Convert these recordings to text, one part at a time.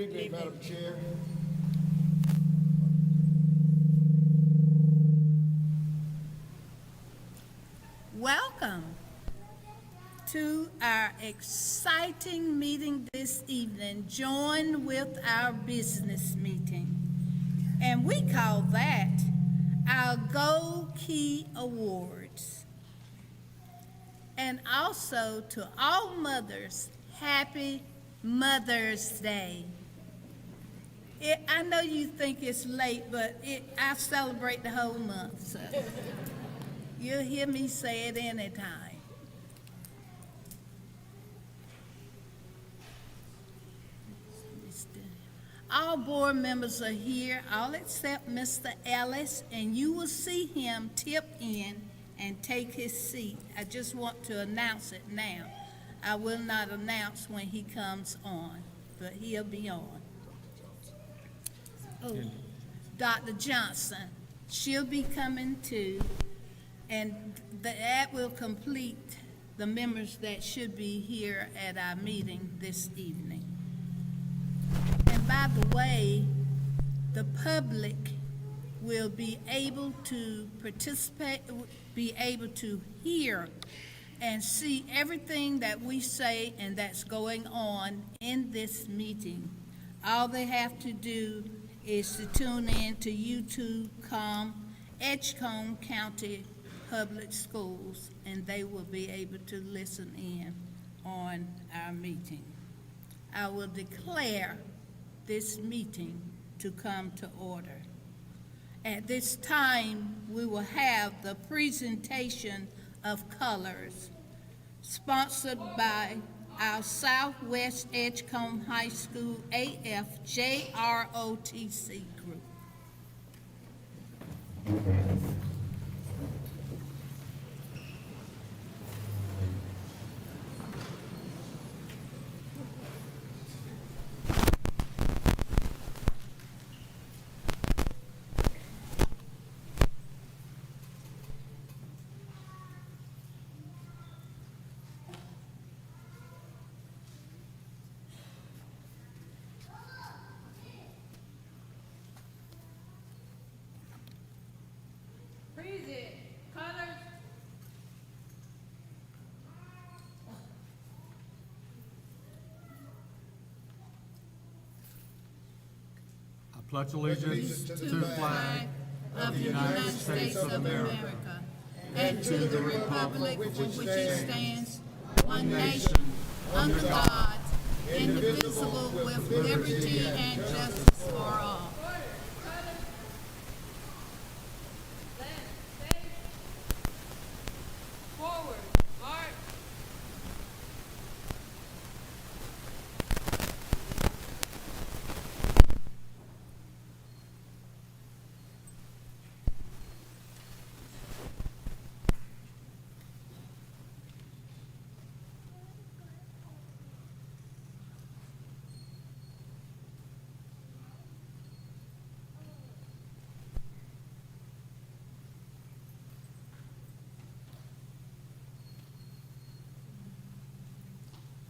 evening, Madam Chair. Welcome to our exciting meeting this evening, joined with our business meeting. And we call that our Gold Key Awards. And also to all mothers, happy Mother's Day. I know you think it's late, but I celebrate the whole month, so you'll hear me say it anytime. All board members are here, all except Mr. Ellis, and you will see him tip in and take his seat. I just want to announce it now. I will not announce when he comes on, but he'll be on. Oh, Dr. Johnson, she'll be coming too, and that will complete the members that should be here at our meeting this evening. And by the way, the public will be able to participate, be able to hear and see everything that we say and that's going on in this meeting. All they have to do is to tune in to YouTube.com, Edgecombe County Public Schools, and they will be able to listen in on our meeting. I will declare this meeting to come to order. At this time, we will have the presentation of colors sponsored by our Southwest Edgecombe High School AFJROTC group. Present colors. I pledge allegiance to the flag of the United States of America and to the republic for which it stands, one nation, under God, indivisible, with liberty and justice for all. Left, face. Forward, march.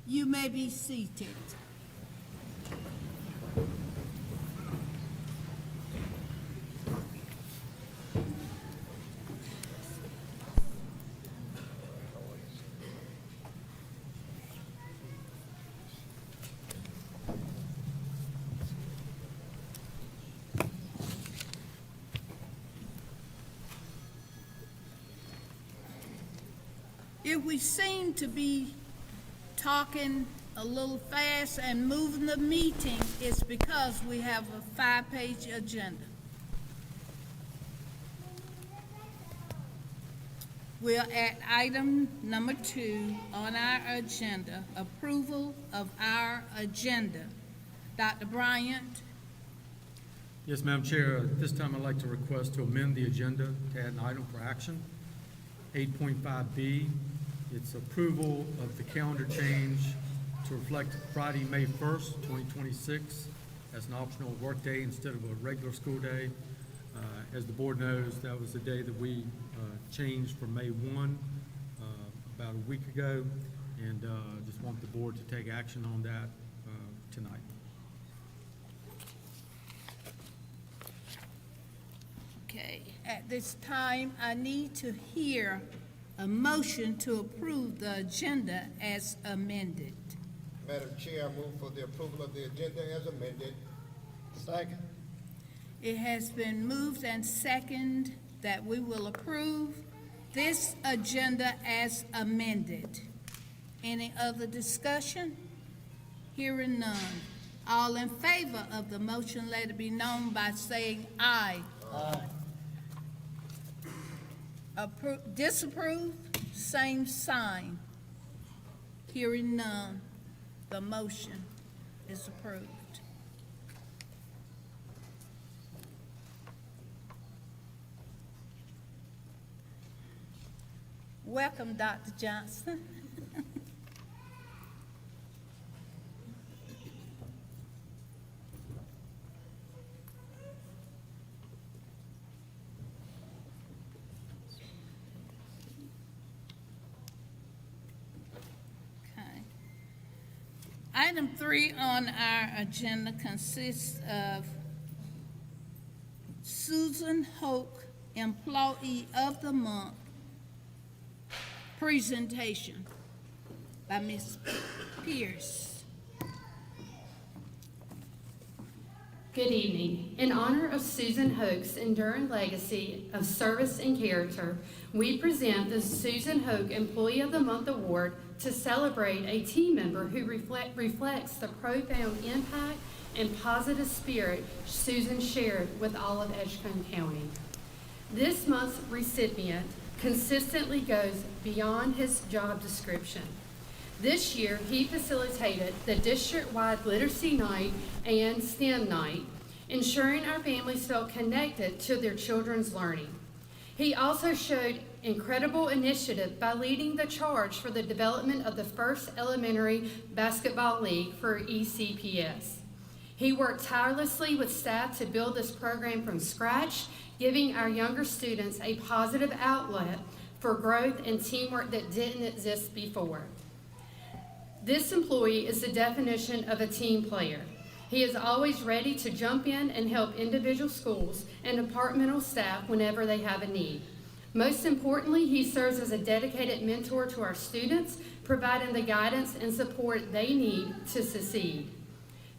You may be seated. If we seem to be talking a little fast and moving the meeting, it's because we have a 5-page agenda. We're at item number 2 on our agenda, approval of our agenda. Dr. Bryant, Yes, Madam Chair, at this time I'd like to request to amend the agenda to add an item for action. 8.5B, it's approval of the calendar change to reflect Friday, May 1st, 2026 as an optional workday instead of a regular school day. As the board knows, that was the day that we changed for May 1 about a week ago, and just want the board to take action on that tonight. Okay, at this time, I need to hear a motion to approve the agenda as amended. Madam Chair, I move for the approval of the agenda as amended. Second. It has been moved and seconded that we will approve this agenda as amended. Any other discussion? Hearing none. All in favor of the motion, let it be known by saying aye. Aye. Disapprove, same sign. Hearing none, the motion is approved. Welcome, Dr. Johnson. Okay. Item 3 on our agenda consists of Susan Hoke, Employee of the Month, presentation by Ms. Pierce. Good evening. In honor of Susan Hoke's enduring legacy of service and character, we present the Susan Hoke Employee of the Month Award to celebrate a team member who reflects the profound impact and positive spirit Susan shared with all of Edgecombe County. This month's recipient consistently goes beyond his job description. This year, he facilitated the district-wide Literacy Night and STEM Night, ensuring our families felt connected to their children's learning. He also showed incredible initiative by leading the charge for the development of the first elementary basketball league for ECPS. He worked tirelessly with staff to build this program from scratch, giving our younger students a positive outlet for growth and teamwork that didn't exist before. This employee is the definition of a team player. He is always ready to jump in and help individual schools and departmental staff whenever they have a need. Most importantly, he serves as a dedicated mentor to our students, providing the guidance and support they need to succeed.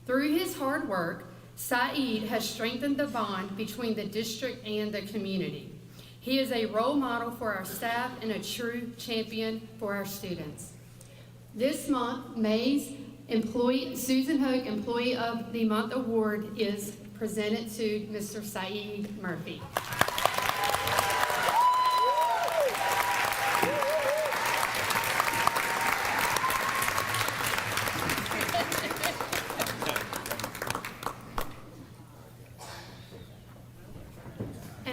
Through his hard work, Saeed has strengthened the bond between the district and the community. He is a role model for our staff and a true champion for our students. This month, May's Susan Hoke Employee of the Month Award is presented to Mr. Saeed Murphy.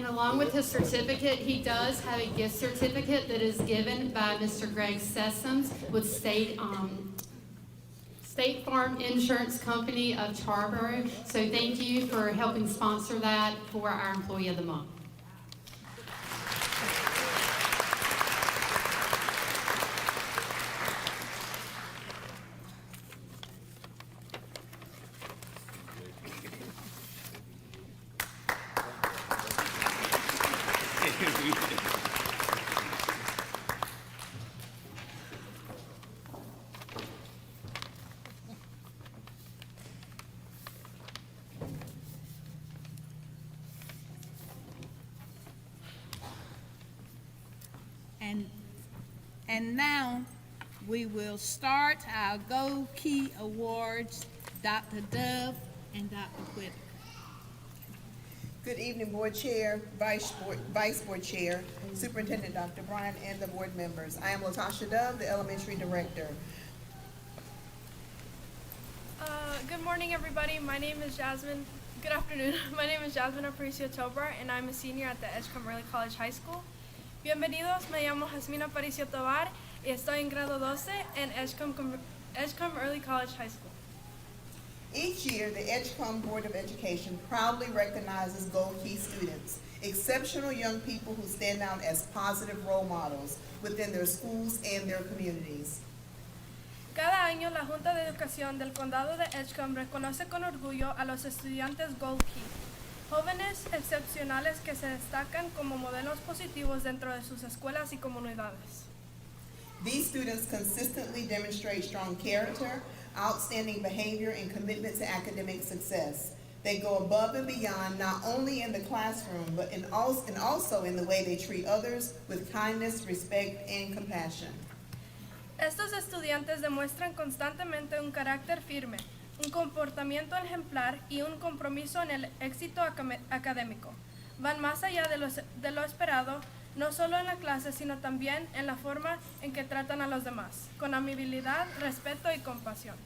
Along with his certificate, he does have a gift certificate that is given by Mr. Greg Sessoms with State Farm Insurance Company of Charborough. So thank you for helping sponsor that for our Employee of the Month. And now we will start our Gold Key Awards, Dr. Dove and Dr. Whitaker. Good evening, Board Chair, Vice Board Chair, Superintendent Dr. Bryan, and the board members. I am Latasha Dove, the Elementary Director. Good morning, everybody. My name is Jasmine. Good afternoon. My name is Jasmine Aparicio Tobar, and I'm a senior at the Edgecombe Early College High School. Bienvenidos, me llamo Jasmine Aparicio Tobar y estoy en grado 12 en Edgecombe Early College High School. Each year, the Edgecombe Board of Education proudly recognizes Gold Key students, exceptional young people who stand out as positive role models within their schools and their communities. Cada año, la Junta de Educación del Condado de Edgecombe reconoce con orgullo a los estudiantes Gold Key. jóvenes excepcionales que se destacan como modelos positivos dentro de sus escuelas y comunidades. These students consistently demonstrate strong character, outstanding behavior, and commitment to academic success. They go above and beyond not only in the classroom, but also in the way they treat others with kindness, respect, and compassion. Estos estudiantes demuestran constantemente un carácter firme, un comportamiento ejemplar y un compromiso en el éxito académico. Van más allá de lo esperado, no solo en la clase, sino también en la forma en que tratan a los demás, con amabilidad, respeto y compasión.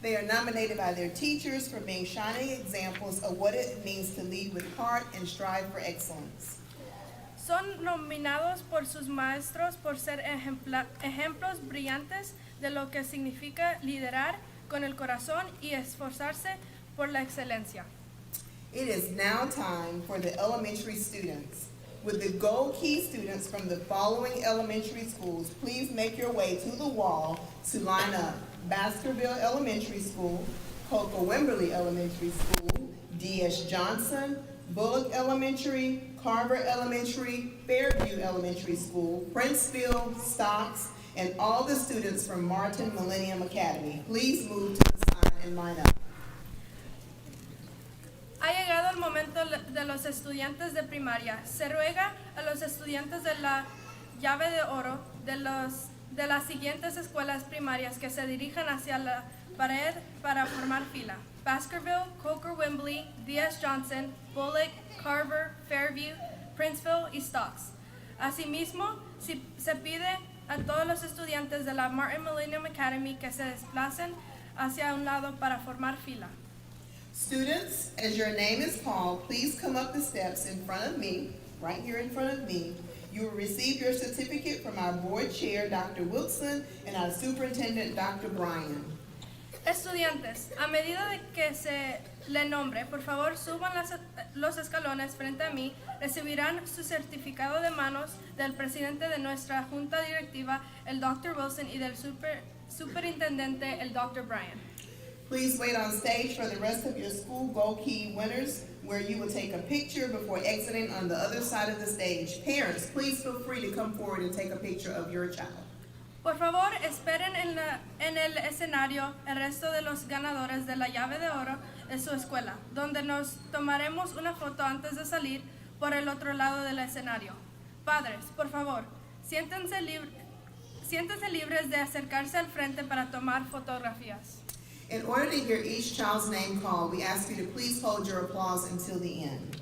They are nominated by their teachers for being shining examples of what it means to lead with heart and strive for excellence. Son nominados por sus maestros por ser ejemplos brillantes de lo que significa liderar con el corazón y esforzarse por la excelencia. It is now time for the elementary students. Would the Gold Key students from the following elementary schools please make your way to the wall to line up? Baskerville Elementary School, Cocoa Wimberley Elementary School, D.S. Johnson, Bullock Elementary, Carver Elementary, Fairview Elementary School, Princeville, Stocks, and all the students from Martin Millennium Academy. Please move to the side and line up. Ha llegado el momento de los estudiantes de primaria. Se ruega a los estudiantes de la llave de oro de las siguientes escuelas primarias que se dirijan hacia la pared para formar fila: Baskerville, Coker Wimberley, D.S. Johnson, Bullock, Carver, Fairview, Princeville y Stocks. Asimismo, se pide a todos los estudiantes de la Martin Millennium Academy que se desplacen hacia un lado para formar fila. Students, as your name is called, please come up the steps in front of me, right here in front of me. You will receive your certificate from our board chair, Dr. Wilson, and our superintendent, Dr. Bryan. Estudiantes, a medida de que se le nombre, por favor suban los escalones frente a mí. Recibirán su certificado de manos del presidente de nuestra junta directiva, el Dr. Wilson, y del superintendente, el Dr. Bryan. Please wait on stage for the rest of your school Gold Key winners, where you will take a picture before exiting on the other side of the stage. Parents, please feel free to come forward and take a picture of your child. Por favor, esperen en el escenario el resto de los ganadores de la llave de oro de su escuela, donde nos tomaremos una foto antes de salir por el otro lado del escenario. Padres, por favor, siéntense libres de acercarse al frente para tomar fotografías. In order to hear each child's name called, we ask you to please hold your applause until the end.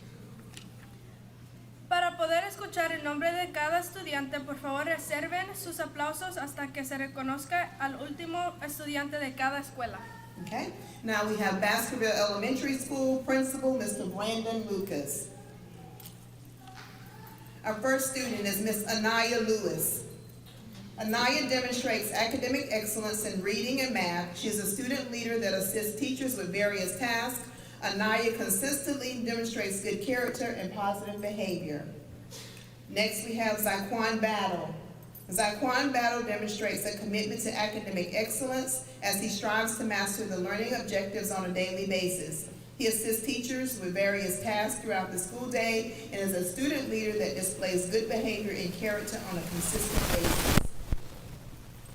Para poder escuchar el nombre de cada estudiante, por favor reserven sus aplausos hasta que se reconozca al último estudiante de cada escuela. Okay, now we have Baskerville Elementary School Principal, Mr. Brandon Lucas. Our first student is Miss Anaya Lewis. Anaya demonstrates academic excellence in reading and math. She is a student leader that assists teachers with various tasks. Anaya consistently demonstrates good character and positive behavior. Next, we have Zaquan Battle. Zaquan Battle demonstrates a commitment to academic excellence as he strives to master the learning objectives on a daily basis. He assists teachers with various tasks throughout the school day and is a student leader that displays good behavior and character on a consistent basis.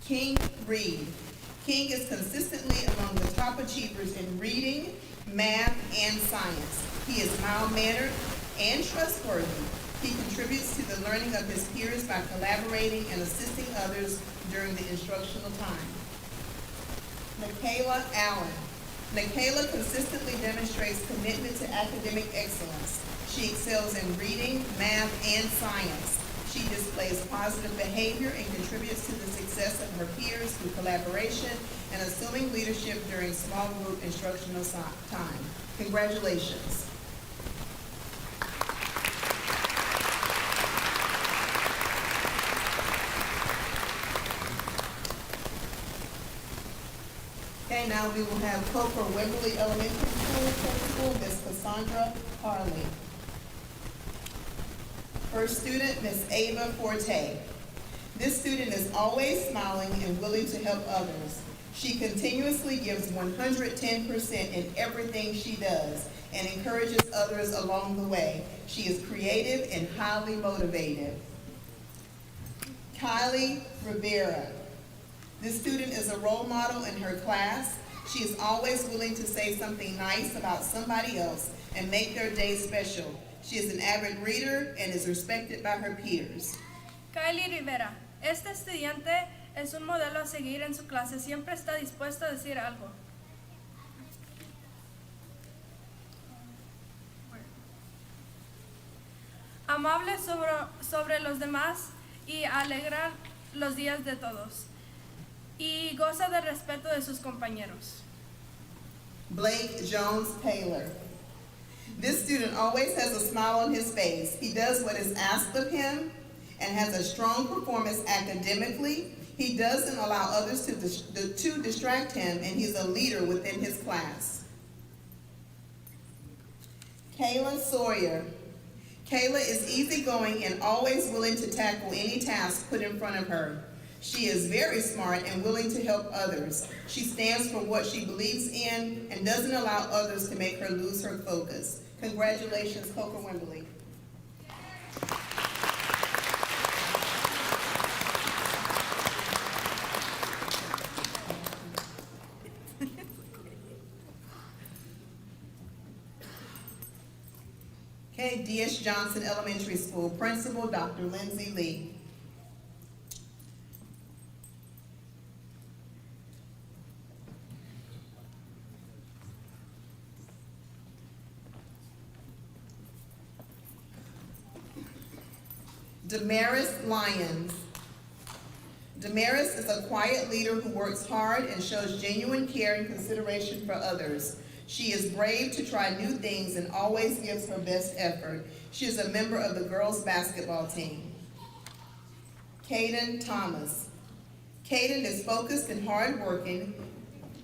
King Reed. King is consistently among the top achievers in reading, math, and science. He is mild-mannered and trustworthy. He contributes to the learning of his peers by collaborating and assisting others during the instructional time. Michaela Allen. Michaela consistently demonstrates commitment to academic excellence. She excels in reading, math, and science. She displays positive behavior and contributes to the success of her peers through collaboration and assuming leadership during small group instructional time. Congratulations. Okay, now we will have Coker Wimberley Elementary School Principal, Ms. Cassandra Harley. First student, Ms. Ava Forte. This student is always smiling and willing to help others. She continuously gives 110% in everything she does and encourages others along the way. She is creative and highly motivated. Kylie Rivera. This student is a role model in her class. She is always willing to say something nice about somebody else and make their day special. She is an avid reader and is respected by her peers. Kylie Rivera. Este estudiante es un modelo a seguir en su clase. Siempre está dispuesto a decir algo. Amable sobre los demás y alegra los días de todos. Y goza del respeto de sus compañeros. Blake Jones Taylor. This student always has a smile on his face. He does what is asked of him and has a strong performance academically. He doesn't allow others to distract him, and he's a leader within his class. Kayla Sawyer. Kayla is easygoing and always willing to tackle any task put in front of her. She is very smart and willing to help others. She stands for what she believes in and doesn't allow others to make her lose her focus. Congratulations, Coker Wimberly. Okay, D.S. Johnson Elementary School, Principal Dr. Lindsay Lee. Damaris Lyons. Damaris is a quiet leader who works hard and shows genuine care and consideration for others. She is brave to try new things and always gives her best effort. She is a member of the girls' basketball team. Caden Thomas. Caden is focused and hardworking.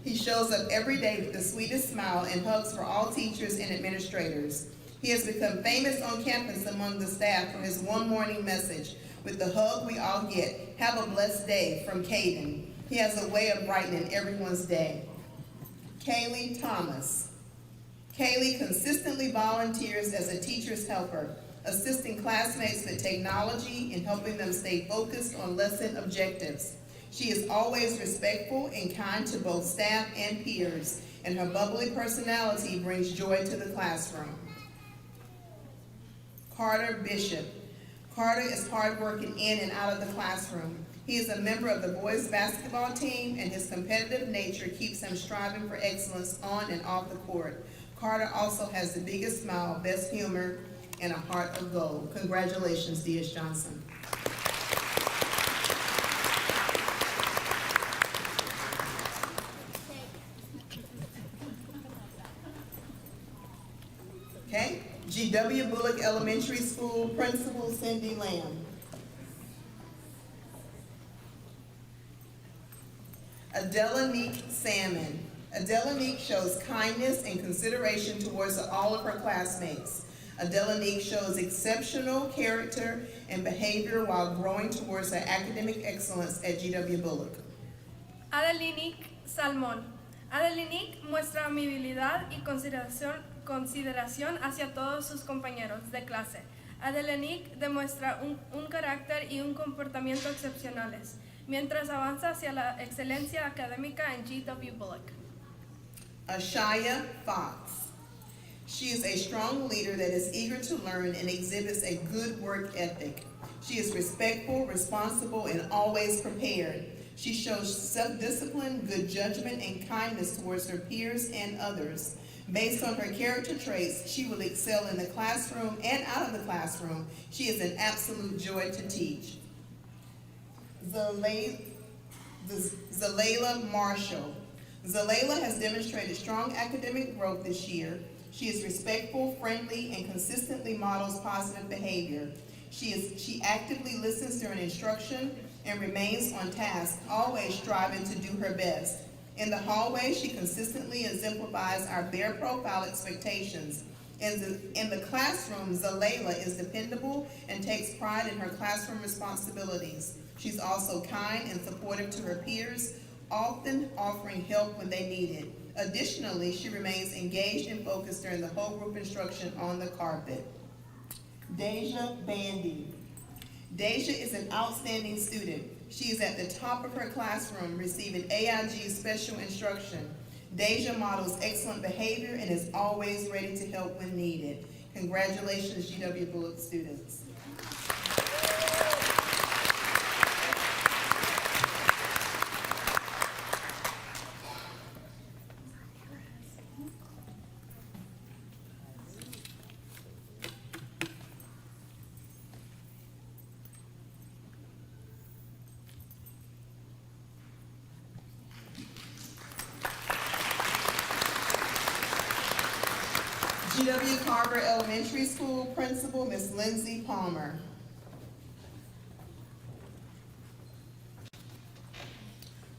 He shows up every day with the sweetest smile and hugs for all teachers and administrators. He has become famous on campus among the staff for his one morning message, with the hug we all get, "Have a blessed day," from Caden. He has a way of brightening everyone's day. Kaylee Thomas. Kaylee consistently volunteers as a teacher's helper, assisting classmates with technology and helping them stay focused on lesson objectives. She is always respectful and kind to both staff and peers, and her bubbly personality brings joy to the classroom. Carter Bishop. Carter is hardworking in and out of the classroom. He is a member of the boys' basketball team, and his competitive nature keeps him striving for excellence on and off the court. Carter also has the biggest smile, best humor, and a heart of gold. Congratulations, D.S. Johnson. Okay, G.W. Bullock Elementary School, Principal Cindy Lamb. Adelanique Salmon. Adelanique shows kindness and consideration towards all of her classmates. Adelanique shows exceptional character and behavior while growing towards her academic excellence at G.W. Bullock. Adelanique Salmón. Adelanique muestra amabilidad y consideración hacia todos sus compañeros de clase. Adelanique demuestra un carácter y un comportamiento excepcionales, mientras avanza hacia la excelencia académica en G.W. Bullock. Ashaya Fox. She is a strong leader that is eager to learn and exhibits a good work ethic. She is respectful, responsible, and always prepared. She shows self-discipline, good judgment, and kindness towards her peers and others. Based on her character traits, she will excel in the classroom and out of the classroom. She is an absolute joy to teach. Zalayla Marshall. Zalayla has demonstrated strong academic growth this year. She is respectful, friendly, and consistently models positive behavior. She actively listens during instruction and remains on task, always striving to do her best. In the hallway, she consistently exemplifies our bare profile expectations. In the classroom, Zalayla is dependable and takes pride in her classroom responsibilities. She's also kind and supportive to her peers, often offering help when they need it. Additionally, she remains engaged and focused during the whole group instruction on the carpet. Deja Bandy. Deja is an outstanding student. She is at the top of her classroom receiving AIG special instruction. Deja models excellent behavior and is always ready to help when needed. Congratulations, GW Bullock students. GW Carver Elementary School Principal, Ms. Lindsay Palmer.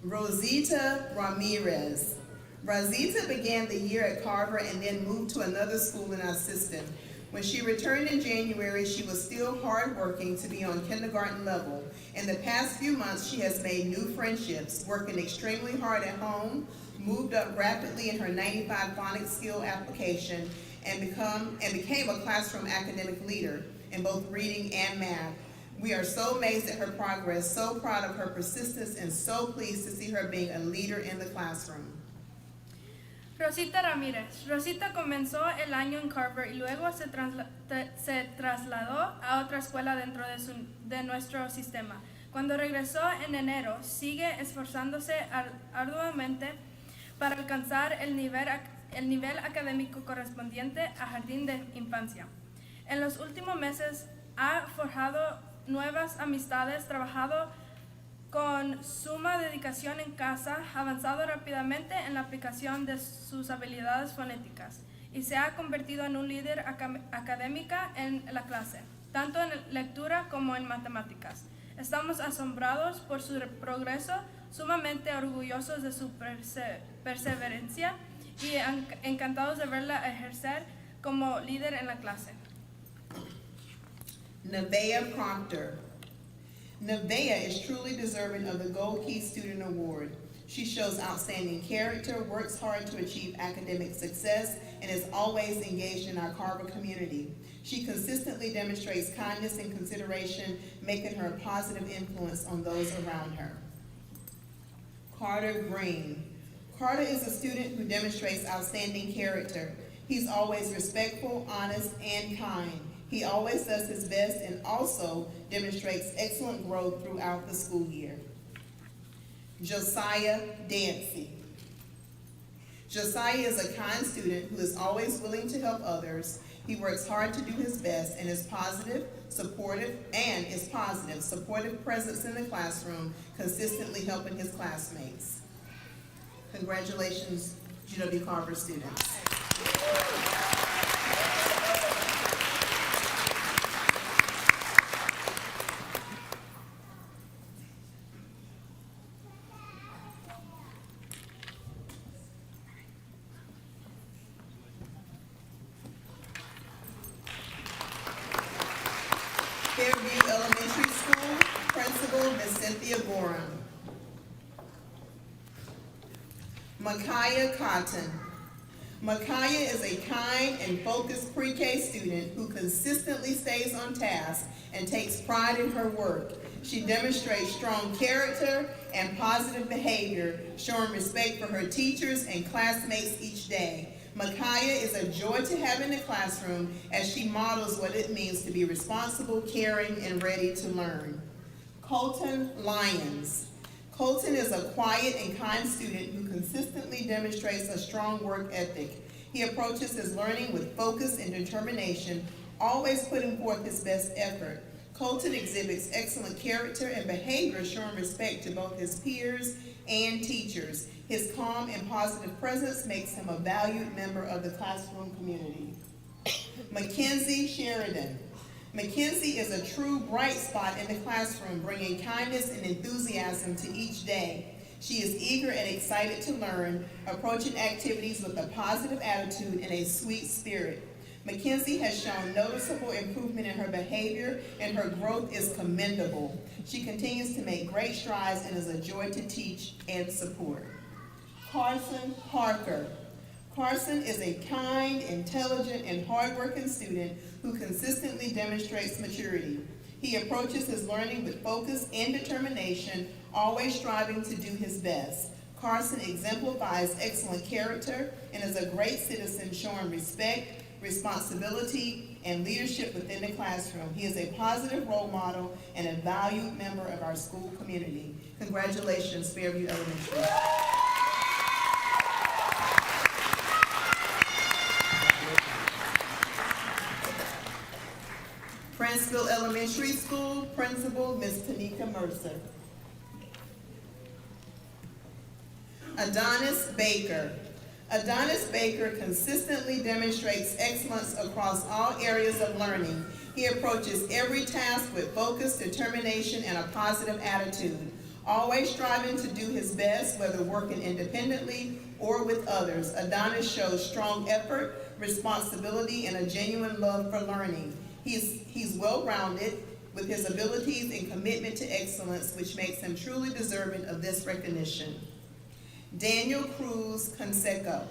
Rosita Ramirez. Rosita began the year at Carver and then moved to another school in our system. When she returned in January, she was still hardworking to be on kindergarten level. In the past few months, she has made new friendships, working extremely hard at home, moved up rapidly in her 95 phonics skill application, and became a classroom academic leader in both reading and math. We are so amazed at her progress, so proud of her persistence, and so pleased to see her being a leader in the classroom. Rosita Ramírez. Rosita comenzó el año en Carver y luego se trasladó a otra escuela dentro de nuestro sistema. Cuando regresó en enero, sigue esforzándose arduamente para alcanzar el nivel académico correspondiente a jardín de infancia. En los últimos meses ha forjado nuevas amistades, trabajado con suma dedicación en casa, avanzado rápidamente en la aplicación de sus habilidades fonéticas y se ha convertido en un líder académica en la clase, tanto en lectura como en matemáticas. Estamos asombrados por su progreso, sumamente orgullosos de su perseverancia y encantados de verla ejercer como líder en la clase. Nevaeh Proctor. Nevaeh is truly deserving of the Gold Key Student Award. She shows outstanding character, works hard to achieve academic success, and is always engaged in our Carver community. She consistently demonstrates kindness and consideration, making her a positive influence on those around her. Carter Green. Carter is a student who demonstrates outstanding character. He's always respectful, honest, and kind. He always does his best and also demonstrates excellent growth throughout the school year. Josiah Dancy. Josiah is a kind student who is always willing to help others. He works hard to do his best and is supportive presence in the classroom, consistently helping his classmates. Congratulations, GW Carver students. Fairview Elementary School Principal, Ms. Cynthia Gorham. Micaiah Cotton. Micaiah is a kind and focused pre-K student who consistently stays on task and takes pride in her work. She demonstrates strong character and positive behavior, showing respect for her teachers and classmates each day. Micaiah is a joy to have in the classroom as she models what it means to be responsible, caring, and ready to learn. Colton Lyons. Colton is a quiet and kind student who consistently demonstrates a strong work ethic. He approaches his learning with focus and determination, always putting forth his best effort. Colton exhibits excellent character and behavior, showing respect to both his peers and teachers. His calm and positive presence makes him a valued member of the classroom community. Mackenzie Sheridan. Mackenzie is a true bright spot in the classroom, bringing kindness and enthusiasm to each day. She is eager and excited to learn, approaching activities with a positive attitude and a sweet spirit. Mackenzie has shown noticeable improvement in her behavior, and her growth is commendable. She continues to make great strides and is a joy to teach and support. Carson Parker. Carson is a kind, intelligent, and hardworking student who consistently demonstrates maturity. He approaches his learning with focus and determination, always striving to do his best. Carson exemplifies excellent character and is a great citizen, showing respect, responsibility, and leadership within the classroom. He is a positive role model and a valued member of our school community. Congratulations, Fairview Elementary. Princeville Elementary School, Principal Ms. Tanika Mercer. Adonis Baker. Adonis Baker consistently demonstrates excellence across all areas of learning. He approaches every task with focus, determination, and a positive attitude, always striving to do his best, whether working independently or with others. Adonis shows strong effort, responsibility, and a genuine love for learning. He's well-rounded with his abilities and commitment to excellence, which makes him truly deserving of this recognition. Daniel Cruz Conseco.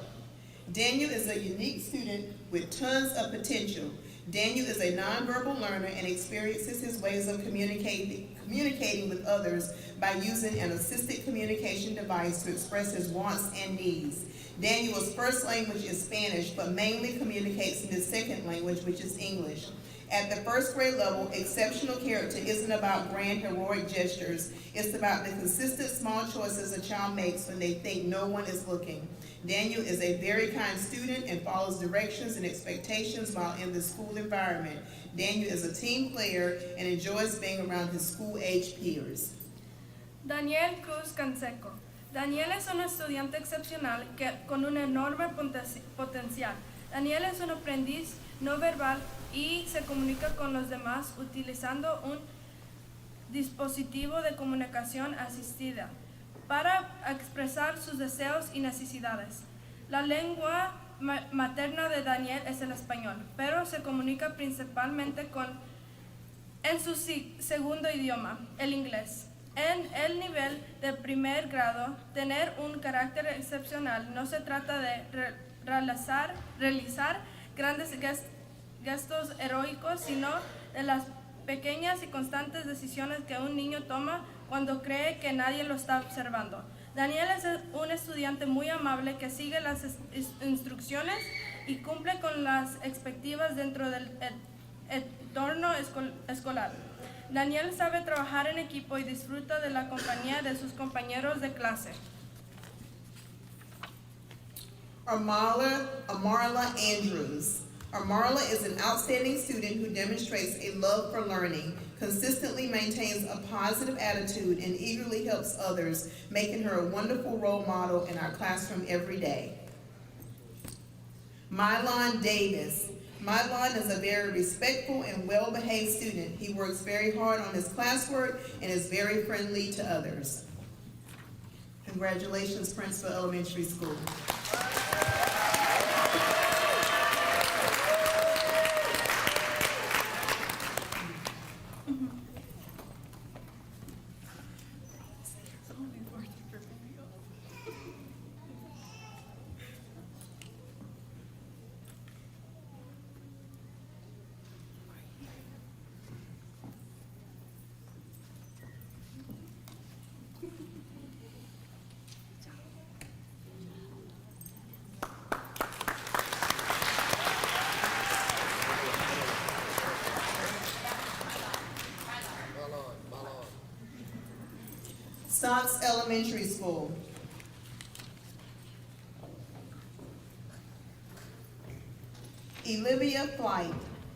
Daniel is a unique student with tons of potential. Daniel is a nonverbal learner and experiences his ways of communicating with others by using an assisted communication device to express his wants and needs. Daniel's first language is Spanish, but mainly communicates in his second language, which is English. At the first grade level, exceptional character isn't about grand heroic gestures. It's about the consistent small choices a child makes when they think no one is looking. Daniel is a very kind student and follows directions and expectations while in the school environment. Daniel is a team player and enjoys being around his school-age peers. Daniel Cruz Canseco. Daniel es un estudiante excepcional con un enorme potencial. Daniel es un aprendiz no verbal y se comunica con los demás utilizando un dispositivo de comunicación asistida para expresar sus deseos y necesidades. La lengua materna de Daniel es el español, pero se comunica principalmente en su segundo idioma, el inglés. En el nivel de primer grado, tener un carácter excepcional no se trata de realizar grandes gestos heroicos, sino de las pequeñas y constantes decisiones que un niño toma cuando cree que nadie lo está observando. Daniel es un estudiante muy amable que sigue las instrucciones y cumple con las expectativas dentro del entorno escolar. Daniel sabe trabajar en equipo y disfruta de la compañía de sus compañeros de clase. Amarla Andrews. Amarla is an outstanding student who demonstrates a love for learning, consistently maintains a positive attitude, and eagerly helps others, making her a wonderful role model in our classroom every day. Mylon Davis. Mylon is a very respectful and well-behaved student. He works very hard on his classwork and is very friendly to others. Congratulations, Princeville Elementary School. Stotts Elementary School. Olivia Flight.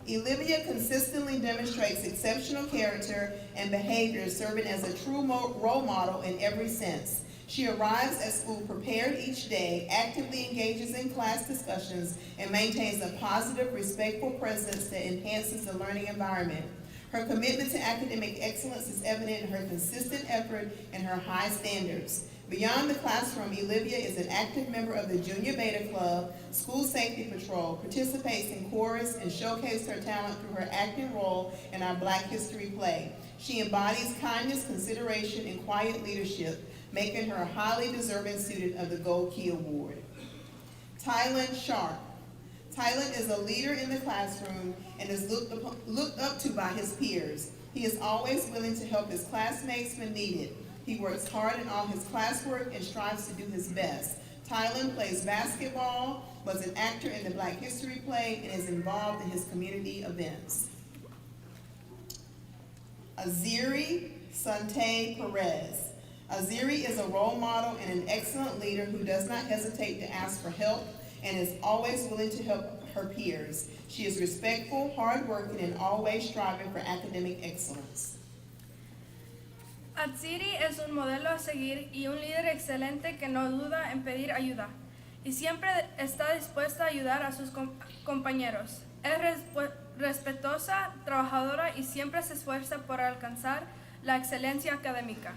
Olivia consistently demonstrates exceptional character and behavior, serving as a true role model in every sense. She arrives at school prepared each day, actively engages in class discussions, and maintains a positive, respectful presence that enhances the learning environment. Her commitment to academic excellence is evident in her consistent effort and her high standards. Beyond the classroom, Olivia is an active member of the Junior Beta Club, School Safety Patrol, participates in chorus, and showcases her talent through her acting role in our Black History play. She embodies kindness, consideration, and quiet leadership, making her a highly deserving student of the Gold Key Award. Tylen Sharp. Tylen is a leader in the classroom and is looked up to by his peers. He is always willing to help his classmates when needed. He works hard in all his classwork and strives to do his best. Tylen plays basketball, was an actor in the Black History play, and is involved in his community events. Aziri Sante Perez. Aziri is a role model and an excellent leader who does not hesitate to ask for help and is always willing to help her peers. She is respectful, hardworking, and always striving for academic excellence. Atsiri es un modelo a seguir y un líder excelente que no duda en pedir ayuda y siempre está dispuesta a ayudar a sus compañeros. Es respetuosa, trabajadora y siempre se esfuerza por alcanzar la excelencia académica.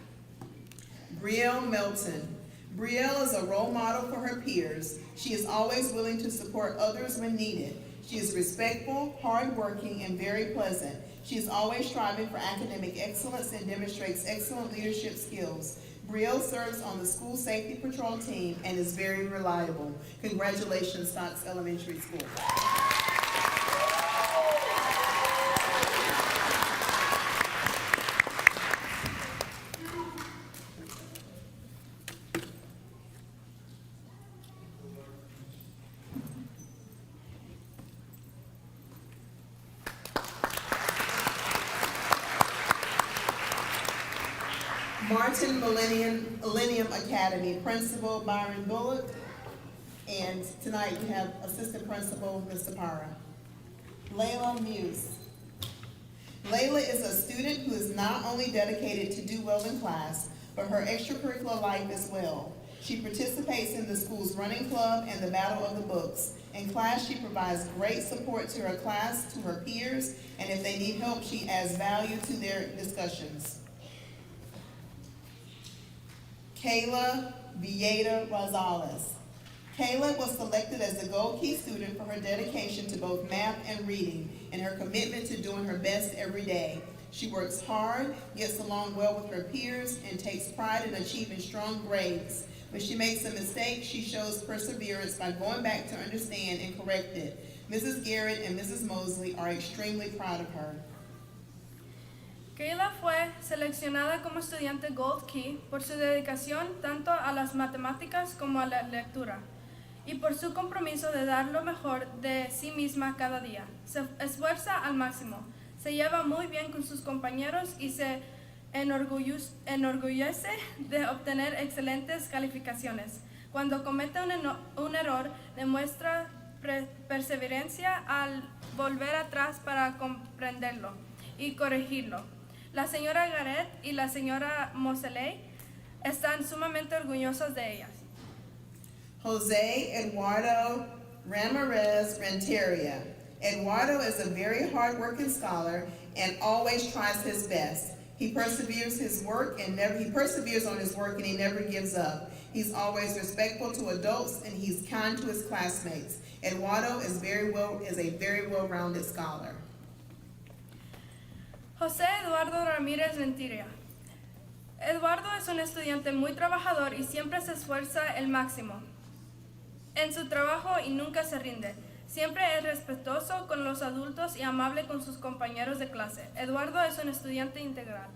Brielle Melton. Brielle is a role model for her peers. She is always willing to support others when needed. She is respectful, hardworking, and very pleasant. She is always striving for academic excellence and demonstrates excellent leadership skills. Brielle serves on the School Safety Patrol team and is very reliable. Congratulations, Stocks Elementary School. Martin Millennium Academy, Principal Byron Bullock, and tonight we have Assistant Principal Mr. Parra. Layla Muse. Layla is a student who is not only dedicated to do well in class, but her extracurricular life as well. She participates in the school's running club and the Battle of the Books. In class, she provides great support to her class, to her peers, and if they need help, she adds value to their discussions. Kayla Villeda Rosales. Kayla was selected as the Gold Key student for her dedication to both math and reading and her commitment to doing her best every day. She works hard, gets along well with her peers, and takes pride in achieving strong grades. When she makes a mistake, she shows perseverance by going back to understand and correct it. Mrs. Garrett and Mrs. Mosley are extremely proud of her. Kayla fue seleccionada como estudiante Gold Key por su dedicación tanto a las matemáticas como a la lectura y por su compromiso de dar lo mejor de sí misma cada día. Se esfuerza al máximo, se lleva muy bien con sus compañeros y se enorgullece de obtener excelentes calificaciones. Cuando comete un error, demuestra perseverancia al volver atrás para comprenderlo y corregirlo. La señora Garrett y la señora Moseley están sumamente orgullosas de ellas. Jose Eduardo Ramirez Renteria. Eduardo is a very hard-working scholar and always tries his best. He perseveres on his work and he never gives up. He's always respectful to adults and he's kind to his classmates. Eduardo is a very well-rounded scholar. José Eduardo Ramírez Renteria. Eduardo es un estudiante muy trabajador y siempre se esfuerza el máximo en su trabajo y nunca se rinde. Siempre es respetuoso con los adultos y amable con sus compañeros de clase. Eduardo es un estudiante integral.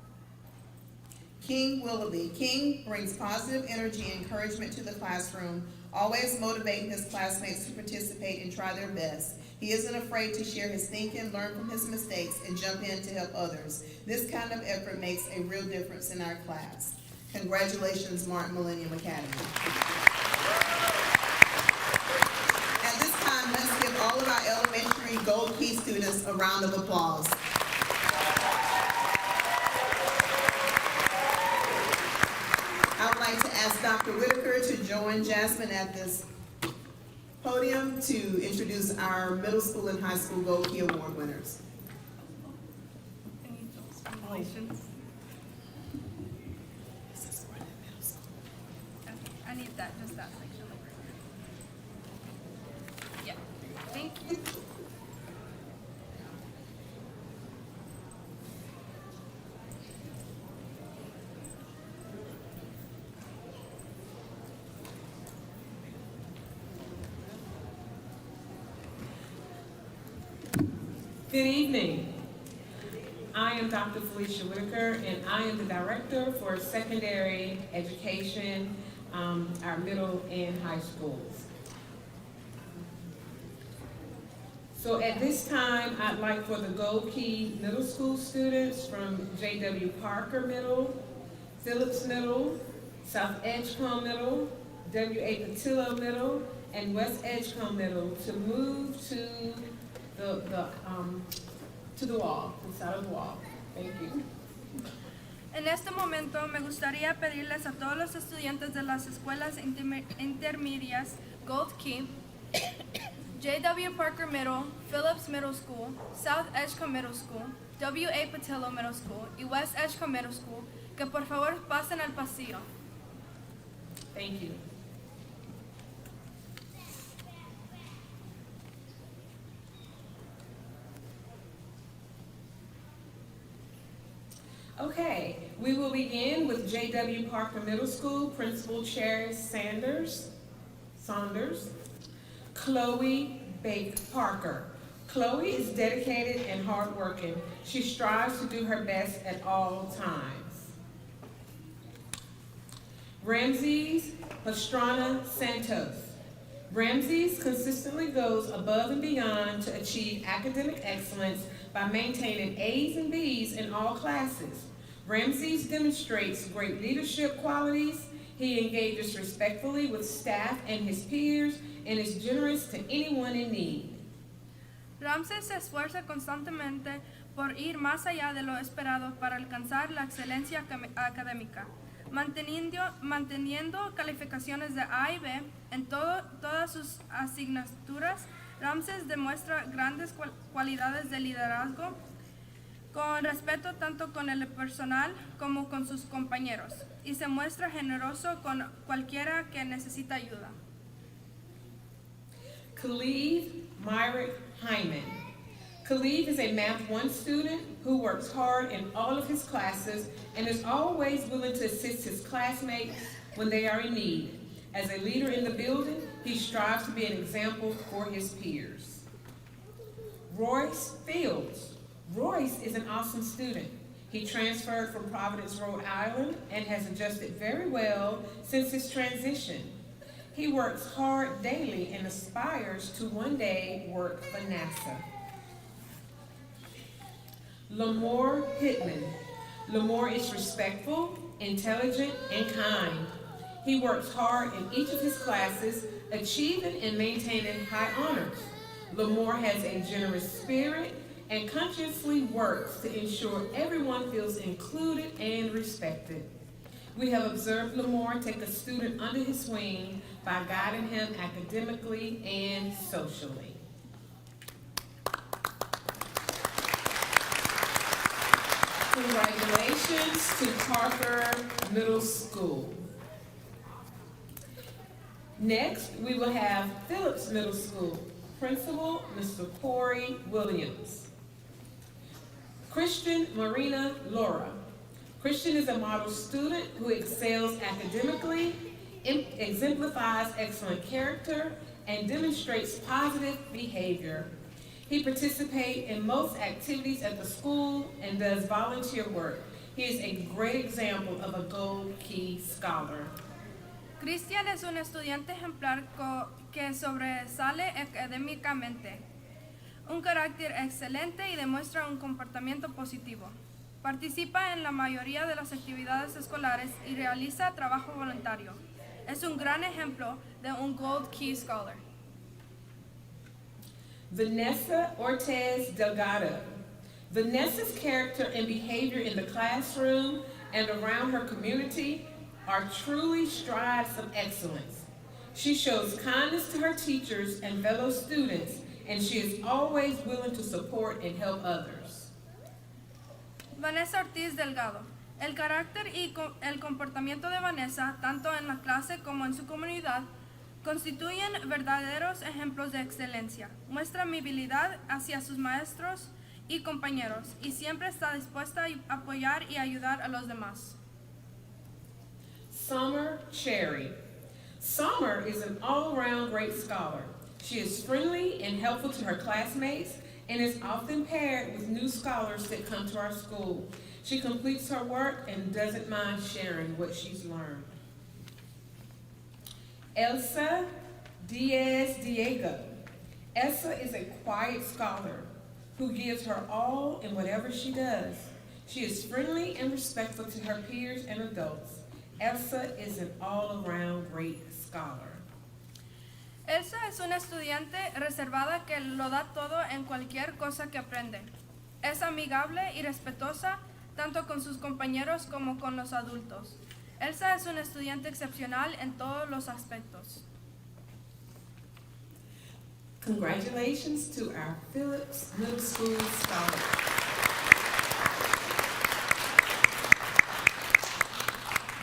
King Willoughby. King brings positive energy and encouragement to the classroom, always motivating his classmates to participate and try their best. He isn't afraid to share his thinking, learn from his mistakes, and jump in to help others. This kind of effort makes a real difference in our class. Congratulations, Martin Millennium Academy. At this time, let's give all of our elementary Gold Key students a round of applause. I would like to ask Dr. Whitaker to join Jasmine at this podium to introduce our middle school and high school Gold Key Award winners. Congratulations. Good evening. I am Dr. Felicia Whitaker, and I am the Director for Secondary Education, our middle and high schools. So at this time, I'd like for the Gold Key Middle School students from J.W. Parker Middle, Phillips Middle, South Edgecombe Middle, W.A. Patillo Middle, and West Edgecombe Middle to move to the wall, inside of the wall. Thank you. En este momento me gustaría pedirles a todos los estudiantes de las escuelas intermedias Gold Key, J.W. Parker Middle, Phillips Middle School, South Edgecombe Middle School, W.A. Patillo Middle School y West Edgecombe Middle School que por favor pasen al pasillo. Thank you. Okay, we will begin with J.W. Parker Middle School Principal Chair Saunders, Chloe Bake Parker. Chloe is dedicated and hardworking. She strives to do her best at all times. Ramses Pastrana Santos. Ramses consistently goes above and beyond to achieve academic excellence by maintaining A's and B's in all classes. Ramses demonstrates great leadership qualities. He engages respectfully with staff and his peers and is generous to anyone in need. Ramses se esfuerza constantemente por ir más allá de lo esperado para alcanzar la excelencia académica, manteniendo calificaciones de A y B en todas sus asignaturas. Ramses demuestra grandes cualidades de liderazgo, con respeto tanto con el personal como con sus compañeros, y se muestra generoso con cualquiera que necesita ayuda. Khalid Myrick Hyman. Khalid is a Math 1 student who works hard in all of his classes and is always willing to assist his classmates when they are in need. As a leader in the building, he strives to be an example for his peers. Royce Fields. Royce is an awesome student. He transferred from Providence, Rhode Island, and has adjusted very well since his transition. He works hard daily and aspires to one day work for NASA. Lamore Pittman. Lamore is respectful, intelligent, and kind. He works hard in each of his classes, achieving and maintaining high honors. Lamore has a generous spirit and consciously works to ensure everyone feels included and respected. We have observed Lamore take a student under his wing by guiding him academically and socially. Congratulations to Parker Middle School. Next, we will have Phillips Middle School Principal, Mr. Corey Williams. Christian Marina Laura. Christian is a model student who excels academically, exemplifies excellent character, and demonstrates positive behavior. He participates in most activities at the school and does volunteer work. He is a great example of a Gold Key Scholar. Cristian es un estudiante ejemplar que sobresale académicamente, un carácter excelente y demuestra un comportamiento positivo. Participa en la mayoría de las actividades escolares y realiza trabajo voluntario. Es un gran ejemplo de un Gold Key Scholar. Vanessa Ortez Delgado. Vanessa's character and behavior in the classroom and around her community are truly strides of excellence. She shows kindness to her teachers and fellow students, and she is always willing to support and help others. Vanessa Ortiz Delgado. El carácter y el comportamiento de Vanessa, tanto en la clase como en su comunidad, constituyen verdaderos ejemplos de excelencia. Muestra amabilidad hacia sus maestros y compañeros y siempre está dispuesta a apoyar y ayudar a los demás. Summer Cherry. Summer is an all-around great scholar. She is friendly and helpful to her classmates and is often paired with new scholars that come to our school. She completes her work and doesn't mind sharing what she's learned. Elsa Diaz Diego. Elsa is a quiet scholar who gives her all in whatever she does. She is friendly and respectful to her peers and adults. Elsa is an all-around great scholar. Elsa es una estudiante reservada que lo da todo en cualquier cosa que aprende. Es amigable y respetuosa tanto con sus compañeros como con los adultos. Elsa es una estudiante excepcional en todos los aspectos. Congratulations to our Phillips Middle School scholars.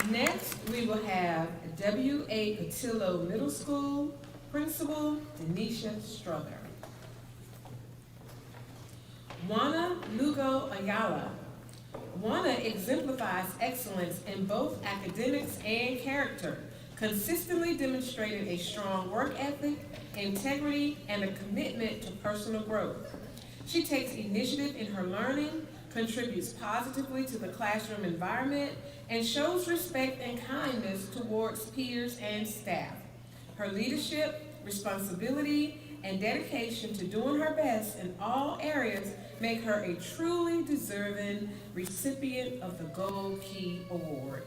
Next, we will have W.A. Patillo Middle School Principal Denisha Strother. Juana Lugo Ayala. Juana exemplifies excellence in both academics and character, consistently demonstrating a strong work ethic, integrity, and a commitment to personal growth. She takes initiative in her learning, contributes positively to the classroom environment, and shows respect and kindness towards peers and staff. Her leadership, responsibility, and dedication to doing her best in all areas make her a truly deserving recipient of the Gold Key Award.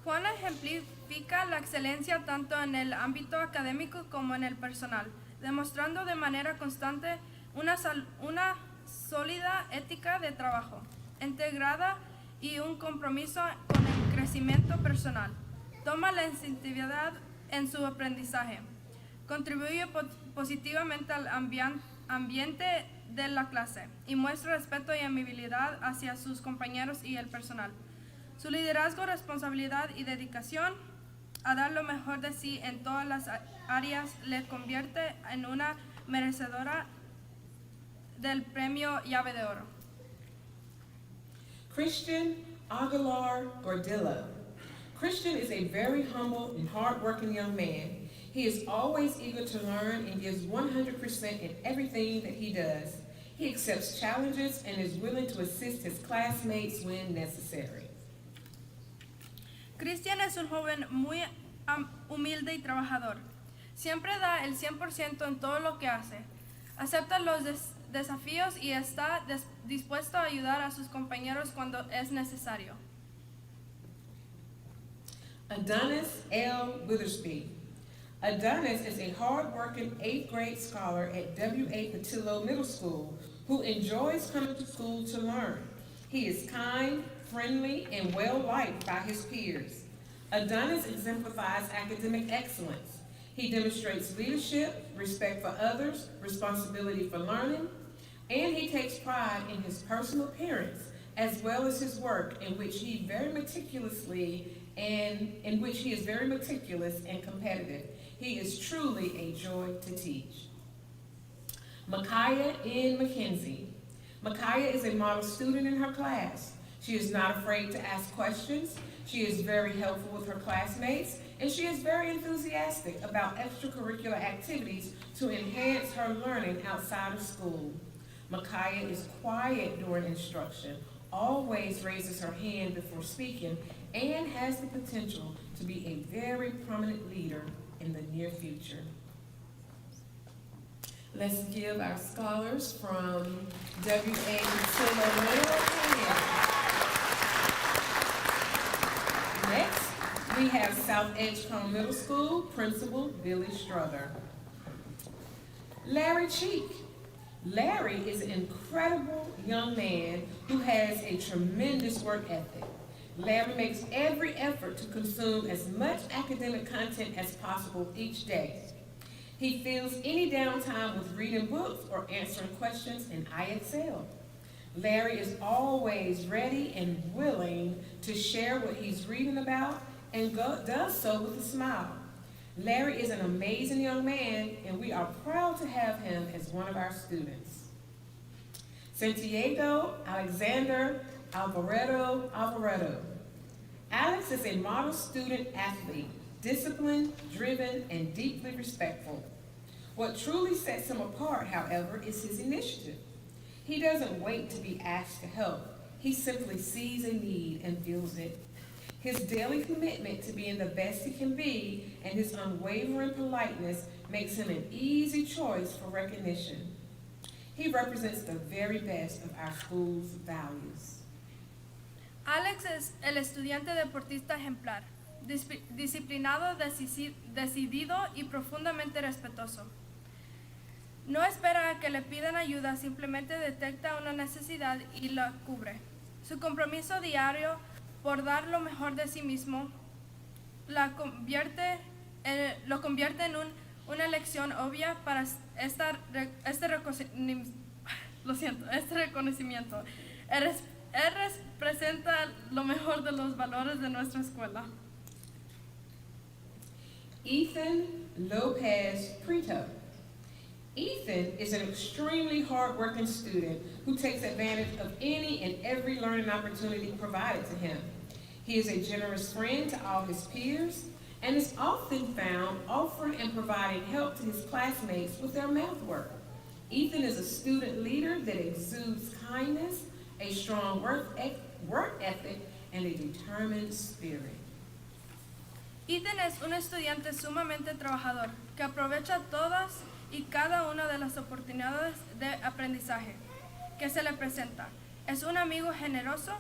Juana ejemplifica la excelencia tanto en el ámbito académico como en el personal, demostrando de manera constante una sólida ética de trabajo, integrada y un compromiso con el crecimiento personal. Toma la iniciativa en su aprendizaje, contribuye positivamente al ambiente de la clase y muestra respeto y amabilidad hacia sus compañeros y el personal. Su liderazgo, responsabilidad y dedicación a dar lo mejor de sí en todas las áreas le convierte en una merecedora del premio Llave de Oro. Christian Aguilar Gordillo. Christian is a very humble and hardworking young man. He is always eager to learn and gives 100% in everything that he does. He accepts challenges and is willing to assist his classmates when necessary. Cristian es un joven muy humilde y trabajador. Siempre da el 100% en todo lo que hace. Acepta los desafíos y está dispuesto a ayudar a sus compañeros cuando es necesario. Adonis L. Withersby. Adonis is a hard-working 8th grade scholar at W.A. Patillo Middle School who enjoys coming to school to learn. He is kind, friendly, and well-liked by his peers. Adonis exemplifies academic excellence. He demonstrates leadership, respect for others, responsibility for learning, and he takes pride in his personal appearance as well as his work in which he is very meticulous and competitive. He is truly a joy to teach. Micaiah N. McKenzie. Micaiah is a model student in her class. She is not afraid to ask questions. She is very helpful with her classmates, and she is very enthusiastic about extracurricular activities to enhance her learning outside of school. Micaiah is quiet during instruction, always raises her hand before speaking, and has the potential to be a very prominent leader in the near future. Let's give our scholars from W.A. Patillo Middle a hand. Next, we have South Edgecombe Middle School Principal Billy Strother. Larry Cheek. Larry is an incredible young man who has a tremendous work ethic. Larry makes every effort to consume as much academic content as possible each day. He fills any downtime with reading books or answering questions in IXL. Larry is always ready and willing to share what he's reading about and does so with a smile. Larry is an amazing young man, and we are proud to have him as one of our students. Santiago Alexander Alvarado. Alex is a model student athlete, disciplined, driven, and deeply respectful. What truly sets him apart, however, is his initiative. He doesn't wait to be asked to help. He simply sees a need and feels it. His daily commitment to being the best he can be and his unwavering politeness makes him an easy choice for recognition. He represents the very best of our school's values. Alex es el estudiante deportista ejemplar, disciplinado, decidido y profundamente respetuoso. No espera a que le pidan ayuda, simplemente detecta una necesidad y la cubre. Su compromiso diario por dar lo mejor de sí mismo lo convierte en una elección obvia para este reconocimiento. Él representa lo mejor de los valores de nuestra escuela. Ethan Lopez Prieto. Ethan is an extremely hard-working student who takes advantage of any and every learning opportunity provided to him. He is a generous friend to all his peers and is often found offering and providing help to his classmates with their math work. Ethan is a student leader that exudes kindness, a strong work ethic, and a determined spirit. Ethan es un estudiante sumamente trabajador que aprovecha todas y cada una de las oportunidades de aprendizaje que se le presenta. Es un amigo generoso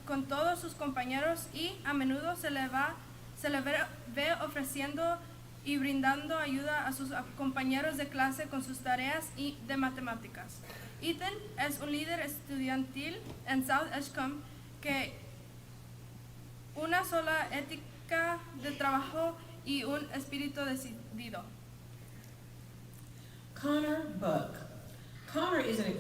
con todos sus compañeros y a menudo se le ve ofreciendo y brindando ayuda a sus compañeros de clase con sus tareas de matemáticas. Ethan es un líder estudiantil en South Edgecombe que una sola ética de trabajo y un espíritu decidido. Connor Buck. Connor is an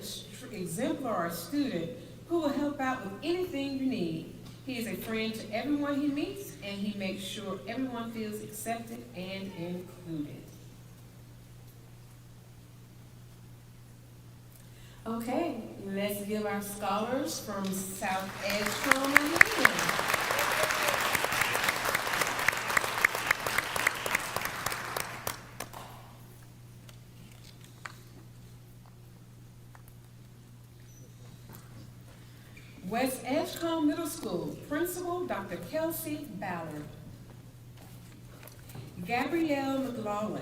exemplar student who will help out with anything you need. He is a friend to everyone he meets, and he makes sure everyone feels accepted and included. Okay, let's give our scholars from South Edgecombe a hand. West Edgecombe Middle School, Principal Dr. Kelsey Ballard. Gabrielle McLaughlin.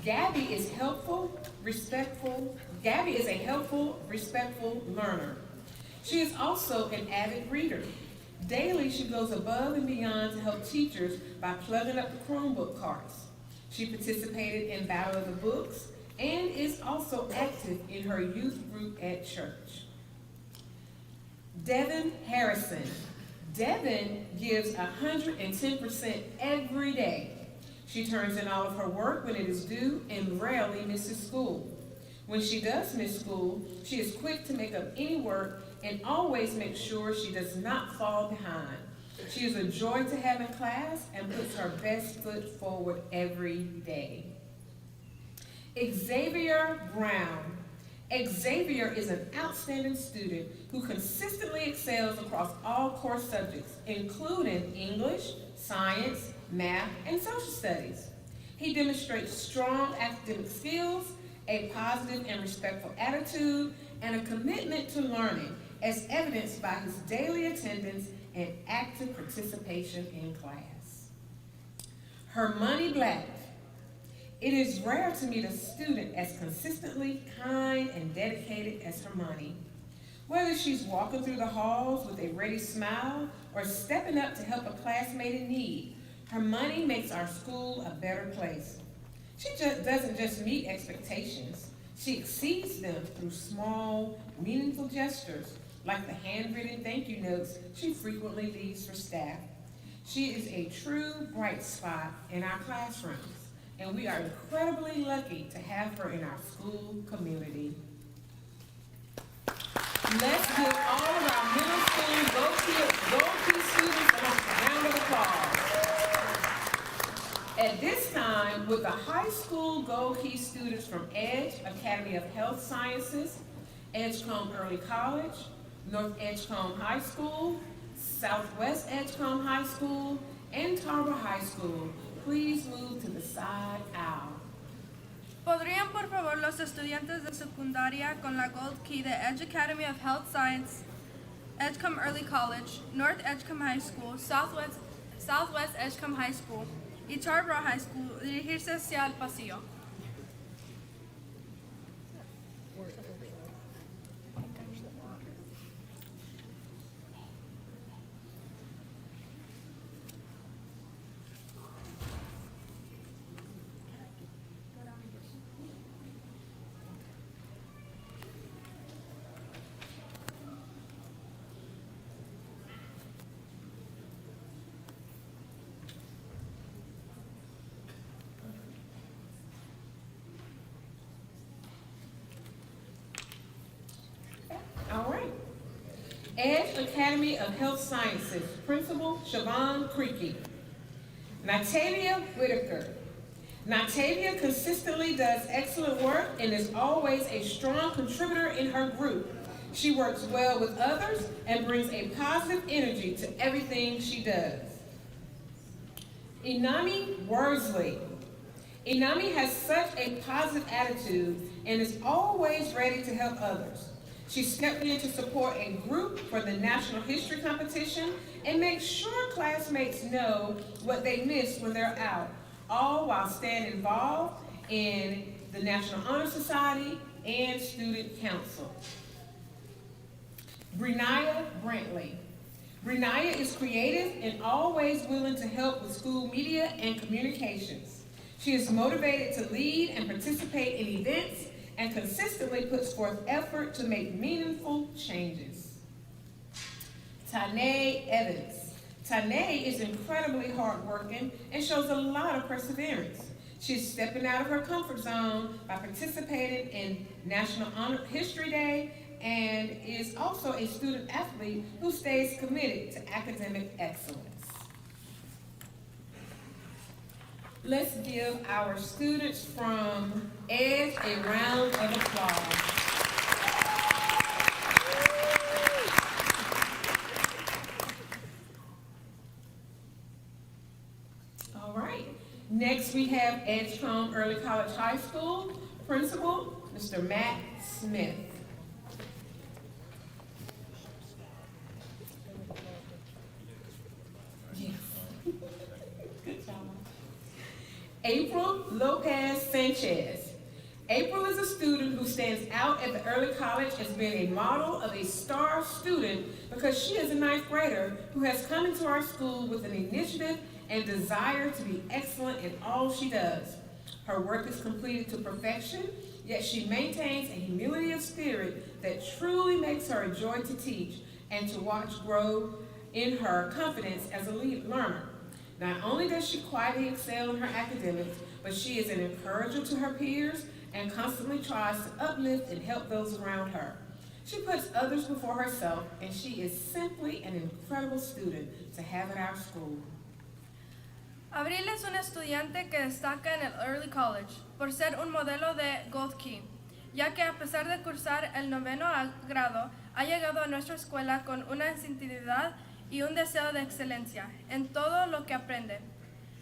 Gabby is a helpful, respectful learner. She is also an avid reader. Daily, she goes above and beyond to help teachers by plugging up the Chromebook carts. She participated in Battle of the Books and is also active in her youth group at church. Devin Harrison. Devin gives 110% every day. She turns in all of her work when it is due and rarely misses school. When she does miss school, she is quick to make up any work and always makes sure she does not fall behind. She is a joy to have in class and puts her best foot forward every day. Xavier Brown. Xavier is an outstanding student who consistently excels across all core subjects, including English, science, math, and social studies. He demonstrates strong academic skills, a positive and respectful attitude, and a commitment to learning, as evidenced by his daily attendance and active participation in class. Hermione Black. It is rare to meet a student as consistently kind and dedicated as Hermione. Whether she's walking through the halls with a ready smile or stepping up to help a classmate in need, Hermione makes our school a better place. She doesn't just meet expectations, she exceeds them through small, meaningful gestures, like the handwritten thank you notes she frequently leaves for staff. She is a true bright spot in our classrooms, and we are incredibly lucky to have her in our school community. Let's give all of our middle school Go Key students a round of applause. At this time, would the high school Go Key students from Edge Academy of Health Sciences, Edgecombe Early College, North Edgecombe High School, Southwest Edgecombe High School, and Tarboro High School please move to the side aisle? ¿Podrían por favor los estudiantes de secundaria con la Gold Key de Edge Academy of Health Science, Edgecombe Early College, North Edgecombe High School, Southwest Edgecombe High School y Charborough High School dirigirse hacia el pasillo? All right. Edge Academy of Health Sciences, Principal Siobhan Creaky. Natavia Whitaker. Natavia consistently does excellent work and is always a strong contributor in her group. She works well with others and brings a positive energy to everything she does. Inami Worsley. Inami has such a positive attitude and is always ready to help others. She stepped in to support a group for the National History Competition and makes sure classmates know what they missed when they're out, all while staying involved in the National Honor Society and Student Council. Brenaya Brantley. Brenaya is creative and always willing to help with school media and communications. She is motivated to lead and participate in events and consistently puts forth effort to make meaningful changes. Tanae Evans. Tanae is incredibly hardworking and shows a lot of perseverance. She's stepping out of her comfort zone by participating in National Honor History Day and is also a student athlete who stays committed to academic excellence. Let's give our students from Edge a round of applause. All right. Next we have Edgecombe Early College High School Principal, Mr. Matt Smith. Yes. Good job. April Lopez Sanchez. April is a student who stands out at the early college as being a model of a star student because she is a ninth grader who has come into our school with an initiative and desire to be excellent in all she does. Her work is completed to perfection, yet she maintains a humility of spirit that truly makes her a joy to teach and to watch grow in her confidence as a learner. Not only does she quietly excel in her academics, but she is an encourager to her peers and constantly tries to uplift and help those around her. She puts others before herself, and she is simply an incredible student to have at our school. Abril es un estudiante que destaca en el Early College por ser un modelo de Gold Key, ya que a pesar de cursar el 9º grado, ha llegado a nuestra escuela con una sinceridad y un deseo de excelencia en todo lo que aprende.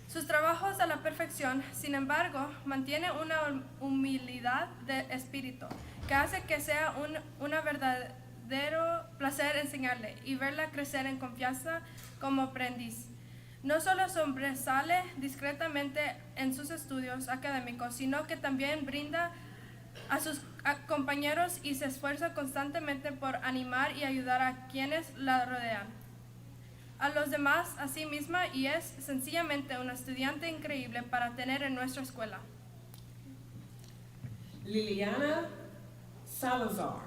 Sus trabajos a la perfección, sin embargo, mantiene una humildad de espíritu que hace que sea un verdadero placer enseñarle y verla crecer en confianza como aprendiz. No solo sobresale discretamente en sus estudios académicos, sino que también brinda a sus compañeros y se esfuerza constantemente por animar y ayudar a quienes la rodean. A los demás a sí misma y es sencillamente una estudiante increíble para tener en nuestra escuela. Liliana Salazar.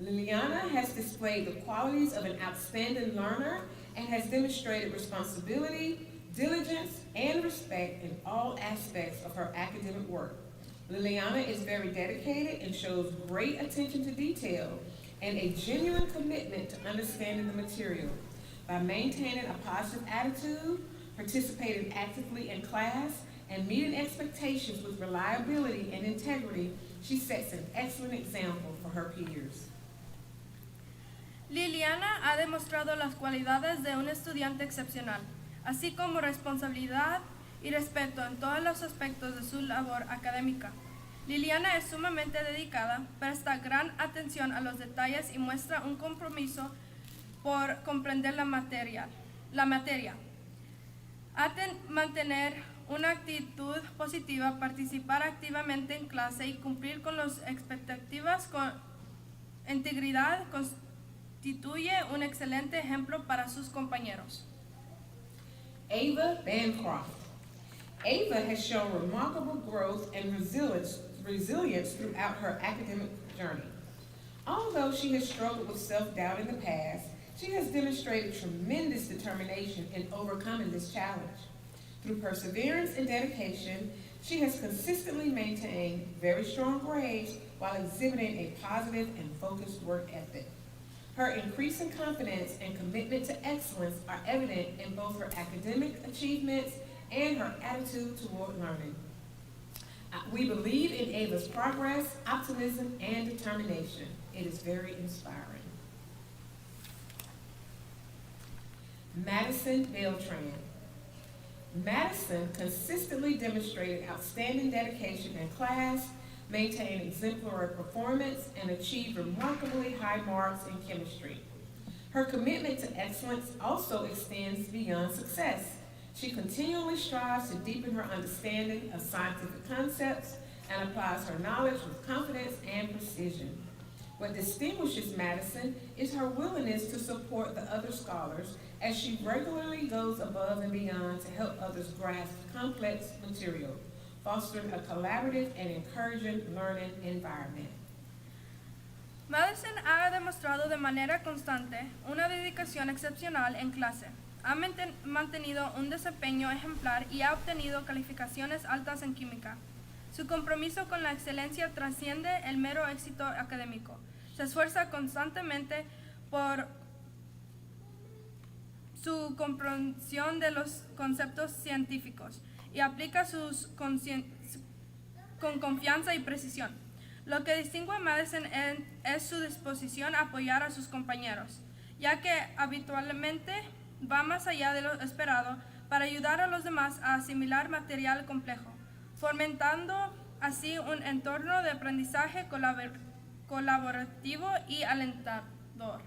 Liliana has displayed the qualities of an outstanding learner and has demonstrated responsibility, diligence, and respect in all aspects of her academic work. Liliana is very dedicated and shows great attention to detail and a genuine commitment to understanding the material. By maintaining a positive attitude, participating actively in class, and meeting expectations with reliability and integrity, she sets an excellent example for her peers. Liliana ha demostrado las cualidades de un estudiante excepcional, así como responsabilidad y respeto en todos los aspectos de su labor académica. Liliana es sumamente dedicada, presta gran atención a los detalles y muestra un compromiso por comprender la materia. Mantener una actitud positiva, participar activamente en clase y cumplir con las expectativas con integridad constituye un excelente ejemplo para sus compañeros. Ava Bancroft. Ava has shown remarkable growth and resilience throughout her academic journey. Although she has struggled with self-doubt in the past, she has demonstrated tremendous determination in overcoming this challenge. Through perseverance and dedication, she has consistently maintained very strong grades while exhibiting a positive and focused work ethic. Her increasing confidence and commitment to excellence are evident in both her academic achievements and her attitude toward learning. We believe in Ava's progress, optimism, and determination. It is very inspiring. Madison Beltran. Madison consistently demonstrated outstanding dedication in class, maintained exemplary performance, and achieved remarkably high marks in chemistry. Her commitment to excellence also extends beyond success. She continually strives to deepen her understanding of scientific concepts and applies her knowledge with confidence and precision. What distinguishes Madison is her willingness to support the other scholars as she regularly goes above and beyond to help others grasp complex material, fostering a collaborative and encouraging learning environment. Madison ha demostrado de manera constante una dedicación excepcional en clase. Ha mantenido un desempeño ejemplar y ha obtenido calificaciones altas en química. Su compromiso con la excelencia trasciende el mero éxito académico. Se esfuerza constantemente por su comprensión de los conceptos científicos y aplica con confianza y precisión. Lo que distingue a Madison es su disposición a apoyar a sus compañeros, ya que habitualmente va más allá de lo esperado para ayudar a los demás a asimilar material complejo, fomentando así un entorno de aprendizaje colaborativo y alentador.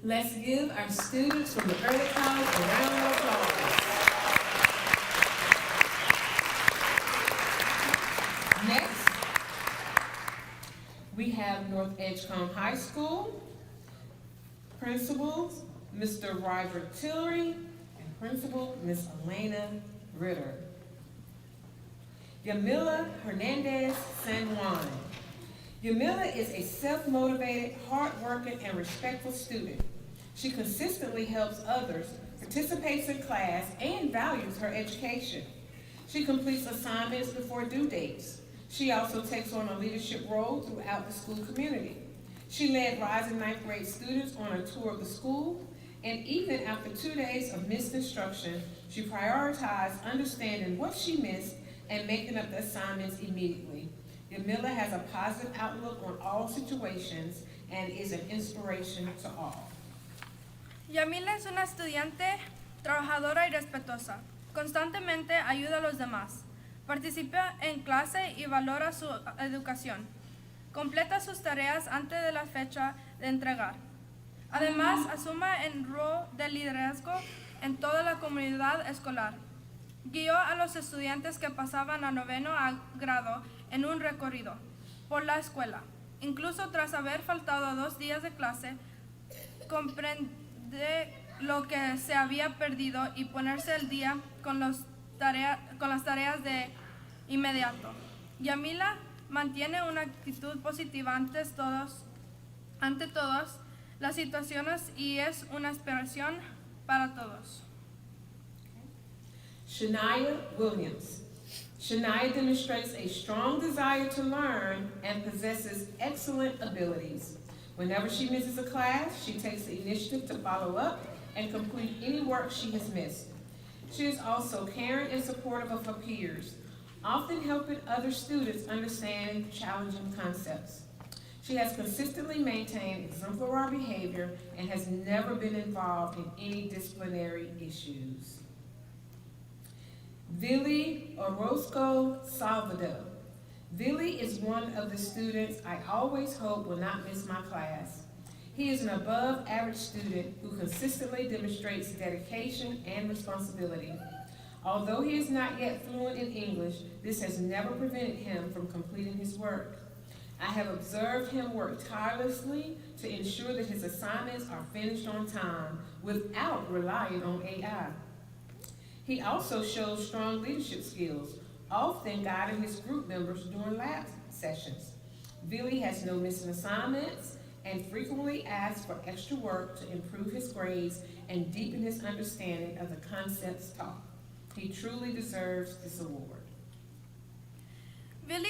Let's give our students from the early college a round of applause. Next, we have North Edgecombe High School principals, Mr. Roger Tillery, and principal, Ms. Elena Ritter. Yamila Hernandez San Juan. Yamila is a self-motivated, hard-working, and respectful student. She consistently helps others, participates in class, and values her education. She completes assignments before due dates. She also takes on a leadership role throughout the school community. She led rising ninth grade students on a tour of the school, and even after 2 days of missed instruction, she prioritized understanding what she missed and making up the assignments immediately. Yamila has a positive outlook on all situations and is an inspiration to all. Yamila es una estudiante trabajadora y respetuosa. Constantemente ayuda a los demás. Participa en clase y valora su educación. Completa sus tareas antes de la fecha de entregar. Además, asume el rol de liderazgo en toda la comunidad escolar. Guió a los estudiantes que pasaban a 9º grado en un recorrido por la escuela. Incluso tras haber faltado 2 días de clase, comprende lo que se había perdido y ponerse al día con las tareas de inmediato. Yamila mantiene una actitud positiva ante todas las situaciones y es una inspiración para todos. Shania Williams. Shania demonstrates a strong desire to learn and possesses excellent abilities. Whenever she misses a class, she takes the initiative to follow up and complete any work she has missed. She is also caring and supportive of her peers, often helping other students understand challenging concepts. She has consistently maintained exemplary behavior and has never been involved in any disciplinary issues. Vili Orozco Salvador. Vili is one of the students I always hope will not miss my class. He is an above average student who consistently demonstrates dedication and responsibility. Although he is not yet fluent in English, this has never prevented him from completing his work. I have observed him work tirelessly to ensure that his assignments are finished on time without relying on AI. He also shows strong leadership skills, often guiding his group members during lab sessions. Vili has no missing assignments and frequently asks for extra work to improve his grades and deepen his understanding of the concepts taught. He truly deserves this award. Billy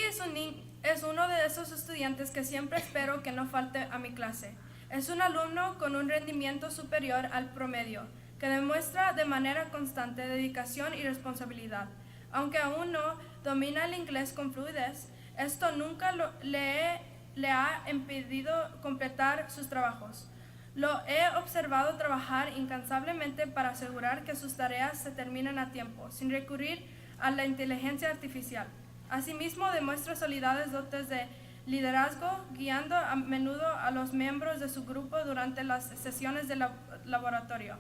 es uno de esos estudiantes que siempre espero que no falte a mi clase. Es un alumno con un rendimiento superior al promedio, que demuestra de manera constante dedicación y responsabilidad. Aunque aún no domina el inglés con fluidez, esto nunca le ha impedido completar sus trabajos. Lo he observado trabajar incansablemente para asegurar que sus tareas se terminen a tiempo, sin recurrir a la inteligencia artificial. Asimismo, demuestra solidarias dotes de liderazgo, guiando a menudo a los miembros de su grupo durante las sesiones de laboratorio.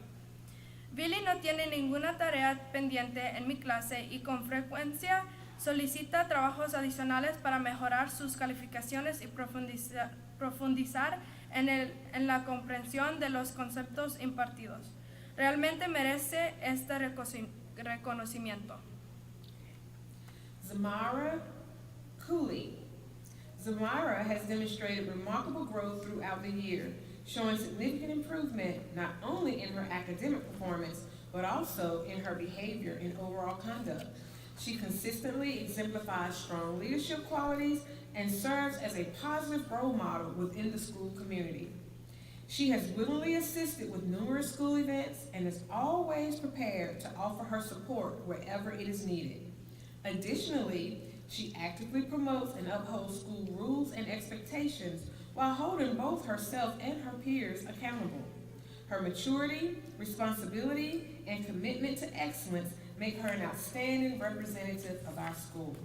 Billy no tiene ninguna tarea pendiente en mi clase y con frecuencia solicita trabajos adicionales para mejorar sus calificaciones y profundizar en la comprensión de los conceptos impartidos. Realmente merece este reconocimiento. Zamara Cooley. Zamara has demonstrated remarkable growth throughout the year, showing significant improvement not only in her academic performance, but also in her behavior and overall conduct. She consistently exemplifies strong leadership qualities and serves as a positive role model within the school community. She has willingly assisted with numerous school events and is always prepared to offer her support wherever it is needed. Additionally, she actively promotes and upholds school rules and expectations while holding both herself and her peers accountable. Her maturity, responsibility, and commitment to excellence make her an outstanding representative of our school.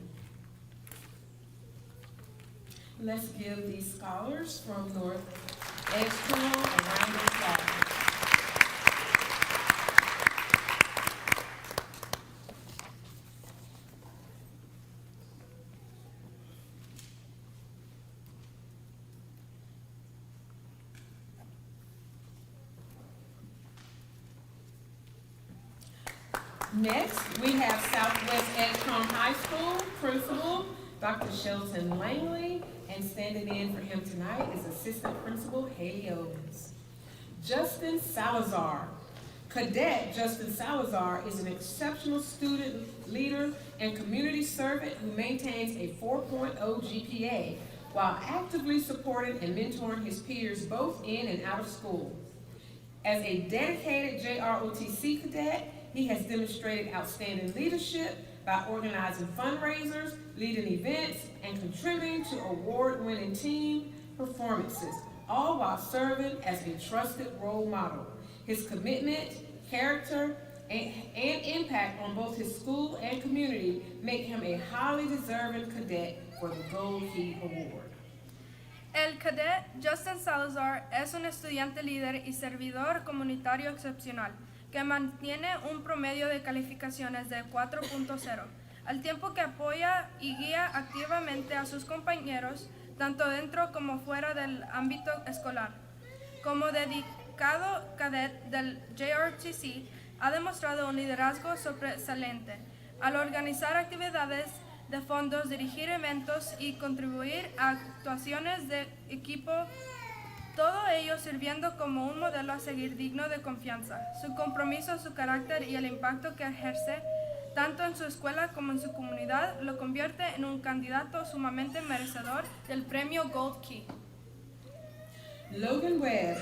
Let's give these scholars from North Edgecombe a round of applause. Next, we have Southwest Edgecombe High School Principal, Dr. Shelton Langley, and standing in for him tonight is Assistant Principal Haley Owens. Justin Salazar. Cadet Justin Salazar is an exceptional student leader and community servant who maintains a 4.0 GPA while actively supporting and mentoring his peers both in and out of school. As a dedicated JROTC cadet, he has demonstrated outstanding leadership by organizing fundraisers, leading events, and contributing to award-winning team performances, all while serving as a trusted role model. His commitment, character, and impact on both his school and community make him a highly deserving cadet for the Gold Key Award. El cadet Justin Salazar es un estudiante líder y servidor comunitario excepcional, que mantiene un promedio de calificaciones de 4.0, al tiempo que apoya y guía activamente a sus compañeros, tanto dentro como fuera del ámbito escolar. Como dedicado cadet del JRTC, ha demostrado un liderazgo sobresaliente al organizar actividades de fondos, dirigir eventos y contribuir a actuaciones de equipo, todo ello sirviendo como un modelo a seguir digno de confianza. Su compromiso, su carácter y el impacto que ejerce tanto en su escuela como en su comunidad lo convierte en un candidato sumamente merecedor del premio Gold Key. Logan Webb.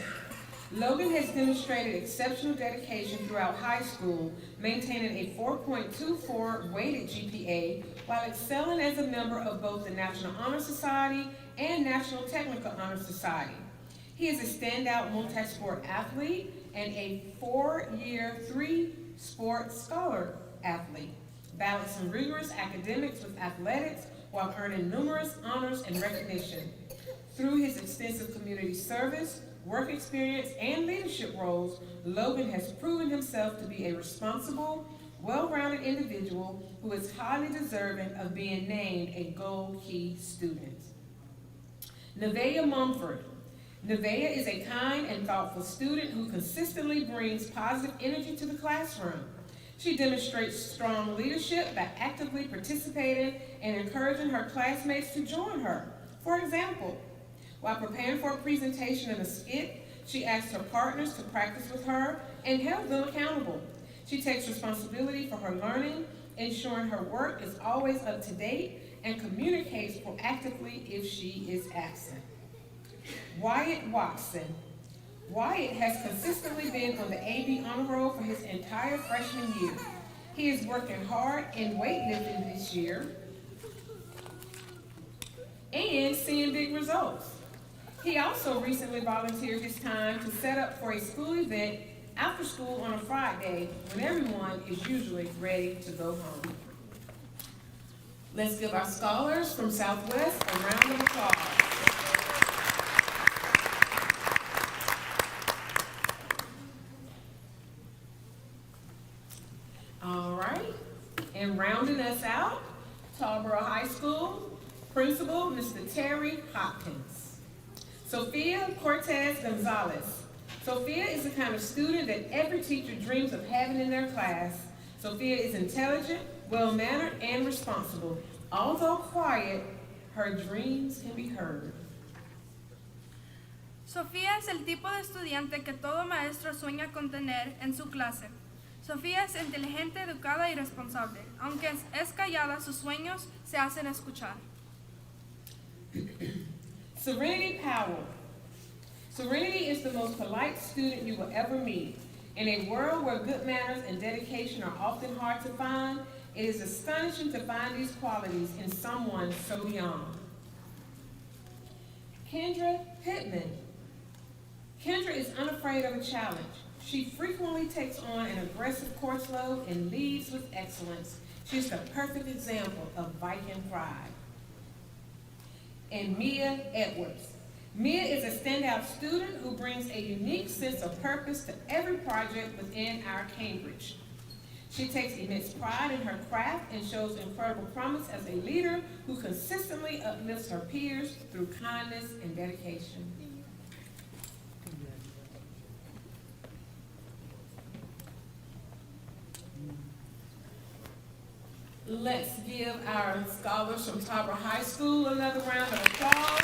Logan has demonstrated exceptional dedication throughout high school, maintaining a 4.24 weighted GPA while excelling as a member of both the National Honor Society and National Technical Honor Society. He is a standout multi-sport athlete and a 4-year, 3-sport scholar athlete. balancing rigorous academics with athletics while earning numerous honors and recognition. Through his extensive community service, work experience, and leadership roles, Logan has proven himself to be a responsible, well-rounded individual who is highly deserving of being named a Gold Key student. Nevaeh Mumford. Nevaeh is a kind and thoughtful student who consistently brings positive energy to the classroom. She demonstrates strong leadership by actively participating and encouraging her classmates to join her. For example, while preparing for a presentation in a skit, she asks her partners to practice with her and held them accountable. She takes responsibility for her learning, ensuring her work is always up to date, and communicates proactively if she is absent. Wyatt Watson. Wyatt has consistently been on the AB honor roll for his entire freshman year. He is working hard in weightlifting this year and seeing big results. He also recently volunteered his time to set up for a school event after school on a Friday when everyone is usually ready to go home. Let's give our scholars from Southwest a round of applause. All right, and rounding us out, Tarboro High School Principal, Mr. Terry Hopkins. Sophia Cortez Gonzalez. Sophia is the kind of student that every teacher dreams of having in their class. Sophia is intelligent, well-mannered, and responsible. Although quiet, her dreams can be heard. Sofía es el tipo de estudiante que todo maestro sueña con tener en su clase. Sofía es inteligente, educada y responsable. Aunque es callada, sus sueños se hacen escuchar. Serenity Powell. Serenity is the most polite student you will ever meet. In a world where good manners and dedication are often hard to find, it is astonishing to find these qualities in someone so young. Kendra Pittman. Kendra is unafraid of a challenge. She frequently takes on an aggressive course load and leads with excellence. She's the perfect example of Viking pride. And Mia Edwards. Mia is a standout student who brings a unique sense of purpose to every project within our Cambridge. She takes immense pride in her craft and shows incredible promise as a leader who consistently uplifts her peers through kindness and dedication. Let's give our scholars from Tarboro High School another round of applause.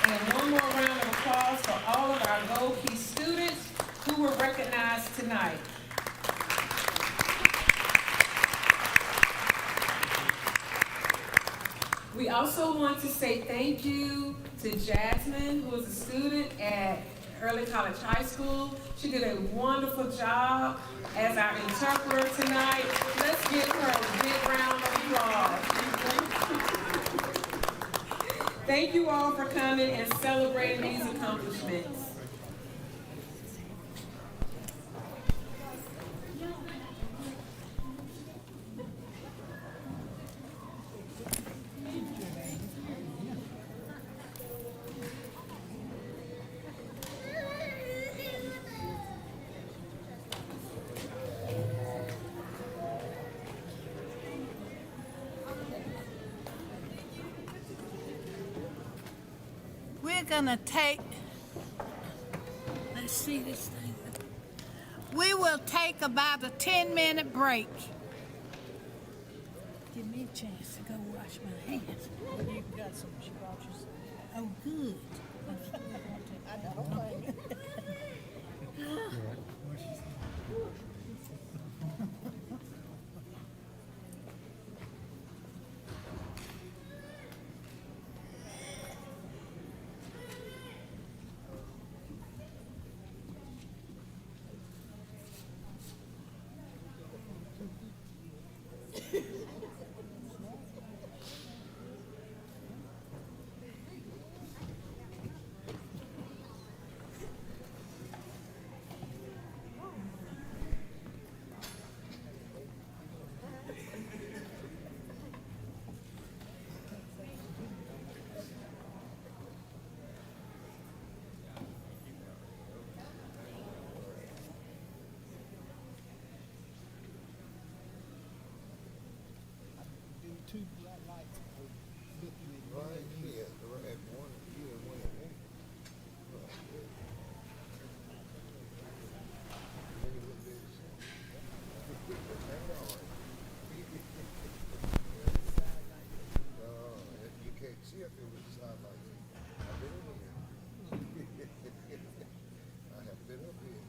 And one more round of applause for all of our Gold Key students who were recognized tonight. We also want to say thank you to Jasmine, who is a student at Early College High School. She did a wonderful job as our interpreter tonight. Let's give her a big round of applause. Thank you all for coming and celebrating these accomplishments. We're gonna take, let's see this thing. We will take about a 10-minute break. Give me a chance to go wash my hands. You got some, she brought you some. Oh, good. I know. two bright lights looking at you. Right here, right at one, you and one at one. Right there. Look at this. Hang on. You can't see if it was side like that. I've been in here. I have been up here.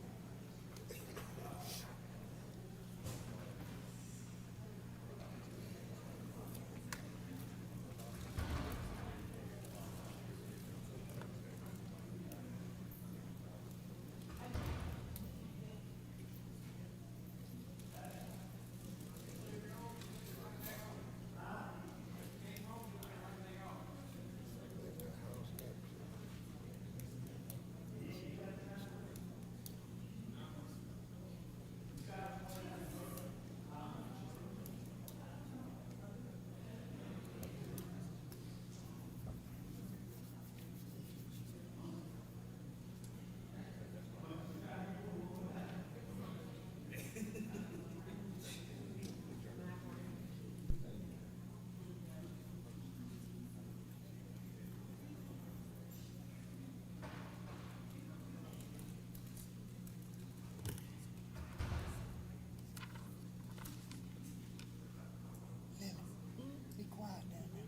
Be quiet down there.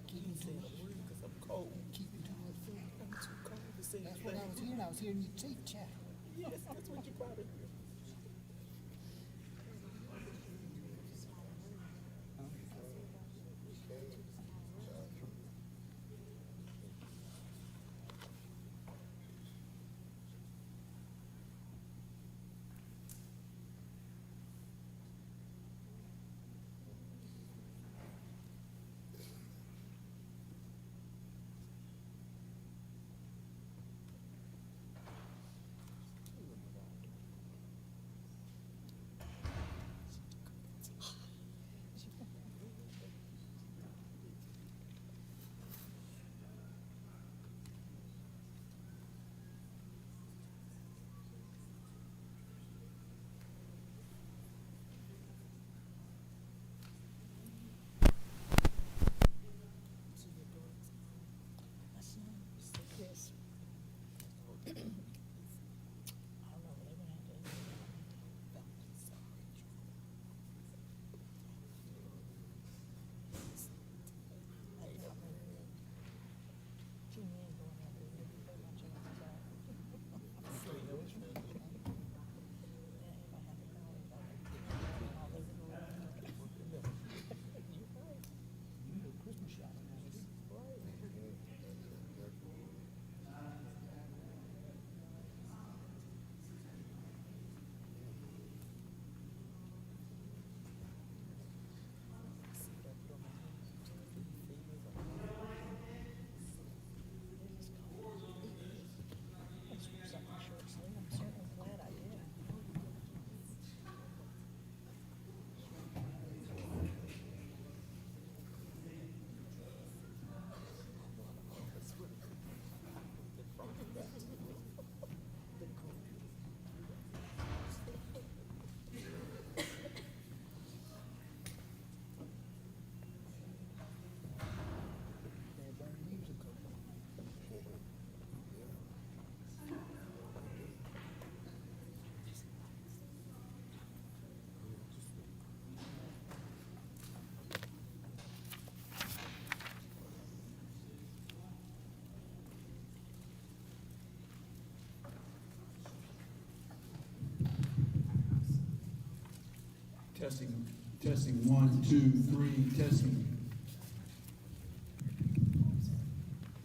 Keep it to because I'm cold. Keep it to yourself. I'm too cold to say that's what I was hearing. I was hearing your teeth chatter. Yes, that's what you probably hear. Yes. I don't know, they went out there. Christmas shopping. I'm certainly glad I did. They burn musical. Testing, testing, 1, 2, 3, testing.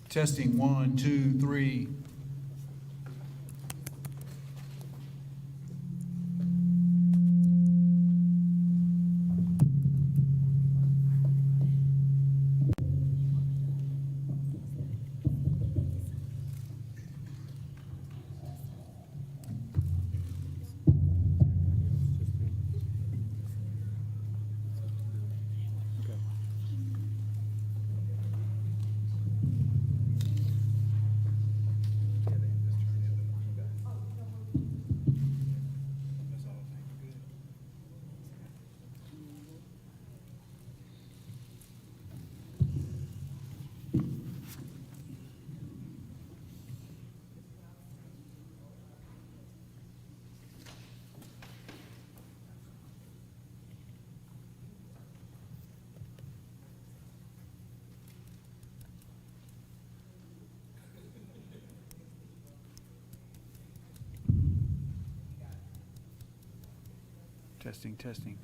Testing, 1, 2, 3. Testing, testing.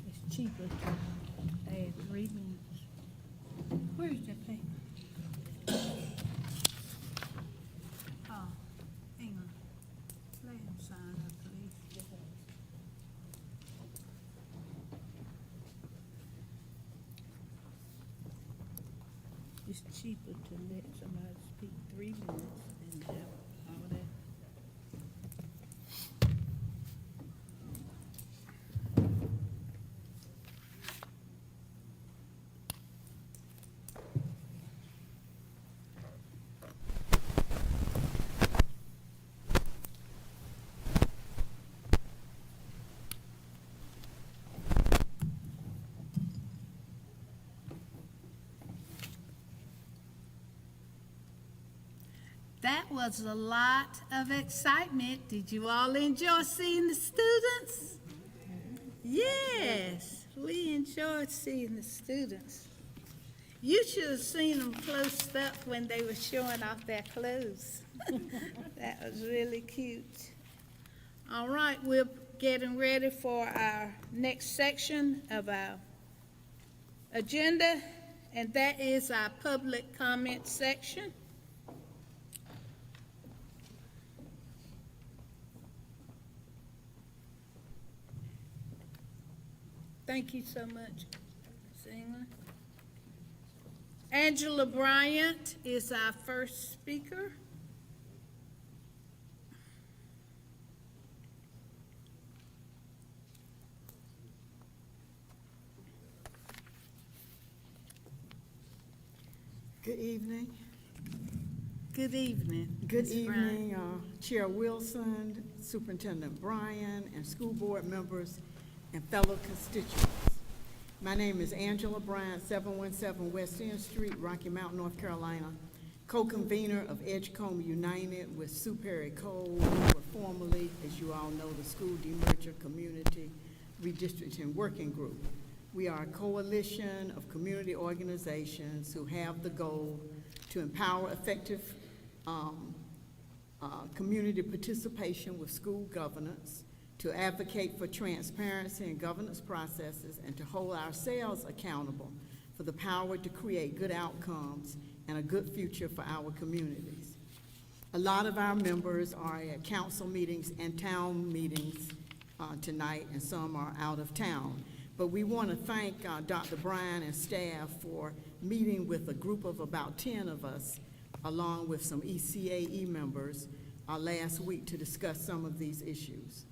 It's cheaper to add 3 minutes. Where's that paper? Oh, hang on. Let him sign up, please. It's cheaper to let somebody speak 3 minutes than have all that. That was a lot of excitement. Did you all enjoy seeing the students? Yes, we enjoyed seeing the students. You should have seen them close up when they were showing off their clothes. That was really cute. All right, we're getting ready for our next section of our agenda, and that is our public comment section. Thank you so much, Ms. England. Angela Bryant is our first speaker. Good evening. Good evening. Good Ms. Bryant. evening, Chair Wilson, Superintendent Bryan, and school board members and fellow constituents. My name is Angela Bryant, 717 West End Street, Rocky Mount, North Carolina, co-convener of Edgecombe United with Sue Perry Cole, who were formerly, as you all know, the School Demerger Community Redistricting Working Group. We are a coalition of community organizations who have the goal to empower effective community participation with school governance, to advocate for transparency in governance processes, and to hold ourselves accountable for the power to create good outcomes and a good future for our communities. A lot of our members are at council meetings and town meetings tonight, and some are out of town. But we want to thank Dr. Bryan and staff for meeting with a group of about 10 of us, along with some ECAE members, last week to discuss some of these issues.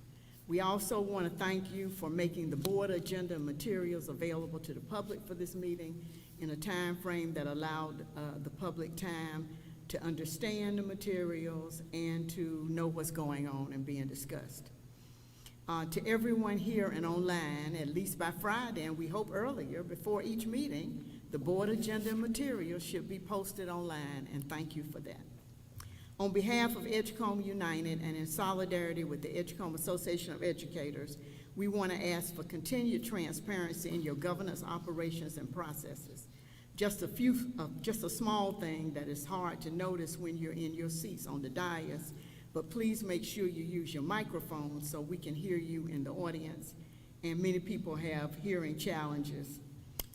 We also want to thank you for making the board agenda and materials available to the public for this meeting in a time frame that allowed the public time to understand the materials and to know what's going on and being discussed. To everyone here and online, at least by Friday, and we hope earlier, before each meeting, the board agenda and materials should be posted online, and thank you for that. On behalf of Edgecombe United and in solidarity with the Edgecombe Association of Educators, we want to ask for continued transparency in your governance operations and processes. Just a small thing that is hard to notice when you're in your seats on the dais, but please make sure you use your microphone so we can hear you in the audience, and many people have hearing challenges.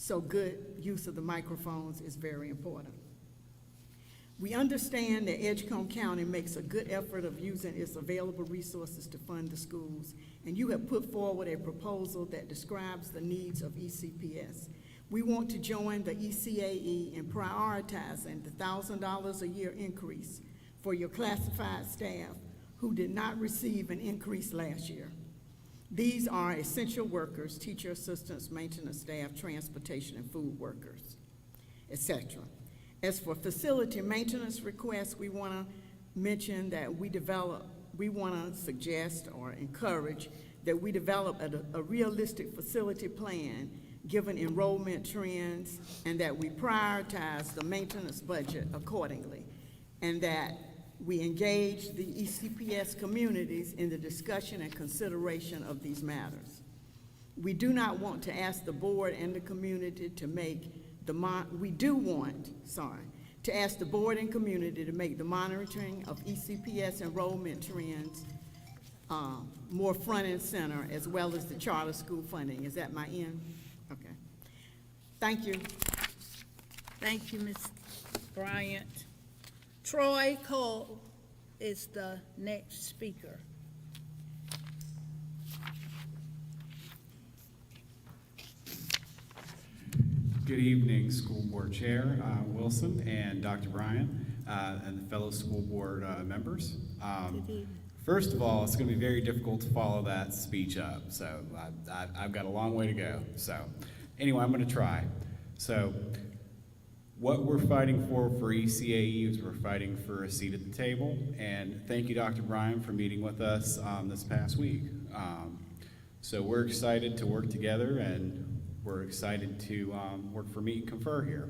So good use of the microphones is very important. We understand that Edgecombe County makes a good effort of using its available resources to fund the schools, and you have put forward a proposal that describes the needs of ECPS. We want to join the ECAE in prioritizing the $1,000 a year increase for your classified staff who did not receive an increase last year. These are essential workers, teacher assistants, maintenance staff, transportation, and food workers, etc. As for facility maintenance requests, we want to mention that we want to suggest or encourage that we develop a realistic facility plan given enrollment trends, and that we prioritize the maintenance budget accordingly, and that we engage the ECPS communities in the discussion and consideration of these matters. We do not want to ask the board and the community to make to ask the board and community to make the monitoring of ECPS enrollment trends more front and center, as well as the charter school funding. Is that my end? Okay. Thank you. Thank you, Ms. Bryant. Troy Cole is the next speaker. Good evening, School Board Chair Wilson and Dr. Bryan and the fellow school board members. Good evening. First of all, it's going to be very difficult to follow that speech up, so I've got a long way to go. So anyway, I'm going to try. So what we're fighting for ECAE is we're fighting for a seat at the table, and thank you, Dr. Bryan, for meeting with us this past week. So we're excited to work together, and we're excited to work for Meet and Confer here.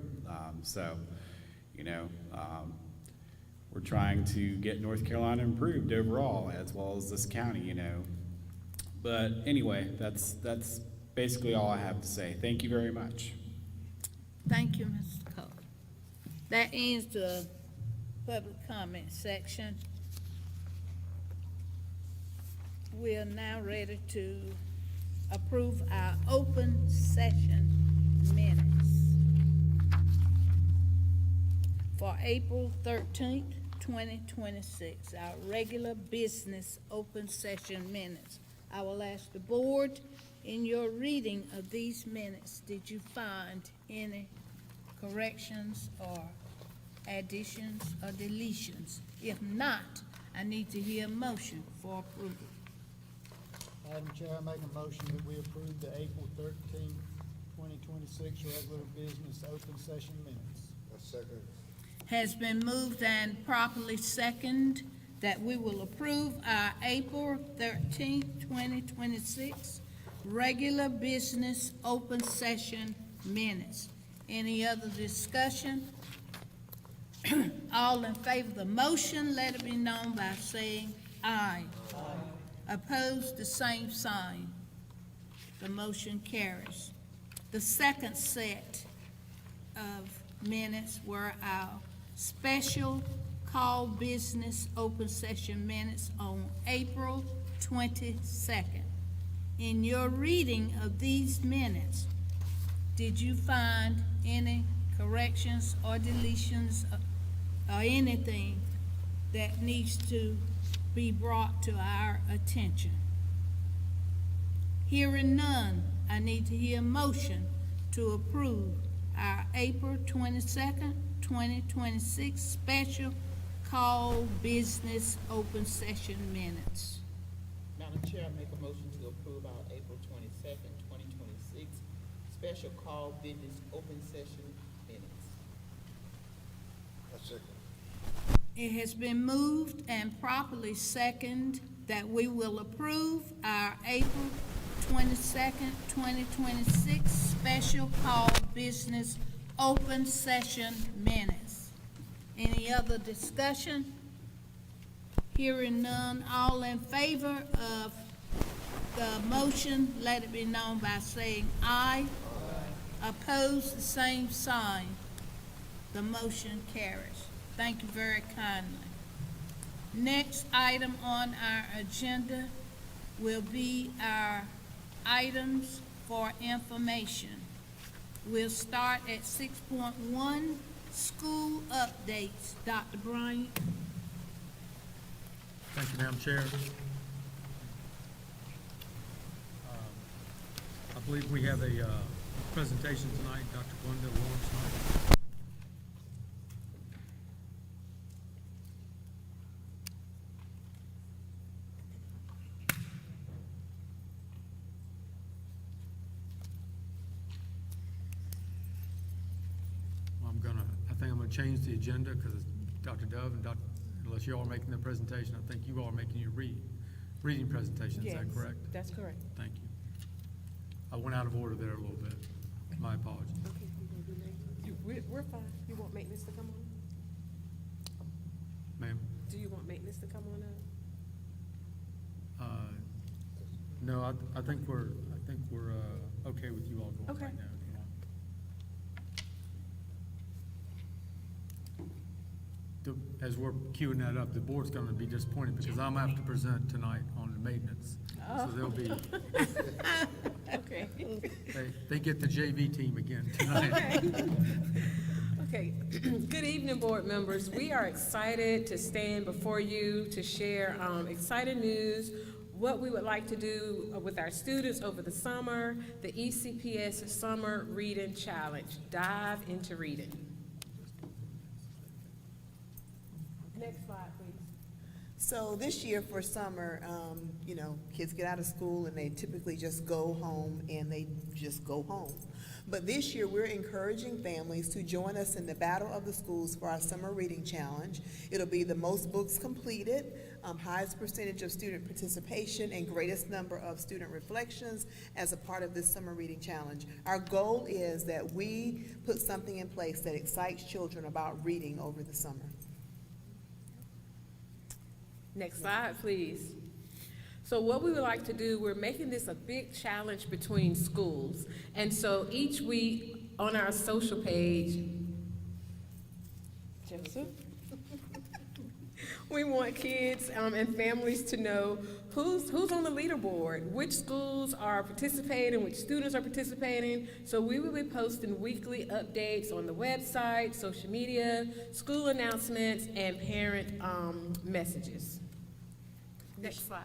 We're trying to get North Carolina improved overall, as well as this county, But anyway, that's basically all I have to say. Thank you very much. Thank you, Mr. Cole. That ends the public comment section. We are now ready to approve our open session minutes for April 13th, 2026, our regular business open session minutes. I will ask the board, in your reading of these minutes, did you find any corrections or additions or deletions? If not, I need to hear a motion for approval. Madam Chair, I make a motion that we approve the April 13th, 2026 regular business open session minutes. A second. Has been moved and properly seconded that we will approve our April 13th, 2026 regular business open session minutes. Any other discussion? All in favor of the motion, let it be known by saying aye. Aye. Opposed, the same sign. The motion carries. The second set of minutes were our special call business open session minutes on April 22nd. In your reading of these minutes, did you find any corrections or deletions or anything that needs to be brought to our attention? Hearing none, I need to hear a motion to approve our April 22nd, 2026 special call business open session minutes. Madam Chair, I make a motion to approve our April 22nd, 2026 special call business open session minutes. A second. It has been moved and properly seconded that we will approve our April 22nd, 2026 special call business open session minutes. Any other discussion? Hearing none, all in favor of the motion, let it be known by saying aye. Aye. Opposed, the same sign. The motion carries. Thank you very kindly. Next item on our agenda will be our items for information. We'll start at 6.1, school updates. Dr. Bryant? Thank you, Madam Chair. I believe we have a presentation tonight, Dr. Glenda Lawrence Knight. I think I'm gonna change the agenda because Dr. Dove and unless you all are making the presentation, I think you all are making your reading presentation, is that correct? That's correct. Thank you. I went out of order there a little bit. My apologies. Okay, we're fine. You want maintenance to come on? Ma'am? Do you want maintenance to come on up? No, I think we're okay with you all going Okay. right now. if you want. As we're queuing that up, the board's gonna be disappointed because I'm gonna have to present tonight on the maintenance. So they'll be, Okay. they get the JV team again tonight. Okay. Good evening, board members. We are excited to stand before you to share exciting news, what we would like to do with our students over the summer, the ECPS Summer Reading Challenge. Dive into reading. Next slide, please. So this year for summer, you know, kids get out of school and they typically just go home and they just go home. But this year, we're encouraging families to join us in the Battle of the Schools for our Summer Reading Challenge. It'll be the most books completed, highest percentage of student participation, and greatest number of student reflections as a part of this Summer Reading Challenge. Our goal is that we put something in place that excites children about reading over the summer. Next slide, please. So what we would like to do, we're making this a big challenge between schools. And so each week on our social page, Joseph, we want kids and families to know who's on the leaderboard, which schools are participating, which students are participating. So we will be posting weekly updates on the website, social media, school announcements, and parent messages. Next slide.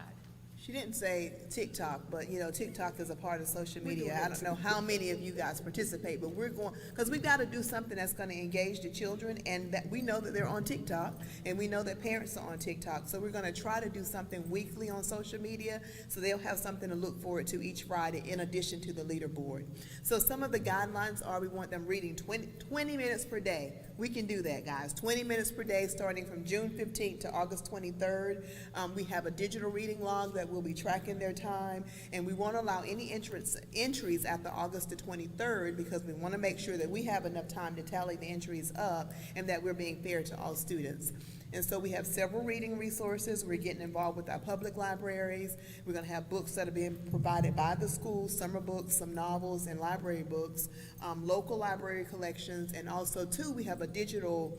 She didn't say TikTok, but you know, TikTok is a part of social media. I don't know how many of you guys participate, but we're going, because we've got to do something that's going to engage the children, and that we know that they're on TikTok, and we know that parents are on TikTok. So we're going to try to do something weekly on social media, so they'll have something to look forward to each Friday in addition to the leaderboard. So some of the guidelines are we want them reading 20 minutes per day. We can do that, guys. 20 minutes per day starting from June 15th to August 23rd. We have a digital reading log that we'll be tracking their time, and we won't allow any entries after August the 23rd because we want to make sure that we have enough time to tally the entries up and that we're being fair to all students. And so we have several reading resources. We're getting involved with our public libraries. We're going to have books that are being provided by the schools, summer books, some novels, and library books, local library collections, and also, too, we have a digital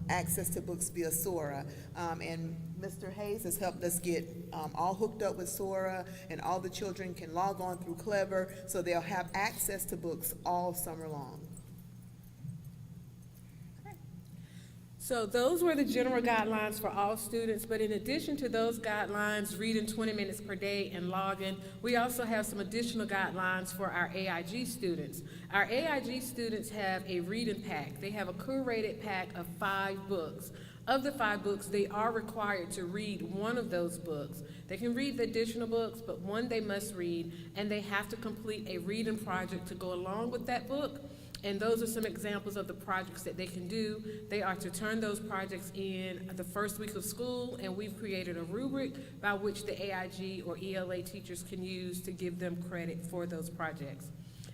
access to books via Sora. And Mr. Hayes has helped us get all hooked up with Sora, and all the children can log on through Clever, so they'll have access to books all summer long. So those were the general guidelines for all students, but in addition to those guidelines, reading 20 minutes per day and logging, we also have some additional guidelines for our AIG students. Our AIG students have a reading pack. They have a curated pack of 5 books. Of the 5 books, they are required to read one of those books. They can read the additional books, but one they must read, and they have to complete a reading project to go along with that book. And those are some examples of the projects that they can do. They are to turn those projects in the first week of school, and we've created a rubric by which the AIG or ELA teachers can use to give them credit for those projects.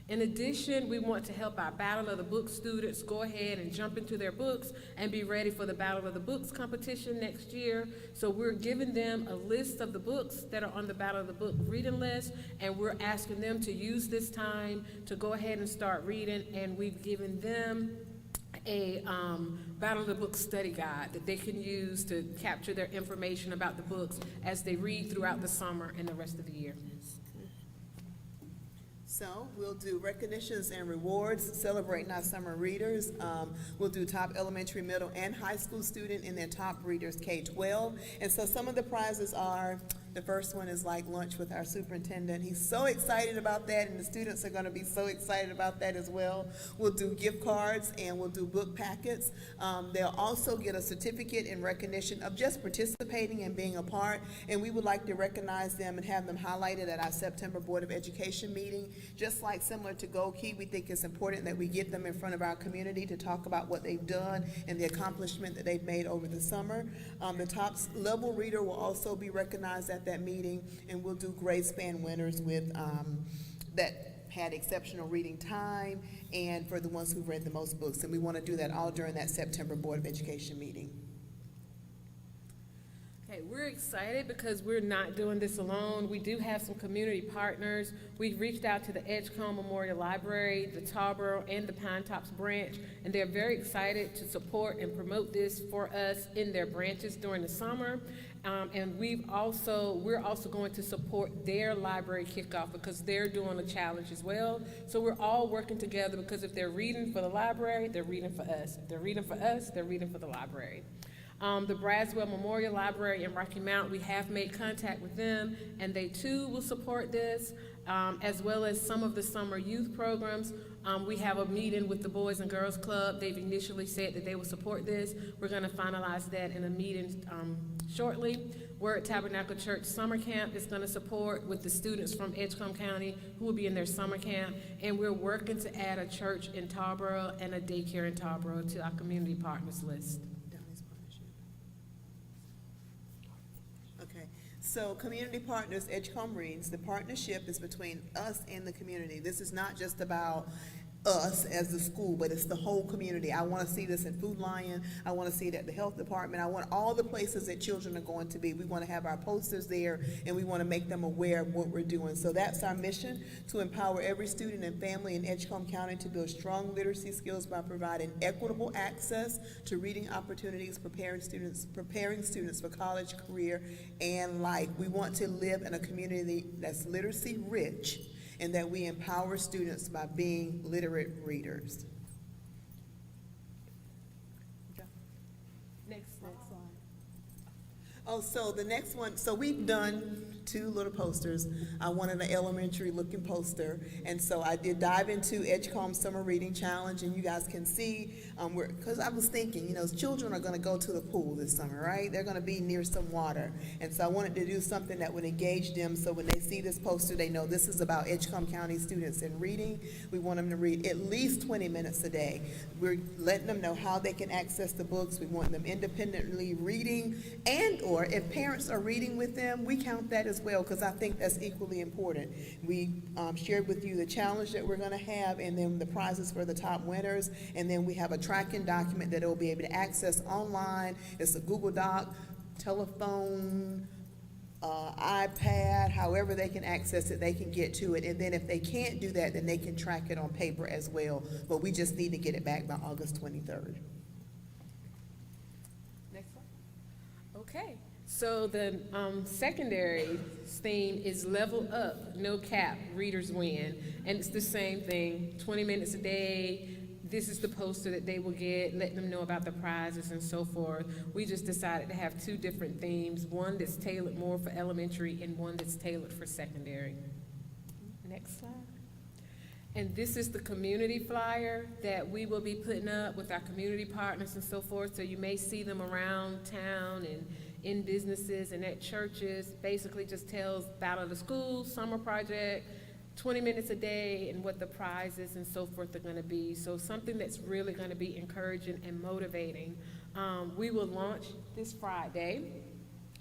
In addition, we want to help our Battle of the Books students go ahead and jump into their books and be ready for the Battle of the Books competition next year. So we're giving them a list of the books that are on the Battle of the Book reading list, and we're asking them to use this time to go ahead and start reading, and we've given them a Battle of the Book study guide that they can use to capture their information about the books as they read throughout the summer and the rest of the year. So we'll do recognitions and rewards, celebrating our summer readers. We'll do top elementary, middle, and high school student in their top readers, K-12. And so some of the prizes are, the first one is like lunch with our superintendent. He's so excited about that, and the students are going to be so excited about that as well. We'll do gift cards, and we'll do book packets. They'll also get a certificate in recognition of just participating and being a part, and we would like to recognize them and have them highlighted at our September Board of Education meeting. Just like similar to Gold Key, we think it's important that we get them in front of our community to talk about what they've done and the accomplishment that they've made over the summer. The top level reader will also be recognized at that meeting, and we'll do grade span winners with that had exceptional reading time, and for the ones who read the most books. And we want to do that all during that September Board of Education meeting. Okay, we're excited because we're not doing this alone. We do have some community partners. We've reached out to the Edgecombe Memorial Library, the Tarboro, and the Pine Tops branch, and they're very excited to support and promote this for us in their branches during the summer. And we're also going to support their library kickoff because they're doing a challenge as well. So we're all working together because if they're reading for the library, they're reading for us. If they're reading for us, they're reading for the library. The Braswell Memorial Library in Rocky Mount, we have made contact with them, and they too will support this, as well as some of the summer youth programs. We have a meeting with the Boys and Girls Club. They've initially said that they will support this. We're going to finalize that in a meeting shortly. Word Tabernacle Church Summer Camp is going to support with the students from Edgecombe County who will be in their summer camp, and we're working to add a church in Tarboro and a daycare in Tarboro to our community partners list. Okay, so Community Partners, Edgecombe Reads, the partnership is between us and the community. This is not just about us as the school, but it's the whole community. I want to see this in Food Lion. I want to see it at the health department. I want all the places that children are going to be. We want to have our posters there, and we want to make them aware of what we're doing. So that's our mission, to empower every student and family in Edgecombe County to build strong literacy skills by providing equitable access to reading opportunities, preparing students for college, career, and life. We want to live in a community that's literacy rich, and that we empower students by being literate readers. Next slide. Oh, so the next one, so we've done two little posters. I wanted an elementary looking poster, and so I did dive into Edgecombe Summer Reading Challenge, and you guys can see, because I was thinking, children are going to go to the pool this summer, right? They're going to be near some water, and so I wanted to do something that would engage them, so when they see this poster, they know this is about Edgecombe County students in reading. We want them to read at least 20 minutes a day. We're letting them know how they can access the books. We want them independently reading, and or if parents are reading with them, we count that as well, because I think that's equally important. We shared with you the challenge that we're going to have, and then the prizes for the top winners, and then we have a tracking document that they'll be able to access online. It's a Google Doc, telephone, iPad, however they can access it, they can get to it, and then if they can't do that, then they can track it on paper as well, but we just need to get it back by August 23rd. Next one. Okay. So the secondary theme is Level Up, No Cap, Readers Win. And it's the same thing, 20 minutes a day. This is the poster that they will get, letting them know about the prizes and so forth. We just decided to have two different themes, one that's tailored more for elementary and one that's tailored for secondary. Next slide. And this is the community flyer that we will be putting up with our community partners and so forth. So you may see them around town and in businesses and at churches. Basically just tells about the school, summer project, 20 minutes a day, and what the prizes and so forth are going to be. So something that's really going to be encouraging and motivating. We will launch this Friday.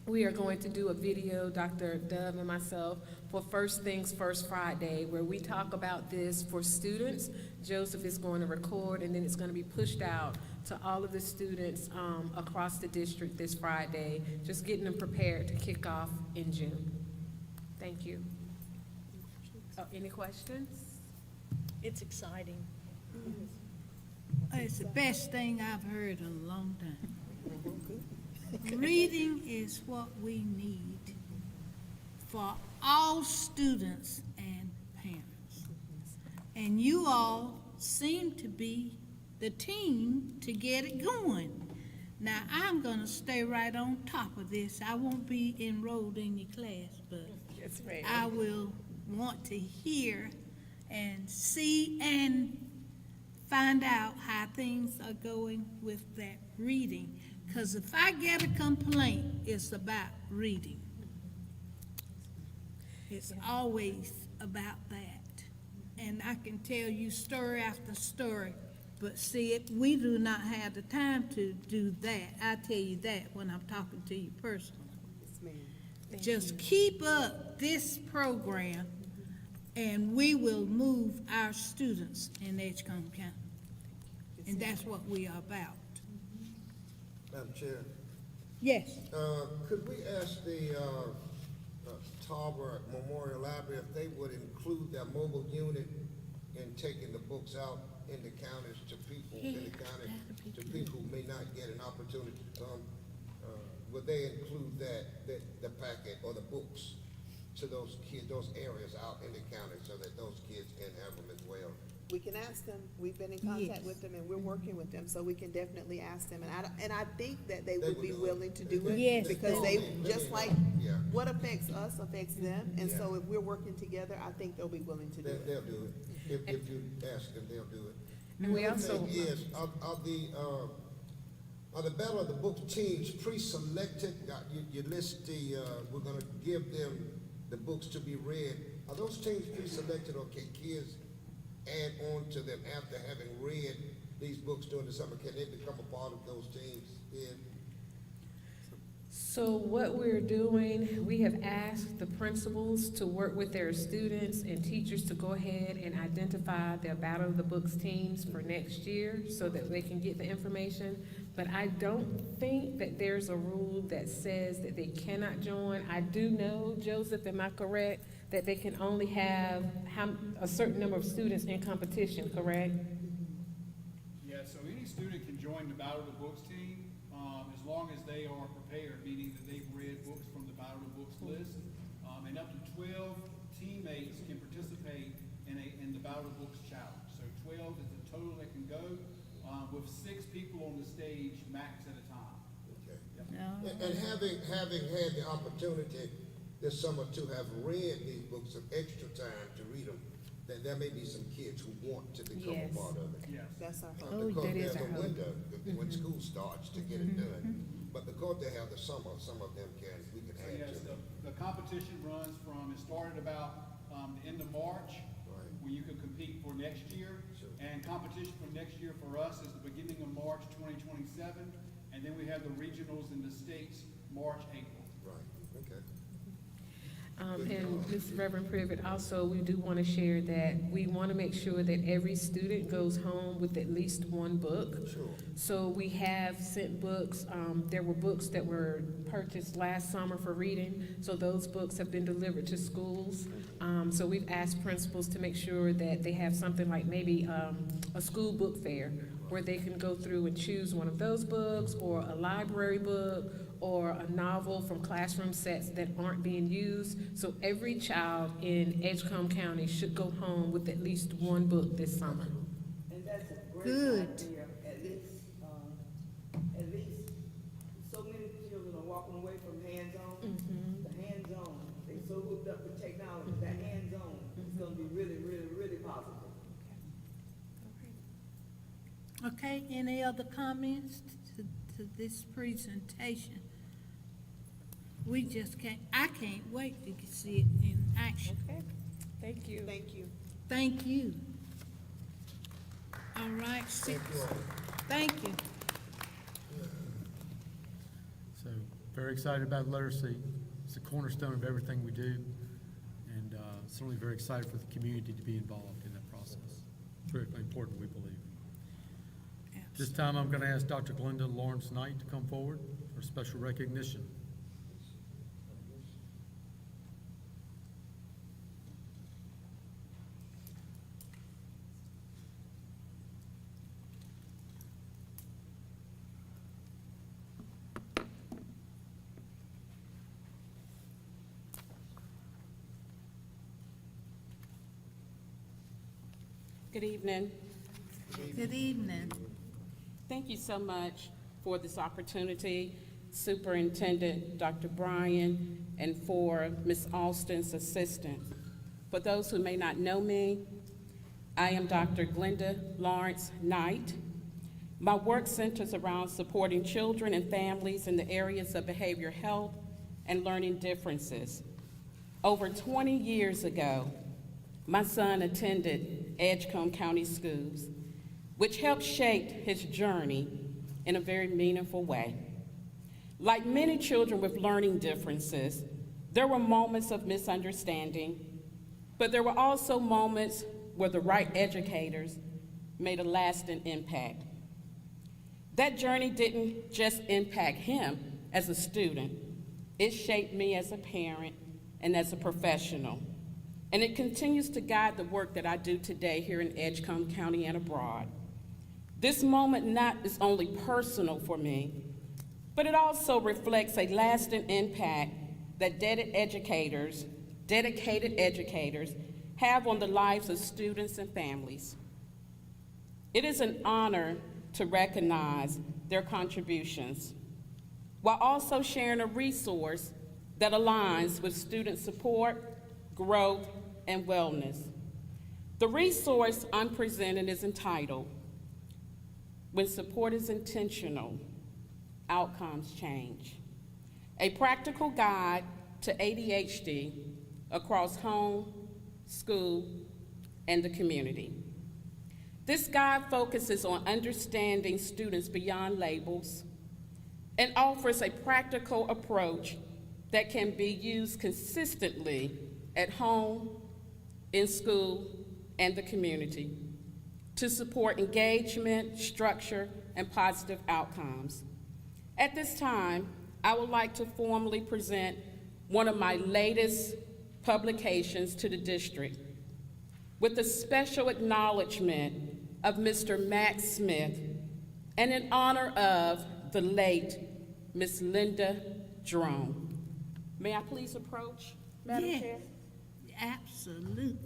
We are going to do a video, Dr. Dove and myself, for First Things First Friday, where we talk about this for students. Joseph is going to record, and then it's going to be pushed out to all of the students across the district this Friday, just getting them prepared to kick off in June. Thank you. Oh, any questions? It's exciting. It's the best thing I've heard in a long time. Reading is what we need for all students and parents. And you all seem to be the team to get it going. Now, I'm gonna stay right on top of this. I won't be enrolled in your class, but Yes, ma'am. I will want to hear and see and find out how things are going with that reading. Because if I get a complaint, it's about reading. It's always about that. And I can tell you story after story, but see, we do not have the time to do that. I tell you that when I'm talking to you personally. Yes, ma'am. Just keep up this program, and we will move our students in Edgecombe County. And that's what we are about. Madam Chair, Yes. could we ask the Tarboro Memorial Library if they would include their mobile unit in taking the books out in the counties to people in the county, to people who may not get an opportunity to come? Would they include the packet or the books to those kids, those areas out in the county, so that those kids can have them as well? We can ask them. We've been in contact Yes. with them, and we're working with them, so we can definitely ask them. And I think that they They would would be do it. willing to do it. Yes, Because they they, would. just like, Yeah. what affects us affects them, and so Yeah. if we're working together, I think they'll be willing to do it. They'll do it. If you ask them, they'll do it. And we The other also- thing is, are the Battle of the Book teams pre-selected? You list we're gonna give them the books to be read. Are those teams pre-selected, or can kids add on to them after having read these books during the summer? Can they become a part of those teams? Yeah. So what we're doing, we have asked the principals to work with their students and teachers to go ahead and identify their Battle of the Books teams for next year so that they can get the information. But I don't think that there's a rule that says that they cannot join. I do know, Joseph, am I correct, that they can only have a certain number of students in competition, correct? Yeah, so any student can join the Battle of the Books team, as long as they are prepared, meaning that they've read books from the Battle of the Books list. And up to 12 teammates can participate in the Battle of the Books challenge. So 12 is the total that can go, with 6 people on the stage max at a time. Okay. No. And having had the opportunity this summer to have read these books of extra time to read them, then there may be some kids who want to become Yes. a part of it. Yes. That's our hope. Oh, Because that is there's our a hope. window when school starts to get it done. But because they have the summer, some of them we can So add yes, to them. the competition runs it started about, the end of March, Right. when you could compete for next year. Sure. And competition for next year for us is the beginning of March 2027, and then we have the regionals in the states, March, April. Right, okay. And Ms. Reverend Privet, also, we do want to share that we want to make sure that every student goes home with at least one book. Sure. So we have sent books, there were books that were purchased last summer for reading, so those books have been delivered to schools. So we've asked principals to make sure that they have something like maybe a school book fair, where they can go through and choose one of those books, or a library book, or a novel from classroom sets that aren't being used. So every child in Edgecombe County should go home with at least one book this summer. And that's a great Good. idea. At least, so many children are walking away from hands-on. The hands-on, they so hooked up with technology, that hands-on is gonna be really, really, really positive. Okay, any other comments to this presentation? We just I can't wait to see it in action. Okay, thank you. Thank you. Thank you. All right, Thank you all. thank you. So, very excited about literacy. It's the cornerstone of everything we do, and certainly very excited for the community to be involved in that process. It's critically important, we believe. This time, I'm going to ask Dr. Glenda Lawrence Knight to come forward for special recognition. Good evening. Good evening. Thank you so much for this opportunity, Superintendent Dr. Bryan, and for Ms. Alston's assistant. For those who may not know me, I am Dr. Glenda Lawrence Knight. My work centers around supporting children and families in the areas of behavioral health and learning differences. Over 20 years ago, my son attended Edgecombe County Schools, which helped shape his journey in a very meaningful way. Like many children with learning differences, there were moments of misunderstanding, but there were also moments where the right educators made a lasting impact. That journey didn't just impact him as a student, it shaped me as a parent and as a professional. And it continues to guide the work that I do today here in Edgecombe County and abroad. This moment not is only personal for me, but it also reflects a lasting impact that dedicated educators have on the lives of students and families. It is an honor to recognize their contributions, while also sharing a resource that aligns with student support, growth, and wellness. The resource I'm presenting is entitled, When Support is Intentional, Outcomes Change, a practical guide to ADHD across home, school, and the community. This guide focuses on understanding students beyond labels and offers a practical approach that can be used consistently at home, in school, and the community to support engagement, structure, and positive outcomes. At this time, I would like to formally present one of my latest publications to the district with a special acknowledgement of Mr. Max Smith and in honor of the late Miss Linda Jerome. May I please approach, Madam Yes, Chair? absolutely.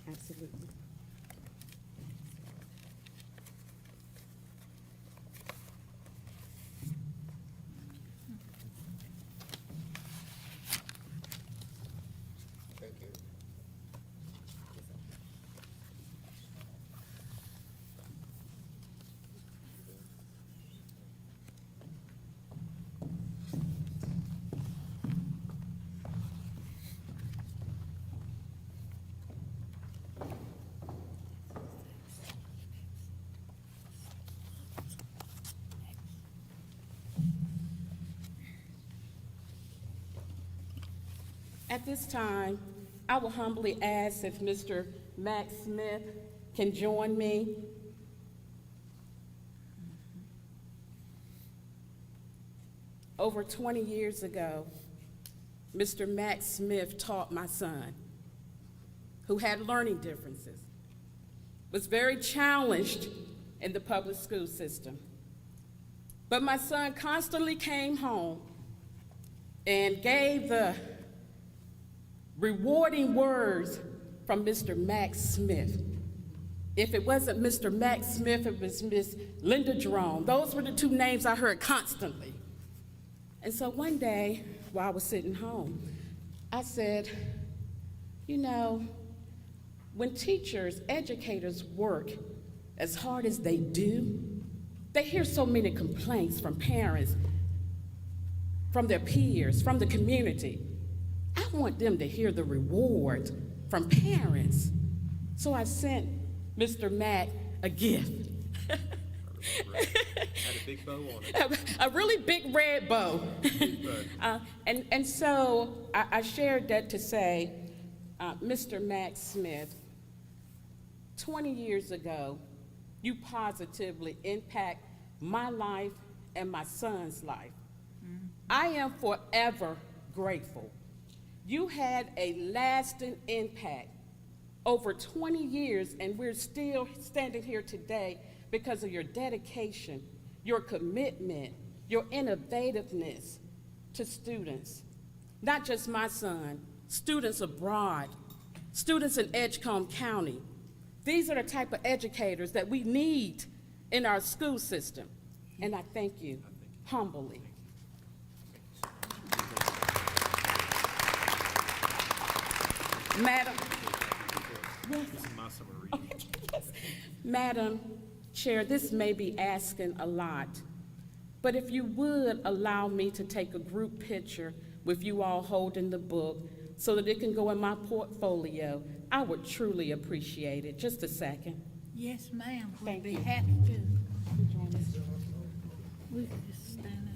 Absolutely. Thank you. At this time, I will humbly ask if Mr. Max Smith can join me. Over 20 years ago, Mr. Max Smith taught my son, who had learning differences, was very challenged in the public school system. But my son constantly came home and gave the rewarding words from Mr. Max Smith. If it wasn't Mr. Max Smith, it was Miss Linda Jerome. Those were the two names I heard constantly. And so one day, while I was sitting home, I said, you know, when teachers, educators work as hard as they do, they hear so many complaints from parents, from their peers, from the community. I want them to hear the reward from parents. So I sent Mr. Mack a gift. Had a big bow on it. A really big red bow. And so I shared that to say, Mr. Max Smith, 20 years ago, you positively impact my life and my son's life. I am forever grateful. You had a lasting impact over 20 years, and we're still standing here today because of your dedication, your commitment, your innovativeness to students. Not just my son, students abroad, students in Edgecombe County. These are the type of educators that we need in our school system, and I thank you humbly. Madam, This is my summer reading. Madam Chair, this may be asking a lot, but if you would allow me to take a group picture with you all holding the book so that it can go in my portfolio, I would truly appreciate it. Just a second. Yes, ma'am, we'd Thank be you. happy to. We can just stand up.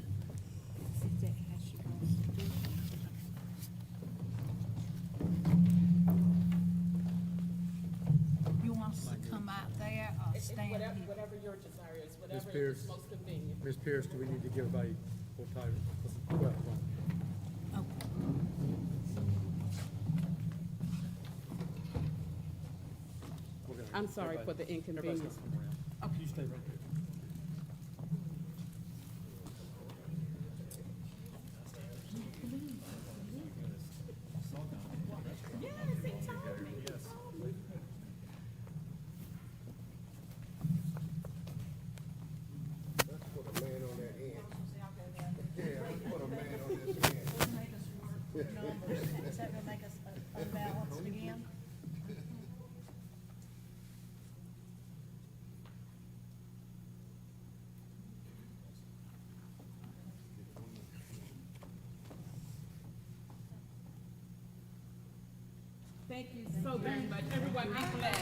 You want us to come out there or stand here? Whatever your desire is, Ms. whatever Pierce. is most convenient. Ms. Pierce, do we need to give everybody full title? Well, I'm sorry for the inconvenience. Everybody's gonna come around. You stay right there. Let's put a man on that end. Yeah, let's put a man on this end. Is that gonna make us unbalanced again? Thank you so very much. Everyone be blessed.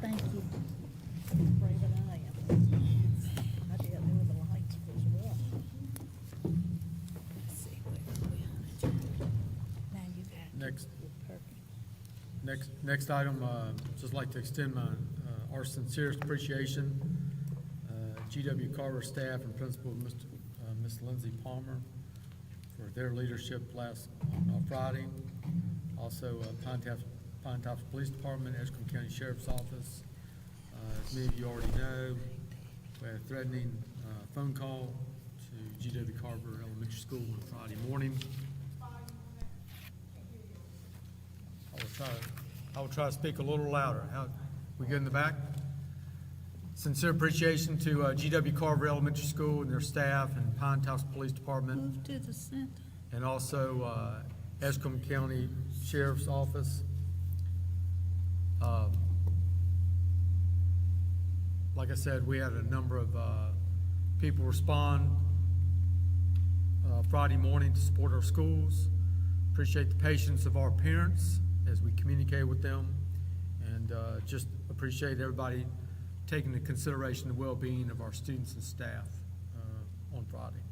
Thank you. Brave and I am. I did know the lights was warm. Let's see, where are we on it? Now you got. Next, Perfect. next item, just like to extend our sincerest appreciation, GW Carver staff and principal, Ms. Lindsay Palmer, for their leadership on Friday. Also, Pine Tops Police Department, Edgecombe County Sheriff's Office. As many of you already know, we had a threatening phone call to GW Carver Elementary School on Friday morning. I will try to speak a little louder. We good in the back? Sincere appreciation to GW Carver Elementary School and their staff and Pine Tops Police Department, Move to the center. and also Edgecombe County Sheriff's Office. Like I said, we had a number of people respond Friday morning to support our schools. Appreciate the patience of our parents as we communicate with them, and just appreciate everybody taking into consideration the well-being of our students and staff on Friday.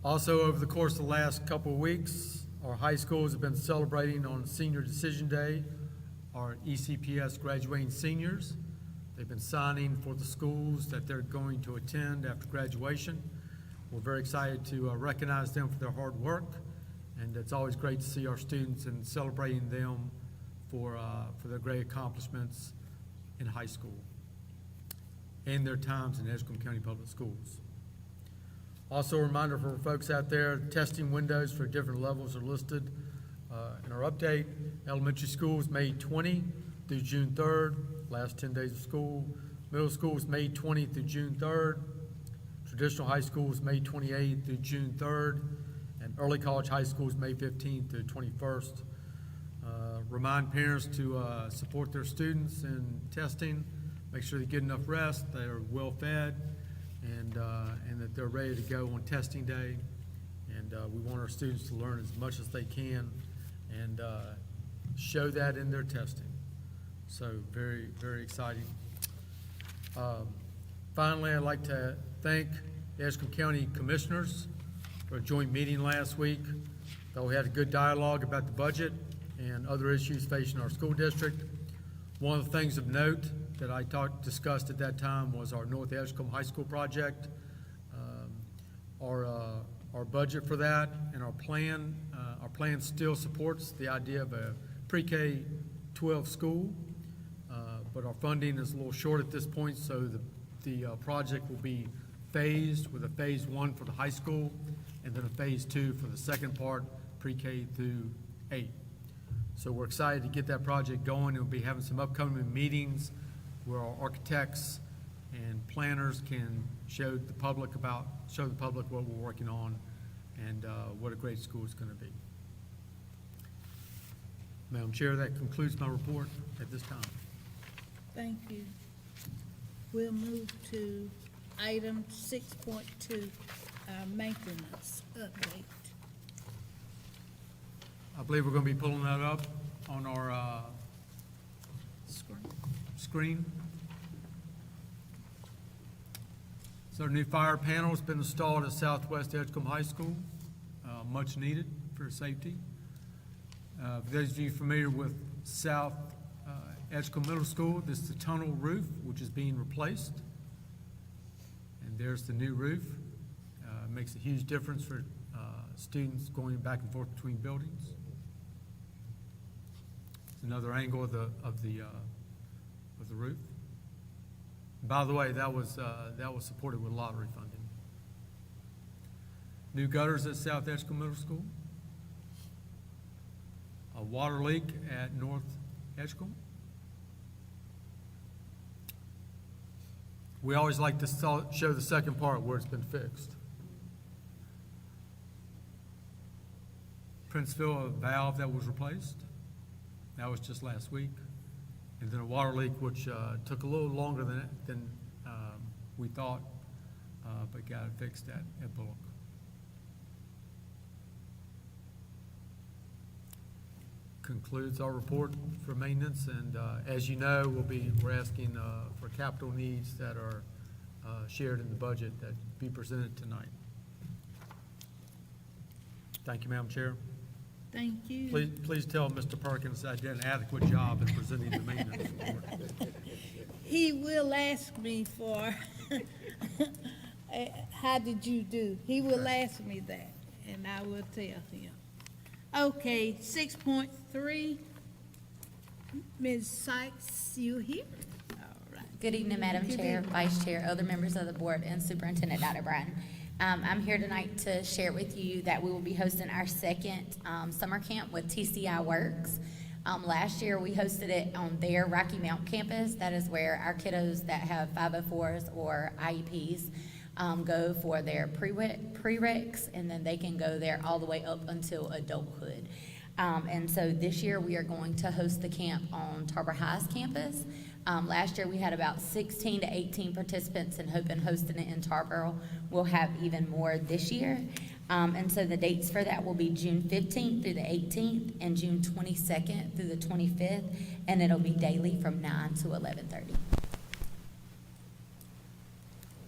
Also, over the course of the last couple of weeks, our high schools have been celebrating on Senior Decision Day our ECPS graduating seniors. They've been signing for the schools that they're going to attend after graduation. We're very excited to recognize them for their hard work, and it's always great to see our students and celebrating them for their great accomplishments in high school and their times in Edgecombe County Public Schools. Also, a reminder for folks out there, testing windows for different levels are listed in our update. Elementary schools, May 20 through June 3rd, last 10 days of school. Middle schools, May 20 through June 3rd. Traditional high schools, May 28th through June 3rd. And early college high schools, May 15th through 21st. Remind parents to support their students in testing, make sure they get enough rest, they are well fed, and that they're ready to go on testing day. And we want our students to learn as much as they can and show that in their testing. So very, very exciting. Finally, I'd like to thank the Edgecombe County Commissioners for a joint meeting last week. That we had a good dialogue about the budget and other issues facing our school district. One of the things of note that I discussed at that time was our North Edgecombe High School project. Our budget for that and our plan still supports the idea of a pre-K-12 school, but our funding is a little short at this point, so the project will be phased with a phase 1 for the high school and then a phase 2 for the second part, pre-K through 8. So we're excited to get that project going. We'll be having some upcoming meetings where our architects and planners can show the public what we're working on and what a great school it's going to be. Madam Chair, that concludes my report at this time. Thank you. We'll move to item 6.2, our maintenance update. I believe we're going to be pulling that up on our screen. So our new fire panel has been installed at Southwest Edgecombe High School, much needed for safety. For those of you familiar with South Edgecombe Middle School, this is the tunnel roof, which is being replaced. And there's the new roof. Makes a huge difference for students going back and forth between buildings. It's another angle of the roof. By the way, that was supported with lottery funding. New gutters at South Edgecombe Middle School. A water leak at North Edgecombe. We always like to show the second part where it's been fixed. Princeville, a valve that was replaced. That was just last week. And then a water leak which took a little longer than we thought, but got it fixed at Bullock. Concludes our report for maintenance, and as you know, we're asking for capital needs that are shared in the budget that be presented tonight. Thank you, Madam Chair. Thank you. Please tell Mr. Perkins I did an adequate job in presenting the maintenance report. He will ask me for, how did you do? He will ask me that, and I will tell him. Okay, 6.3, Ms. Sykes, you here? All right. Good evening, Madam Chair, Vice Chair, other members of the board, and Superintendent Dr. Bryan. I'm here tonight to share with you that we will be hosting our second summer camp with TCI Works. Last year, we hosted it on their Rocky Mount campus. That is where our kiddos that have 504s or IEPs go for their prereqs, and then they can go there all the way up until adulthood. And so this year, we are going to host the camp on Tarboro High's campus. Last year, we had about 16 to 18 participants and hosting it in Tarboro. We'll have even more this year. And so the dates for that will be June 15th through the 18th and June 22nd through the 25th, and it'll be daily from 9 to 11:30.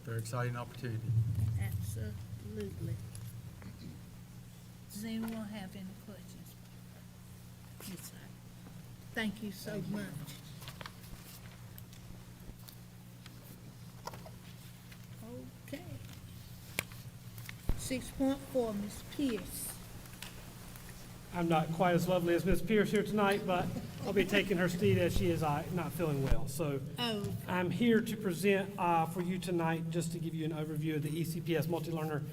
Very exciting opportunity. Absolutely. Does anyone have any questions? Ms. Sykes? Thank you so much. Okay. 6.4, Ms. Pierce. I'm not quite as lovely as Ms. Pierce here tonight, but I'll be taking her seat as she is not feeling well. So I'm here to present for you tonight just to give you an overview of the ECPS Multi-Learner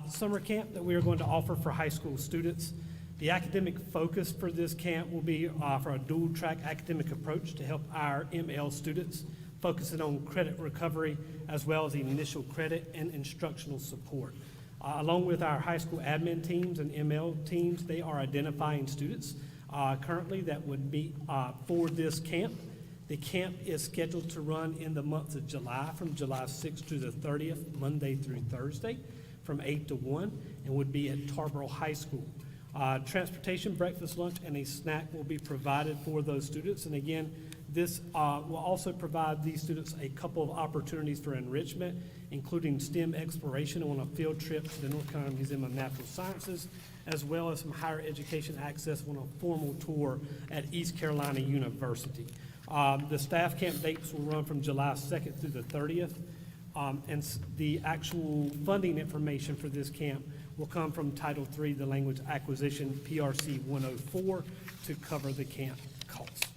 Summer Camp that we are going to offer for high school students. The academic focus for this camp will be for a dual-track academic approach to help our ML students, focusing on credit recovery as well as the initial credit and instructional support. Along with our high school admin teams and ML teams, they are identifying students currently that would be for this camp. The camp is scheduled to run in the month of July, from July 6th to the 30th, Monday through Thursday, from 8 to 1, and would be at Tarboro High School. Transportation, breakfast, lunch, and a snack will be provided for those students. And again, this will also provide these students a couple of opportunities for enrichment, including STEM exploration on a field trip to the North Carolina Museum of Natural Sciences, as well as some higher education access on a formal tour at East Carolina University. The staff camp dates will run from July 2nd through the 30th. The actual funding information for this camp will come from Title III, the Language Acquisition, PRC 104, to cover the camp cost.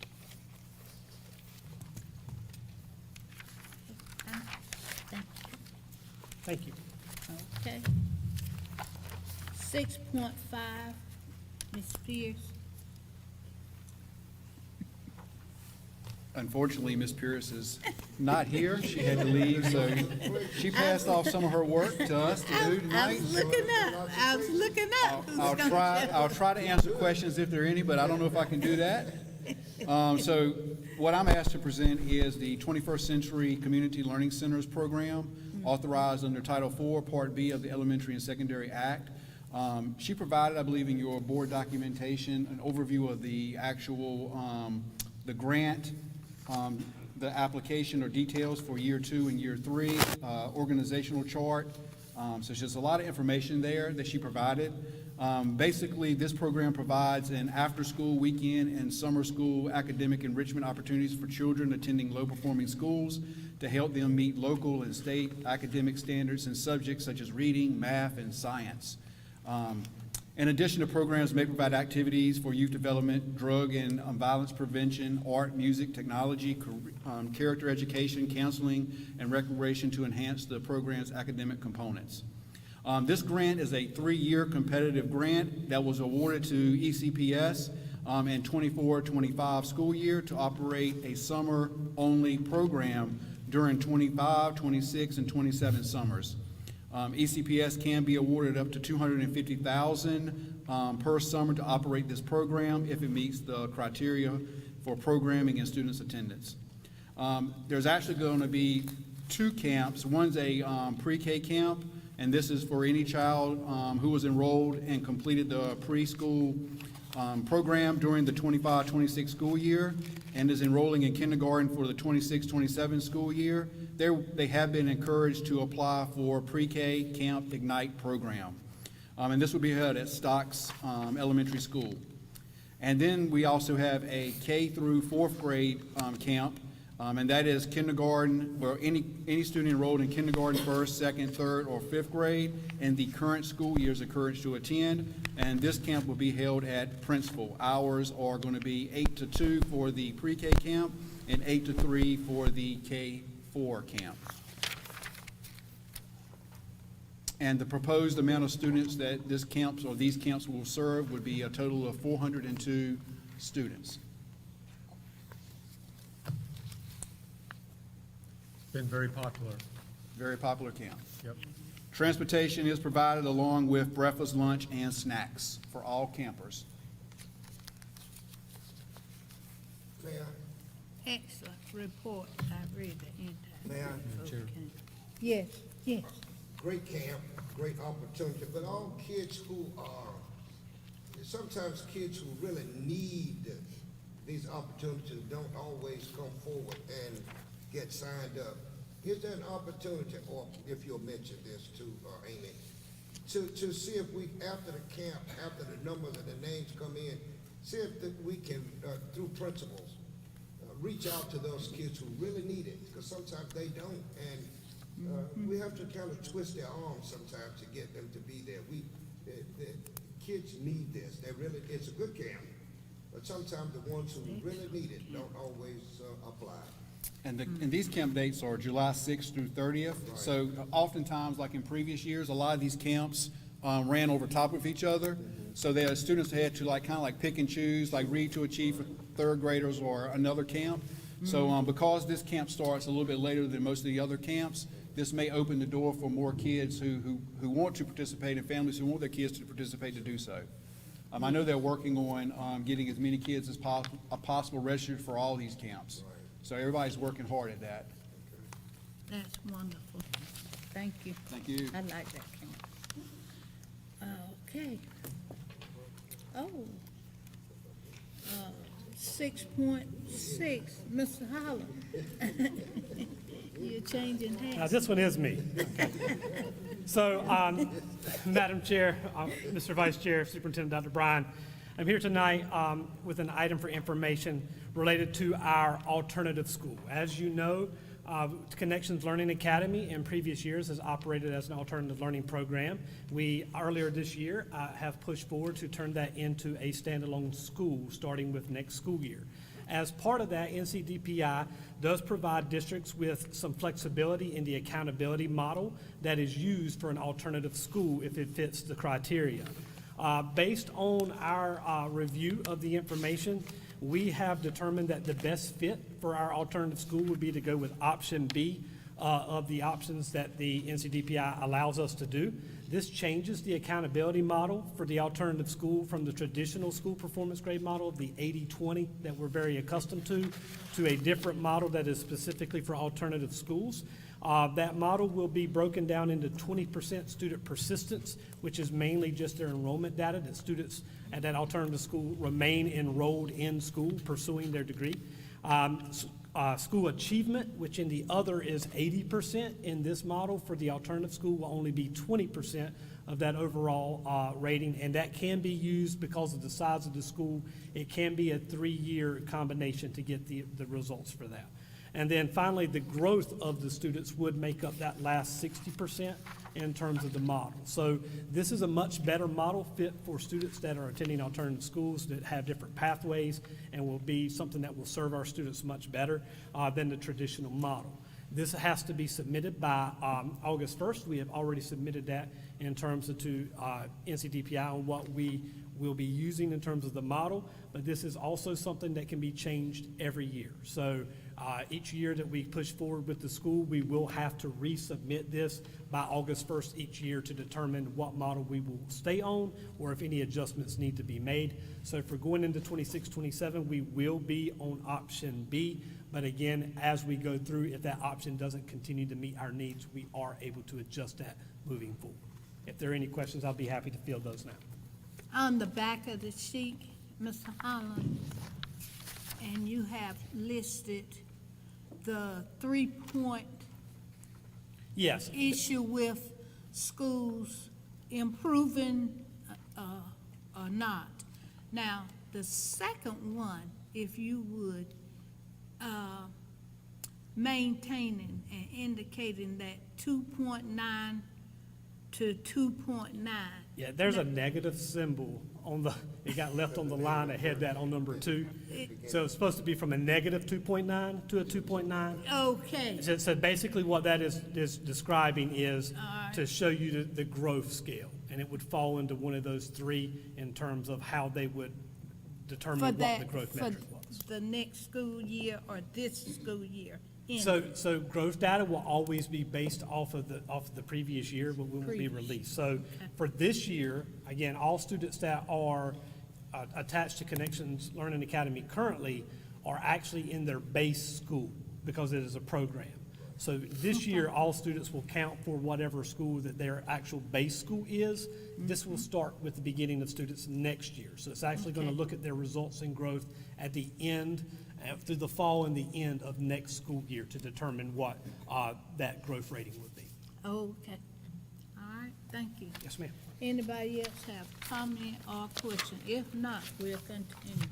Thank you. Okay. 6.5, Ms. Pierce. Unfortunately, Ms. Pierce is not here. She had to leave, so she passed off some of her work to us to do tonight. I was looking up. I'll try to answer questions if there are any, but I don't know if I can do that. So what I'm asked to present is the 21st Century Community Learning Centers program, authorized under Title IV, Part B of the Elementary and Secondary Act. She provided, I believe, in your board documentation, an overview of the actual, the grant, the application or details for year 2 and year 3, organizational chart. So there's just a lot of information there that she provided. Basically, this program provides an after-school, weekend, and summer school academic enrichment opportunities for children attending low-performing schools to help them meet local and state academic standards in subjects such as reading, math, and science. In addition, the programs may provide activities for youth development, drug and violence prevention, art, music, technology, character education, counseling, and recreation to enhance the program's academic components. This grant is a 3-year competitive grant that was awarded to ECPS in 24-25 school year to operate a summer-only program during 25, 26, and 27 summers. ECPS can be awarded up to $250,000 per summer to operate this program if it meets the criteria for programming and students' attendance. There's actually going to be 2 camps. One's a pre-K camp, and this is for any child who was enrolled and completed the preschool program during the 25-26 school year and is enrolling in kindergarten for the 26-27 school year. They have been encouraged to apply for pre-K Camp Ignite program. And this will be held at Stocks Elementary School. And then we also have a K through 4th grade camp, and that is kindergarten, where any student enrolled in kindergarten, 1st, 2nd, 3rd, or 5th grade in the current school year is encouraged to attend. And this camp will be held at Princeville. Hours are going to be 8 to 2 for the pre-K camp and 8 to 3 for the K4 camp. And the proposed amount of students that these camps will serve would be a total of 402 students. Been very popular. Very popular camp. Yep. Transportation is provided along with breakfast, lunch, and snacks for all campers. Mayor, Excellent report. I read the entire. Mayor, Yes, yes. great camp, great opportunity, but all kids who are, sometimes kids who really need these opportunities don't always come forward and get signed up. Is there an opportunity, or if you'll mention this to Amy, to see if we, after the camp, after the numbers and the names come in, see if we can, through principals, reach out to those kids who really need it, because sometimes they don't, and we have to kind of twist their arms sometimes to get them to be there. The kids need this. It's a good camp, but sometimes the ones who really need it don't always apply. And these camp dates are July 6th through 30th. Right. So oftentimes, like in previous years, a lot of these camps ran over top of each other. So the students had to kind of pick and choose, like Read to Achieve for 3rd graders or another camp. So because this camp starts a little bit later than most of the other camps, this may open the door for more kids who want to participate and families who want their kids to participate to do so. I know they're working on getting as many kids as possible registered for all these camps. Right. So everybody's working hard at that. That's wonderful. Thank you. Thank you. I like that camp. Okay. Oh. 6.6, Mr. Holland. You're changing hands. Now, this one is me. Okay. So, Madam Chair, Mr. Vice Chair, Superintendent Dr. Bryan, I'm here tonight with an item for information related to our alternative school. As you know, Connections Learning Academy in previous years has operated as an alternative learning program. We, earlier this year, have pushed forward to turn that into a standalone school starting with next school year. As part of that, NCDPI does provide districts with some flexibility in the accountability model that is used for an alternative school if it fits the criteria. Based on our review of the information, we have determined that the best fit for our alternative school would be to go with option B of the options that the NCDPI allows us to do. This changes the accountability model for the alternative school from the traditional school performance grade model, the 80-20 that we're very accustomed to a different model that is specifically for alternative schools. That model will be broken down into 20% student persistence, which is mainly just their enrollment data, that students at that alternative school remain enrolled in school pursuing their degree. School achievement, which in the other is 80% in this model, for the alternative school will only be 20% of that overall rating, and that can be used because of the size of the school. It can be a 3-year combination to get the results for that. And then finally, the growth of the students would make up that last 60% in terms of the model. So this is a much better model fit for students that are attending alternative schools that have different pathways, and will be something that will serve our students much better than the traditional model. This has to be submitted by August 1st. We have already submitted that in terms of to NCDPI on what we will be using in terms of the model, but this is also something that can be changed every year. So each year that we push forward with the school, we will have to resubmit this by August 1st each year to determine what model we will stay on or if any adjustments need to be made. So for going into 26-27, we will be on option B. But again, as we go through, if that option doesn't continue to meet our needs, we are able to adjust that moving forward. If there are any questions, I'll be happy to field those now. On the back of the sheet, Mr. Holland, and you have listed the 3-point Yes. issue with schools improving or not. Now, the second one, if you would, maintaining and indicating that 2.9 to 2.9. Yeah, there's a negative symbol on the, it got left on the line ahead of that on number 2. So it's supposed to be from a negative 2.9 to a 2.9. Okay. So basically what that is describing is to show you the growth scale. And it would fall into one of those 3 in terms of how they would determine what the growth metric was. For the next school year or this school year? So growth data will always be based off of the previous year, but will be released. So for this year, again, all students that are attached to Connections Learning Academy currently are actually in their base school because it is a program. So this year, all students will count for whatever school that their actual base school is. This will start with the beginning of students next year. So it's actually going to look at their results and growth at the end, through the fall and the end of next school year to determine what that growth rating would be. Okay. All right, thank you. Yes, ma'am. Anybody else have comment or question? If not, we'll continue.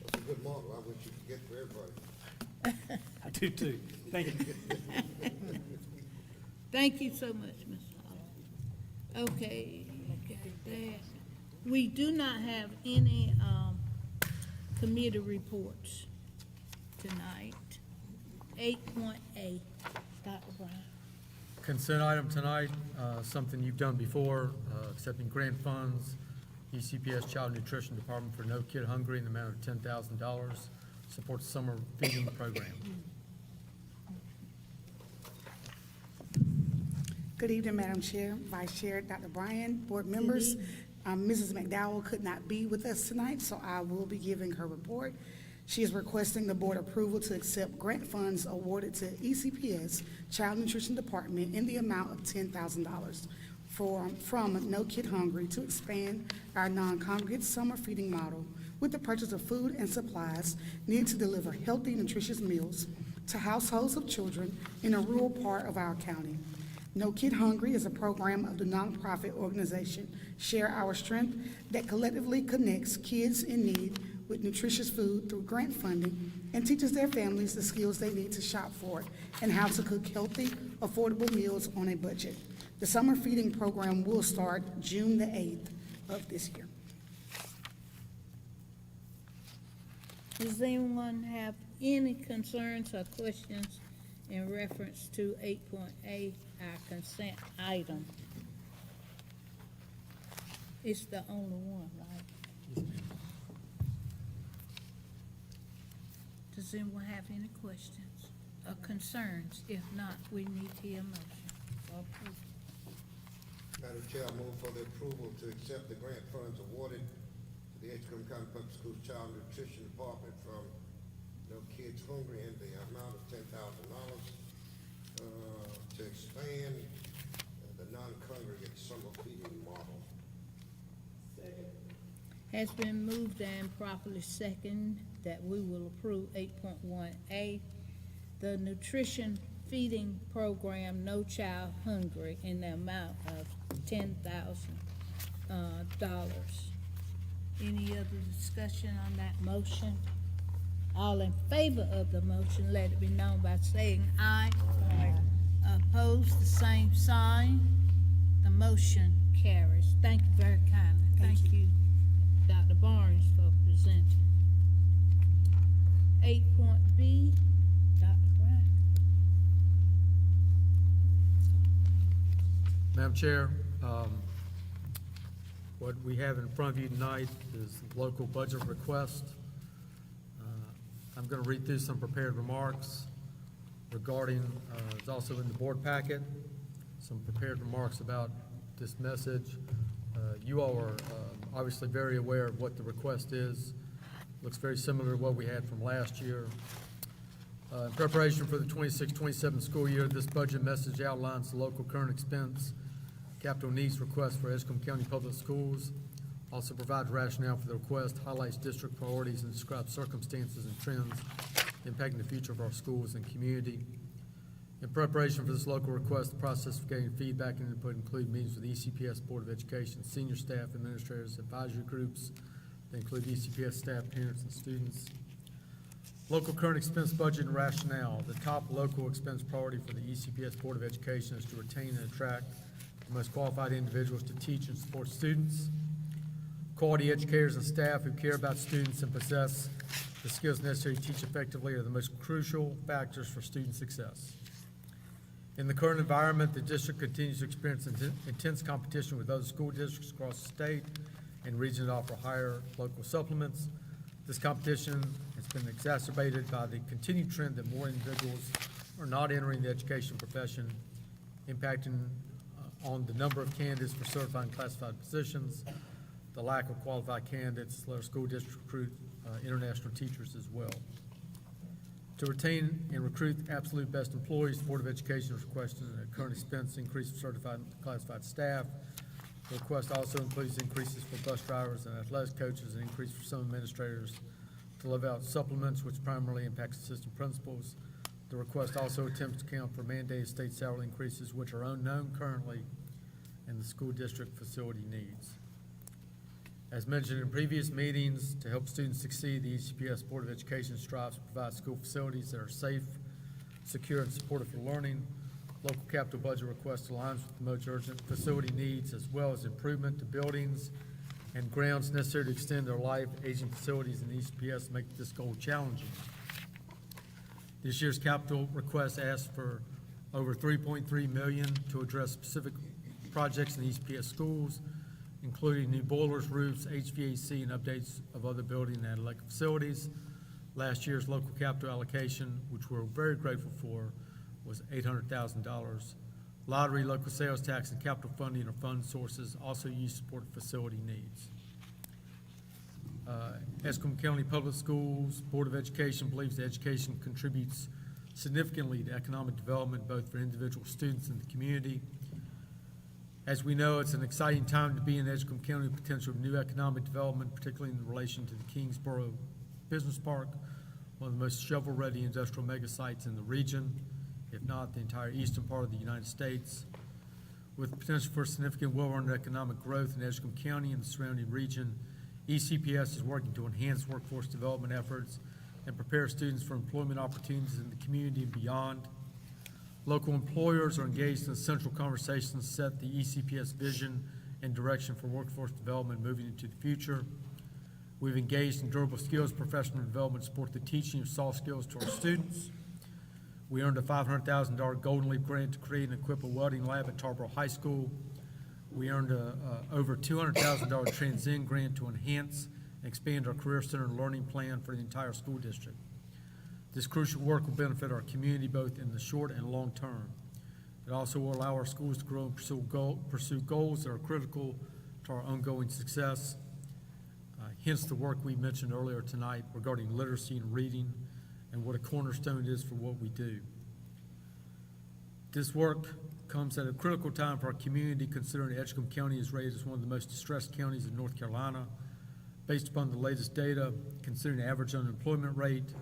That's a good model. I wish you could get for everybody. I do too. Thank you. Thank you so much, Mr. Holland. Okay, got that. We do not have any committee reports tonight. 8.A, Dr. Brown. Consent item tonight, something you've done before, accepting grant funds, ECPS Child Nutrition Department for No Kid Hungry in the amount of $10,000, supports summer feeding program. Good evening, Madam Chair, Vice Chair, Dr. Bryan, board members. Mrs. McDowell could not be with us tonight, so I will be giving her report. She is requesting the board approval to accept grant funds awarded to ECPS Child Nutrition Department in the amount of $10,000 from No Kid Hungry to expand our non-congregate summer feeding model with the purchase of food and supplies needed to deliver healthy, nutritious meals to households of children in a rural part of our county. No Kid Hungry is a program of the nonprofit organization Share Our Strength that collectively connects kids in need with nutritious food through grant funding and teaches their families the skills they need to shop for it and how to cook healthy, affordable meals on a budget. The summer feeding program will start June the 8th of this year. Does anyone have any concerns or questions in reference to 8.A, our consent item? It's the only one, right? Does anyone have any questions or concerns? If not, we need to hear a motion for approval. Madam Chair, I move for the approval to accept the grant funds awarded to the Edgecombe County Public Schools Child Nutrition Department from No Kids Hungry in the amount of $10,000 to expand the non-congregate summer feeding model. Has been moved and properly second that we will approve 8.1A, the nutrition feeding program No Child Hungry in the amount of $10,000. Any other discussion on that motion? All in favor of the motion, let it be known by saying aye. Aye. Opposed, the same sign. The motion carries. Thank you very kindly. Thank you, Dr. Barnes, for presenting. 8.B, Dr. Brown. Madam Chair, what we have in front of you tonight is local budget request. I'm going to read through some prepared remarks regarding, it's also in the board packet, some prepared remarks about this message. You all are obviously very aware of what the request is. Looks very similar to what we had from last year. In preparation for the 26-27 school year, this budget message outlines the local current expense capital needs request for Edgecombe County Public Schools. Also provides rationale for the request, highlights district priorities, and describes circumstances and trends impacting the future of our schools and community. In preparation for this local request, the process of getting feedback and input include meetings with the ECPS Board of Education, senior staff, administrators, advisory groups. They include ECPS staff, parents, and students. Local current expense budget and rationale. The top local expense priority for the ECPS Board of Education is to retain and attract the most qualified individuals to teach and support students. Quality educators and staff who care about students and possess the skills necessary to teach effectively are the most crucial factors for student success. In the current environment, the district continues to experience intense competition with other school districts across the state and region that offer higher local supplements. This competition has been exacerbated by the continued trend that more individuals are not entering the education profession, impacting on the number of candidates for certified and classified positions, the lack of qualified candidates, let our school district recruit international teachers as well. To retain and recruit absolute best employees, the Board of Education is requesting a current expense increase for certified and classified staff. The request also includes increases for bus drivers and athletic coaches, and increase for some administrators to live out supplements, which primarily impacts assistant principals. The request also attempts to account for mandated state salary increases, which are unknown currently, and the school district facility needs. As mentioned in previous meetings, to help students succeed, the ECPS Board of Education strives to provide school facilities that are safe, secure, and supportive for learning. Local capital budget request aligns with the most urgent facility needs, as well as improvement to buildings and grounds necessary to extend their life. Aging facilities in the ECPS make this goal challenging. This year's capital request asks for over $3.3 million to address specific projects in the ECPS schools, including new boilers, roofs, HVAC, and updates of other building and athletic facilities. Last year's local capital allocation, which we're very grateful for, was $800,000. Lottery, local sales tax, and capital funding are fund sources also used to support facility needs. Edgecombe County Public Schools Board of Education believes that education contributes significantly to economic development, both for individual students and the community. As we know, it's an exciting time to be in Edgecombe County with potential of new economic development, particularly in relation to the Kingsborough Business Park, one of the most shovel-ready industrial mega sites in the region, if not the entire eastern part of the United States. With the potential for significant well-rounded economic growth in Edgecombe County and the surrounding region, ECPS is working to enhance workforce development efforts and prepare students for employment opportunities in the community and beyond. Local employers are engaged in central conversations to set the ECPS vision and direction for workforce development moving into the future. We've engaged in durable skills professional development to support the teaching of soft skills to our students. We earned a $500,000 Golden Leap grant to create and equip a welding lab at Tarboro High School. We earned a over $200,000 Transcend grant to enhance and expand our Career Center learning plan for the entire school district. This crucial work will benefit our community both in the short and long term. It also will allow our schools to grow and pursue goals that are critical to our ongoing success. Hence the work we mentioned earlier tonight regarding literacy and reading and what a cornerstone is for what we do. This work comes at a critical time for our community, considering Edgecombe County is rated as one of the most distressed counties in North Carolina. Based upon the latest data, considering the average unemployment rate,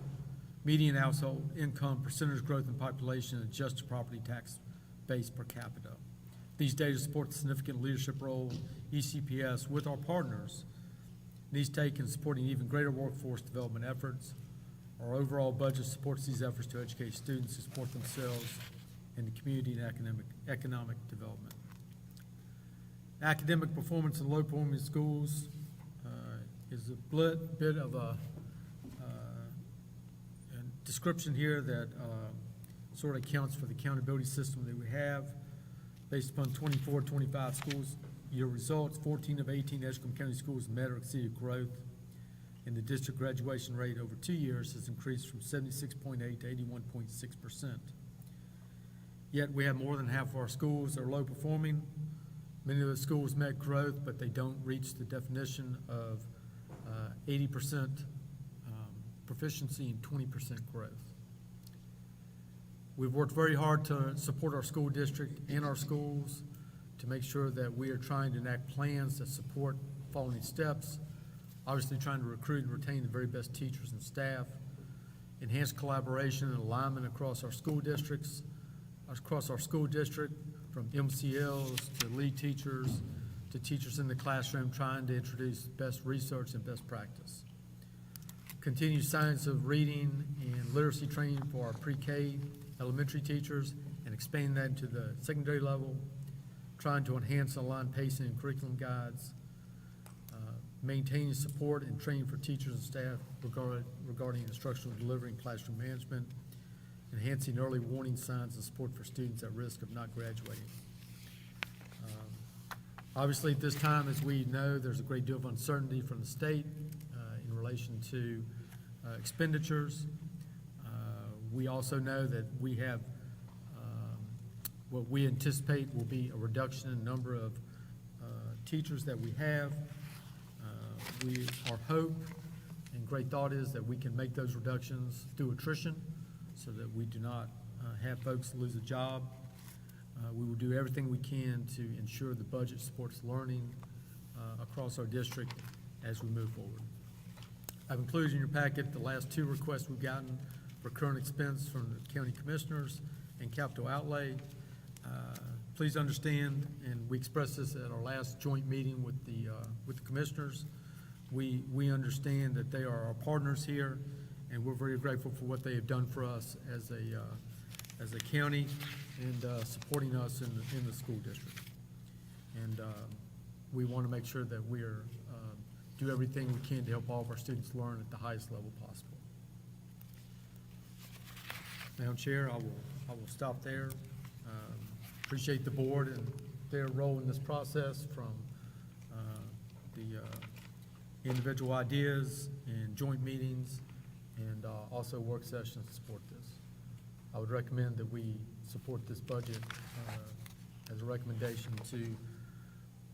median household income, percentage growth in population, and adjusted property tax base per capita. These data support the significant leadership role ECPS with our partners needs to take in supporting even greater workforce development efforts. Our overall budget supports these efforts to educate students to support themselves in the community and economic development. Academic performance in low-performing schools is a bit of a description here that sort of accounts for the accountability system that we have. Based upon 24-25 schools year results, 14 of 18 Edgecombe County schools met or exceeded growth, and the district graduation rate over 2 years has increased from 76.8 to 81.6%. Yet we have more than half of our schools that are low performing. Many of the schools met growth, but they don't reach the definition of 80% proficiency and 20% growth. We've worked very hard to support our school district and our schools to make sure that we are trying to enact plans that support following steps. Obviously trying to recruit and retain the very best teachers and staff, enhance collaboration and alignment across our school districts, from MCLs to lead teachers to teachers in the classroom, trying to introduce best research and best practice. Continued science of reading and literacy training for our pre-K elementary teachers and expanding that to the secondary level, trying to enhance and align pacing and curriculum guides, maintaining support and training for teachers and staff regarding instructional delivery and classroom management, enhancing early warning signs and support for students at risk of not graduating. Obviously, at this time, as we know, there's a great deal of uncertainty from the state in relation to expenditures. We also know that we have what we anticipate will be a reduction in the number of teachers that we have. Our hope and great thought is that we can make those reductions through attrition so that we do not have folks lose a job. We will do everything we can to ensure the budget supports learning across our district as we move forward. I've included in your packet the last two requests we've gotten for current expense from the county commissioners and capital outlay. Please understand, and we expressed this at our last joint meeting with the commissioners, we understand that they are our partners here, and we're very grateful for what they have done for us as a county and supporting us in the school district. And we want to make sure that we are do everything we can to help all of our students learn at the highest level possible. Madam Chair, I will stop there. Appreciate the board and their role in this process, from the individual ideas and joint meetings and also work sessions to support this. I would recommend that we support this budget as a recommendation to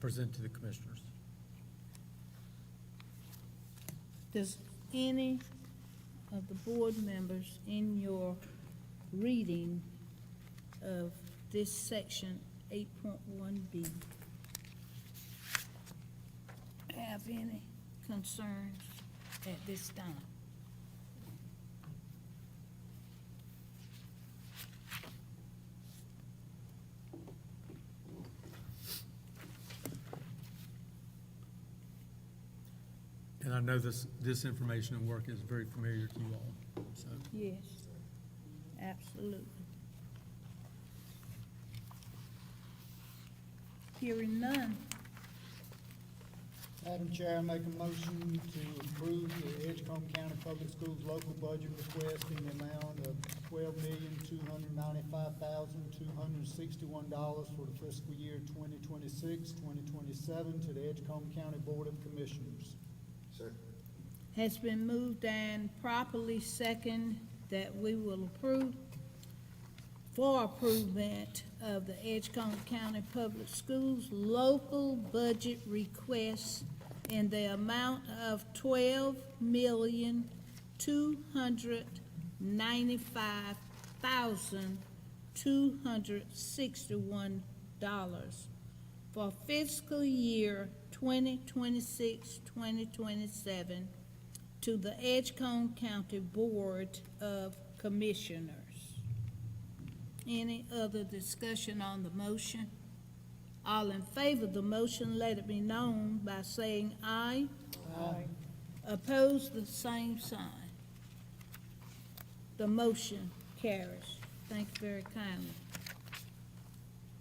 present to the commissioners. Does any of the board members in your reading of this section 8.1B have any concerns at this time? And I know this information and work is very familiar to you all, so. Yes, absolutely. Hearing none. Madam Chair, I make a motion to approve the Edgecombe County Public Schools local budget request in the amount of $12,295,261 for the fiscal year 2026-2027 to the Edgecombe County Board of Commissioners. Second. Has been moved and properly second that we will approve for approval of the Edgecombe County Public Schools local budget request in the amount of $12,295,261 for fiscal year 2026-2027 to the Edgecombe County Board of Commissioners. Any other discussion on the motion? All in favor of the motion, let it be known by saying aye. Aye. Opposed, the same sign. The motion carries. Thank you very kindly.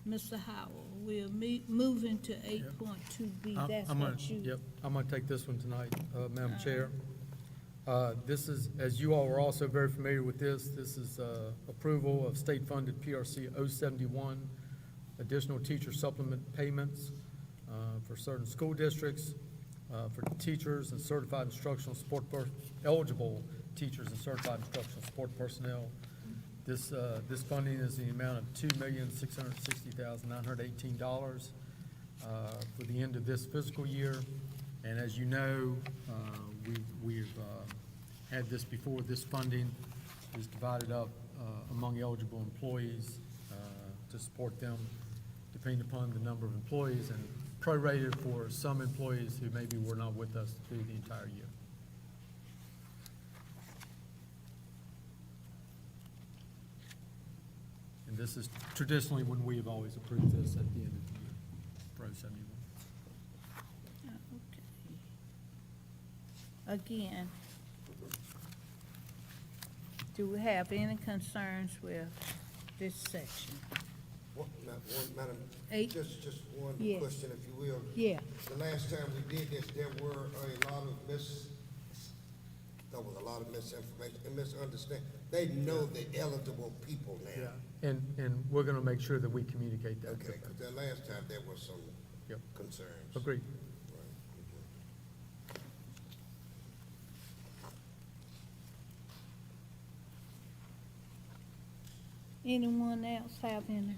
Mr. Howell, we're moving to 8.2B. That's I'm gonna- what you. Yep, I'm gonna take this one tonight, Madam Chair. This is, as you all are also very familiar with this is approval of state-funded PRC 071, additional teacher supplement payments for certain school districts, for teachers and certified instructional support, eligible teachers and certified instructional support personnel. This funding is the amount of $2,660,918 for the end of this fiscal year. And as you know, we've had this before. This funding is divided up among eligible employees to support them depending upon the number of employees, and prorated for some employees who maybe were not with us through the entire year. And this is traditionally when we have always approved this at the end of the year, Pro 71. Again, do we have any concerns with this section? Madam, Eight. just one Yes. question, if you will. Yeah. The last time we did this, there were a lot of misinformation and misunderstanding. They know the eligible people now. And we're gonna make sure that we communicate that. Okay, because the last time there was some Yep. concerns. Agreed. Right, okay. Anyone else have any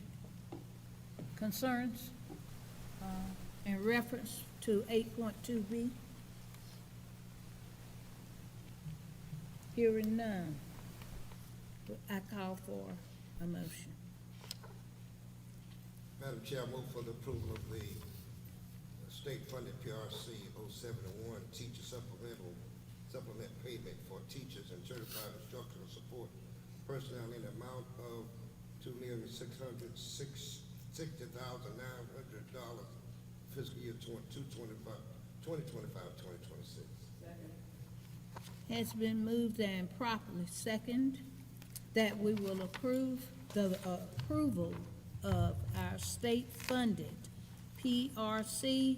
concerns in reference to 8.2B? Hearing none, I call for a motion. Madam Chair, I move for the approval of the state-funded PRC 071 teacher supplement payment for teachers and certified instructional support personnel in the amount of $2,660,900 fiscal year 2025-2026. Has been moved and properly second that we will approve the approval of our state-funded PRC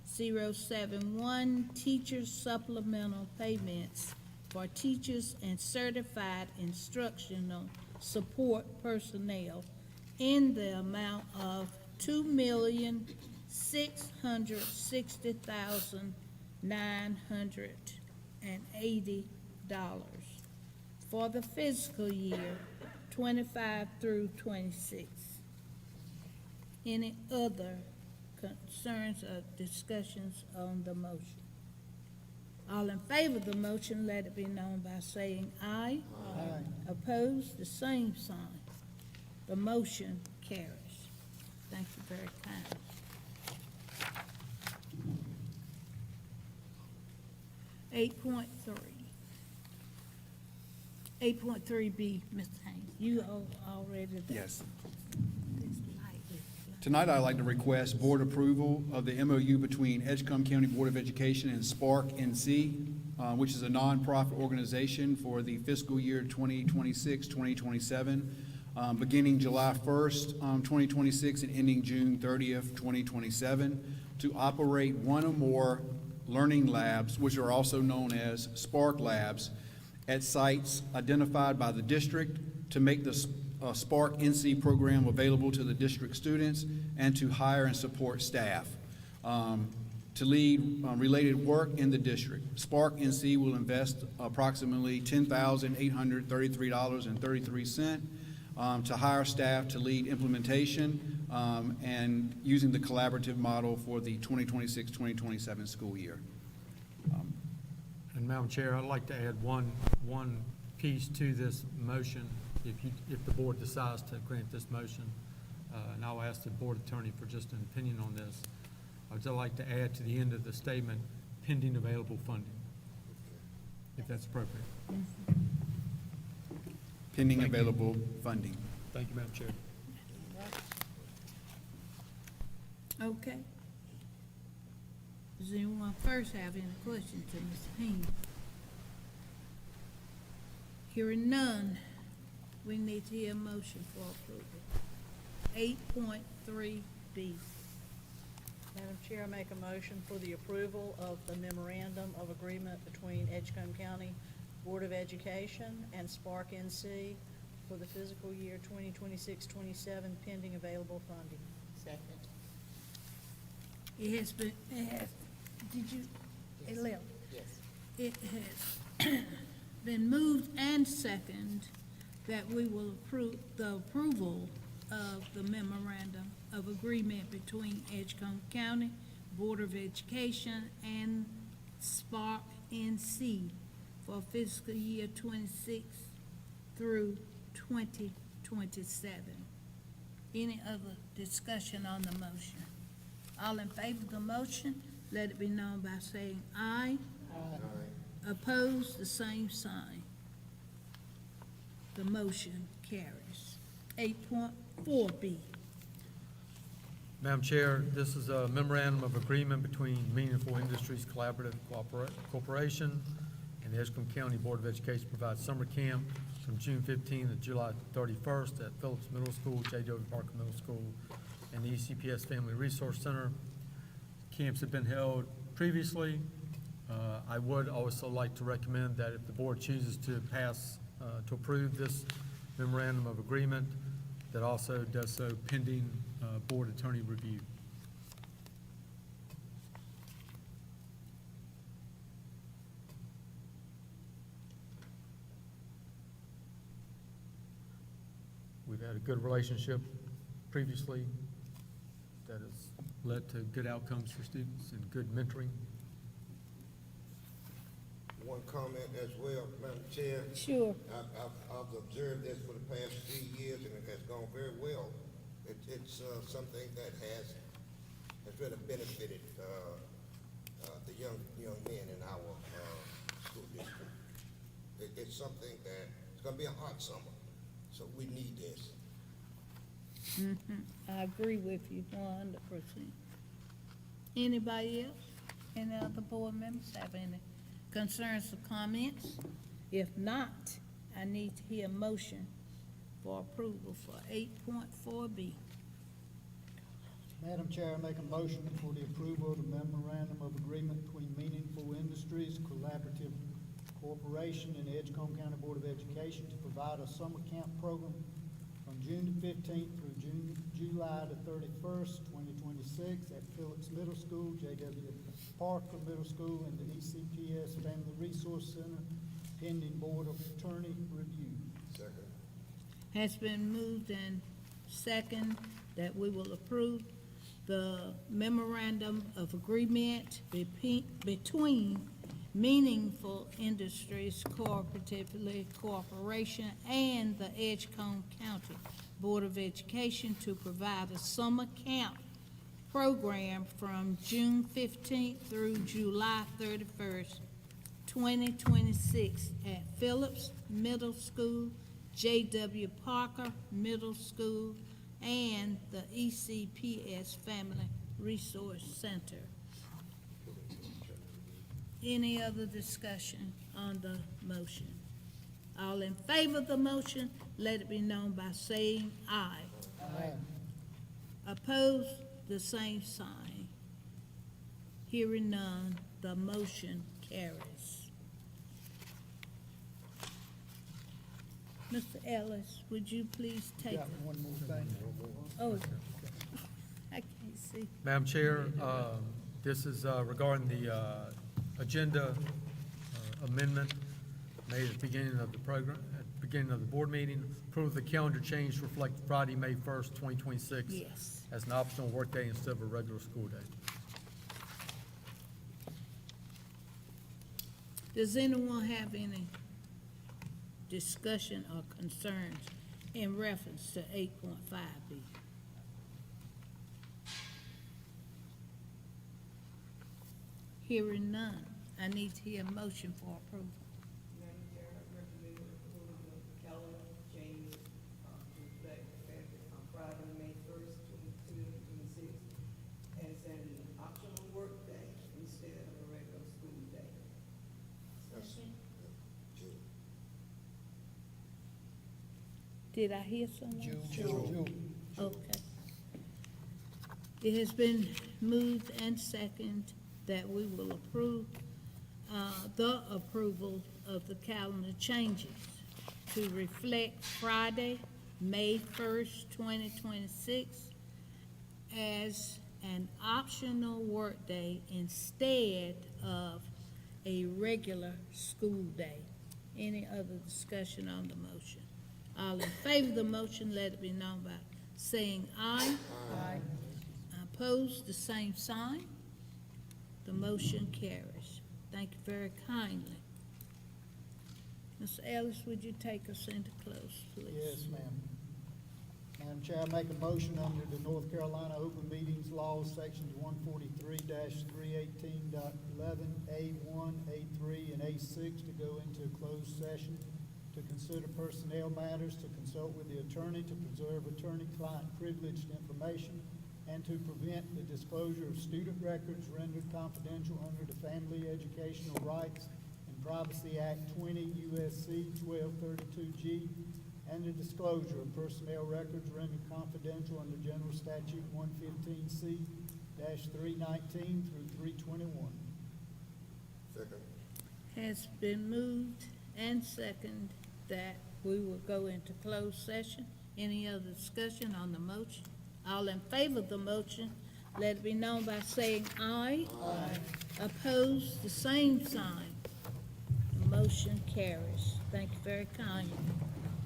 071 teacher supplemental payments for teachers and certified instructional support personnel in the amount of $2,660,980 for the fiscal year 25 through 26. Any other concerns or discussions on the motion? All in favor of the motion, let it be known by saying aye. Aye. Opposed, the same sign. The motion carries. Thank you very kindly. 8.3. 8.3B, Mr. Haynes, you already. Yes. Tonight, I'd like to request board approval of the MOU between Edgecombe County Board of Education and Spark NC, which is a nonprofit organization for the fiscal year 2026-2027, beginning July 1st, 2026 and ending June 30th, 2027, to operate one or more learning labs, which are also known as Spark Labs, at sites identified by the district to make the Spark NC program available to the district students and to hire and support staff to lead related work in the district. Spark NC will invest approximately $10,833.33 to hire staff to lead implementation and using the collaborative model for the 2026-2027 school year. And Madam Chair, I'd like to add one piece to this motion, if the board decides to grant this motion, and I'll ask the board attorney for just an opinion on this. I'd just like to add to the end of the statement, pending available funding, if that's appropriate. Pending available funding. Thank you, Madam Chair. Okay. Does anyone first have any questions to Mr. Haynes? Hearing none, we need to hear a motion for approval. 8.3B. Madam Chair, I make a motion for the approval of the memorandum of agreement between Edgecombe County Board of Education and Spark NC for the fiscal year 2026-27 pending available funding. Second. It left. Yes. It has been moved and second that we will approve the approval of the memorandum of agreement between Edgecombe County Board of Education and Spark NC for fiscal year 26 through 2027. Any other discussion on the motion? All in favor of the motion, let it be known by saying aye. Aye. Opposed, the same sign. The motion carries. 8.4B. Madam Chair, this is a memorandum of agreement between Meaningful Industries Collaborative Corporation and the Edgecombe County Board of Education provides summer camp from June 15th to July 31st at Phillips Middle School, J.W. Parker Middle School, and the ECPS Family Resource Center. Camps have been held previously. I would also like to recommend that if the board chooses to to approve this memorandum of agreement, that also does so pending board attorney review. We've had a good relationship previously that has led to good outcomes for students and good mentoring. One comment as well, Madam Chair. Sure. I've observed this for the past 3 years, and it has gone very well. It's something that has really benefited the young men in our school district. It's something that it's going to be a hot summer, so we need this. I agree with you 100%. Anybody else? Any other board members have any concerns or comments? If not, I need to hear a motion for approval for 8.4B. Madam Chair, I make a motion for the approval of the memorandum of agreement between Meaningful Industries Collaborative Corporation and the Edgecombe County Board of Education to provide a summer camp program from June the 15th through July the 31st, 2026 at Phillips Middle School, J.W. Parker Middle School, and the ECPS Family Resource Center, pending Board of Attorney review. Second. Has been moved and second that we will approve the memorandum of agreement between Meaningful Industries Cooperatively Corporation and the Edgecombe County Board of Education to provide a summer camp program from June 15th through July 31st, 2026 at Phillips Middle School, J.W. Parker Middle School, and the ECPS Family Resource Center. Any other discussion on the motion? All in favor of the motion, let it be known by saying aye. Aye. Opposed, the same sign. Hearing none, the motion carries. Mr. Ellis, would you please take Got it? one more thing. Oh, I can't see. Madam Chair, this is regarding the agenda amendment made at the beginning of the program, at the beginning of the board meeting. Approve the calendar change to reflect Friday, May 1st, 2026 Yes. as an optional workday instead of a regular school day. Does anyone have any discussion or concerns in reference to 8.5B? Hearing none, I need to hear a motion for approval. Madam Chair, I recommend approval of the calendar change to reflect Friday, May 1st, 2026, as an optional work day instead of a regular school day. Did I hear someone? Jewel. Okay. It has been moved and seconded that we will approve the approval of the calendar changes to reflect Friday, May 1st, 2026 as an optional workday instead of a regular school day. Any other discussion on the motion? All in favor of the motion, let it be known by saying aye. Aye. Opposed, the same sign. The motion carries. Thank you very kindly. Mr. Ellis, would you take us into close, please? Yes, ma'am. Madam Chair, I make a motion under the North Carolina Open Meetings Law, sections 143-318.11A1, A3, and A6 to go into a closed session to consider personnel matters, to consult with the attorney, to preserve attorney-client privileged information, and to prevent the disclosure of student records rendered confidential under the Family Educational Rights and Privacy Act 20 U.S.C. 1232G, and the disclosure of personnel records rendered confidential under General Statute 115C-319 through 321. Second. Has been moved and seconded that we will go into closed session. Any other discussion on the motion? All in favor of the motion, let it be known by saying aye. Aye. Opposed, the same sign. The motion carries. Thank you very kindly.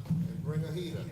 And bring a heater.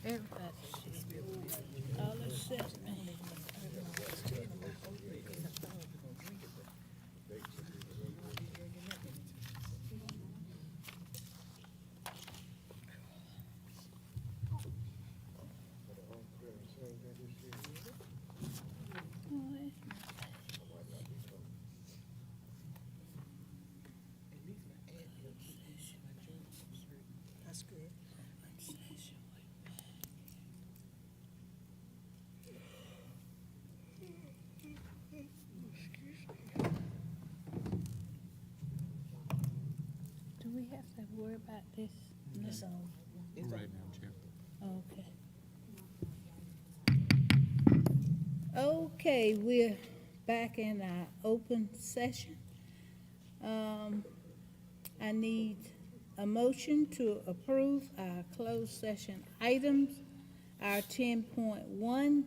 Everybody. All except me. That's good. Do we have to worry about this? It's on. Right, Madam Chair. Okay. Okay, we're back in our open session. I need a motion to approve our closed session items, our 10.1,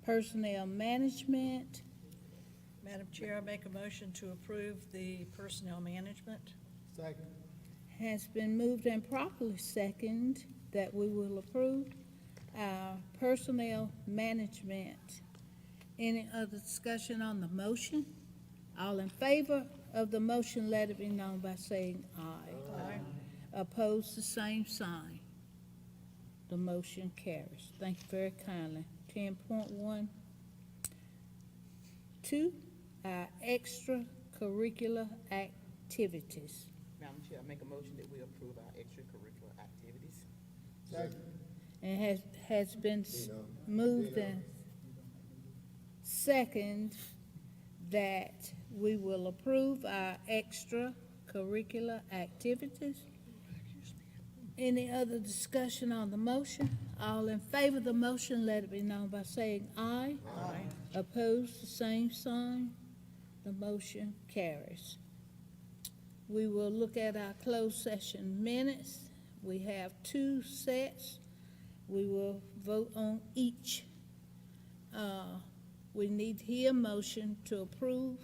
personnel management. Madam Chair, I make a motion to approve the personnel management. Second. Has been moved and properly second that we will approve our personnel management. Any other discussion on the motion? All in favor of the motion, let it be known by saying aye. Aye. Opposed, the same sign. The motion carries. Thank you very kindly. 10.1. 2, our extracurricular activities. Madam Chair, I make a motion that we approve our extracurricular activities. Second. And has been moved and second that we will approve our extracurricular activities. Any other discussion on the motion? All in favor of the motion, let it be known by saying aye. Aye. Opposed, the same sign. The motion carries. We will look at our closed session minutes. We have 2 sets. We will vote on each. We need to hear a motion to approve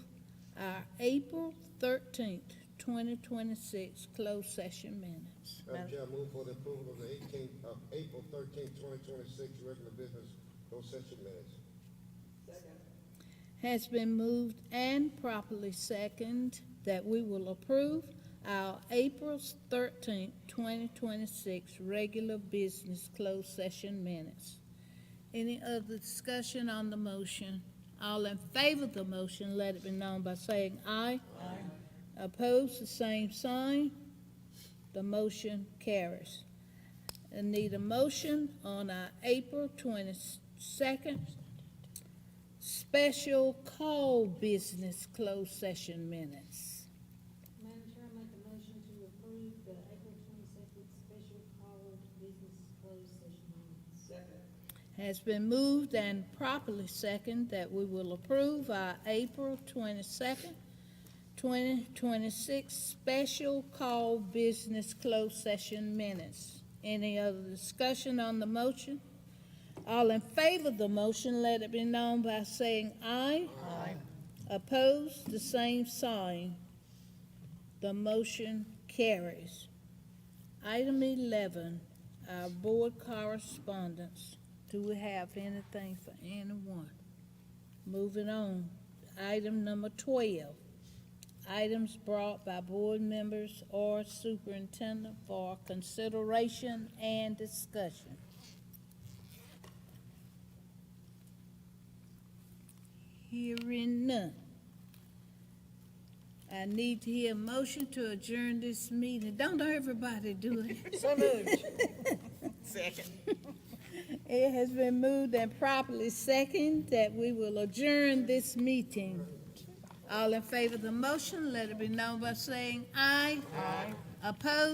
our April 13th, 2026 closed session minutes. Madam Chair, I move for the approval of the April 13th, 2026 regular business closed session minutes. Has been moved and properly second that we will approve our April 13th, 2026 regular business closed session minutes. Any other discussion on the motion? All in favor of the motion, let it be known by saying aye. Aye. Opposed, the same sign. The motion carries. I need a motion on our April 22nd special call business closed session minutes. Madam Chair, I make a motion to approve the April 22nd special call business closed session minutes. Second. Has been moved and properly second that we will approve our April 22nd, 2026 special call business closed session minutes. Any other discussion on the motion? All in favor of the motion, let it be known by saying aye. Aye. Opposed, the same sign. The motion carries. Item 11, our board correspondence. Do we have anything for anyone? Moving on, item number 12. Items brought by board members or superintendent for consideration and discussion. Hearing none. I need to hear a motion to adjourn this meeting. Don't everybody do it. So moved. Second. It has been moved and properly second that we will adjourn this meeting. All in favor of the motion, let it be known by saying aye. Aye. Opposed?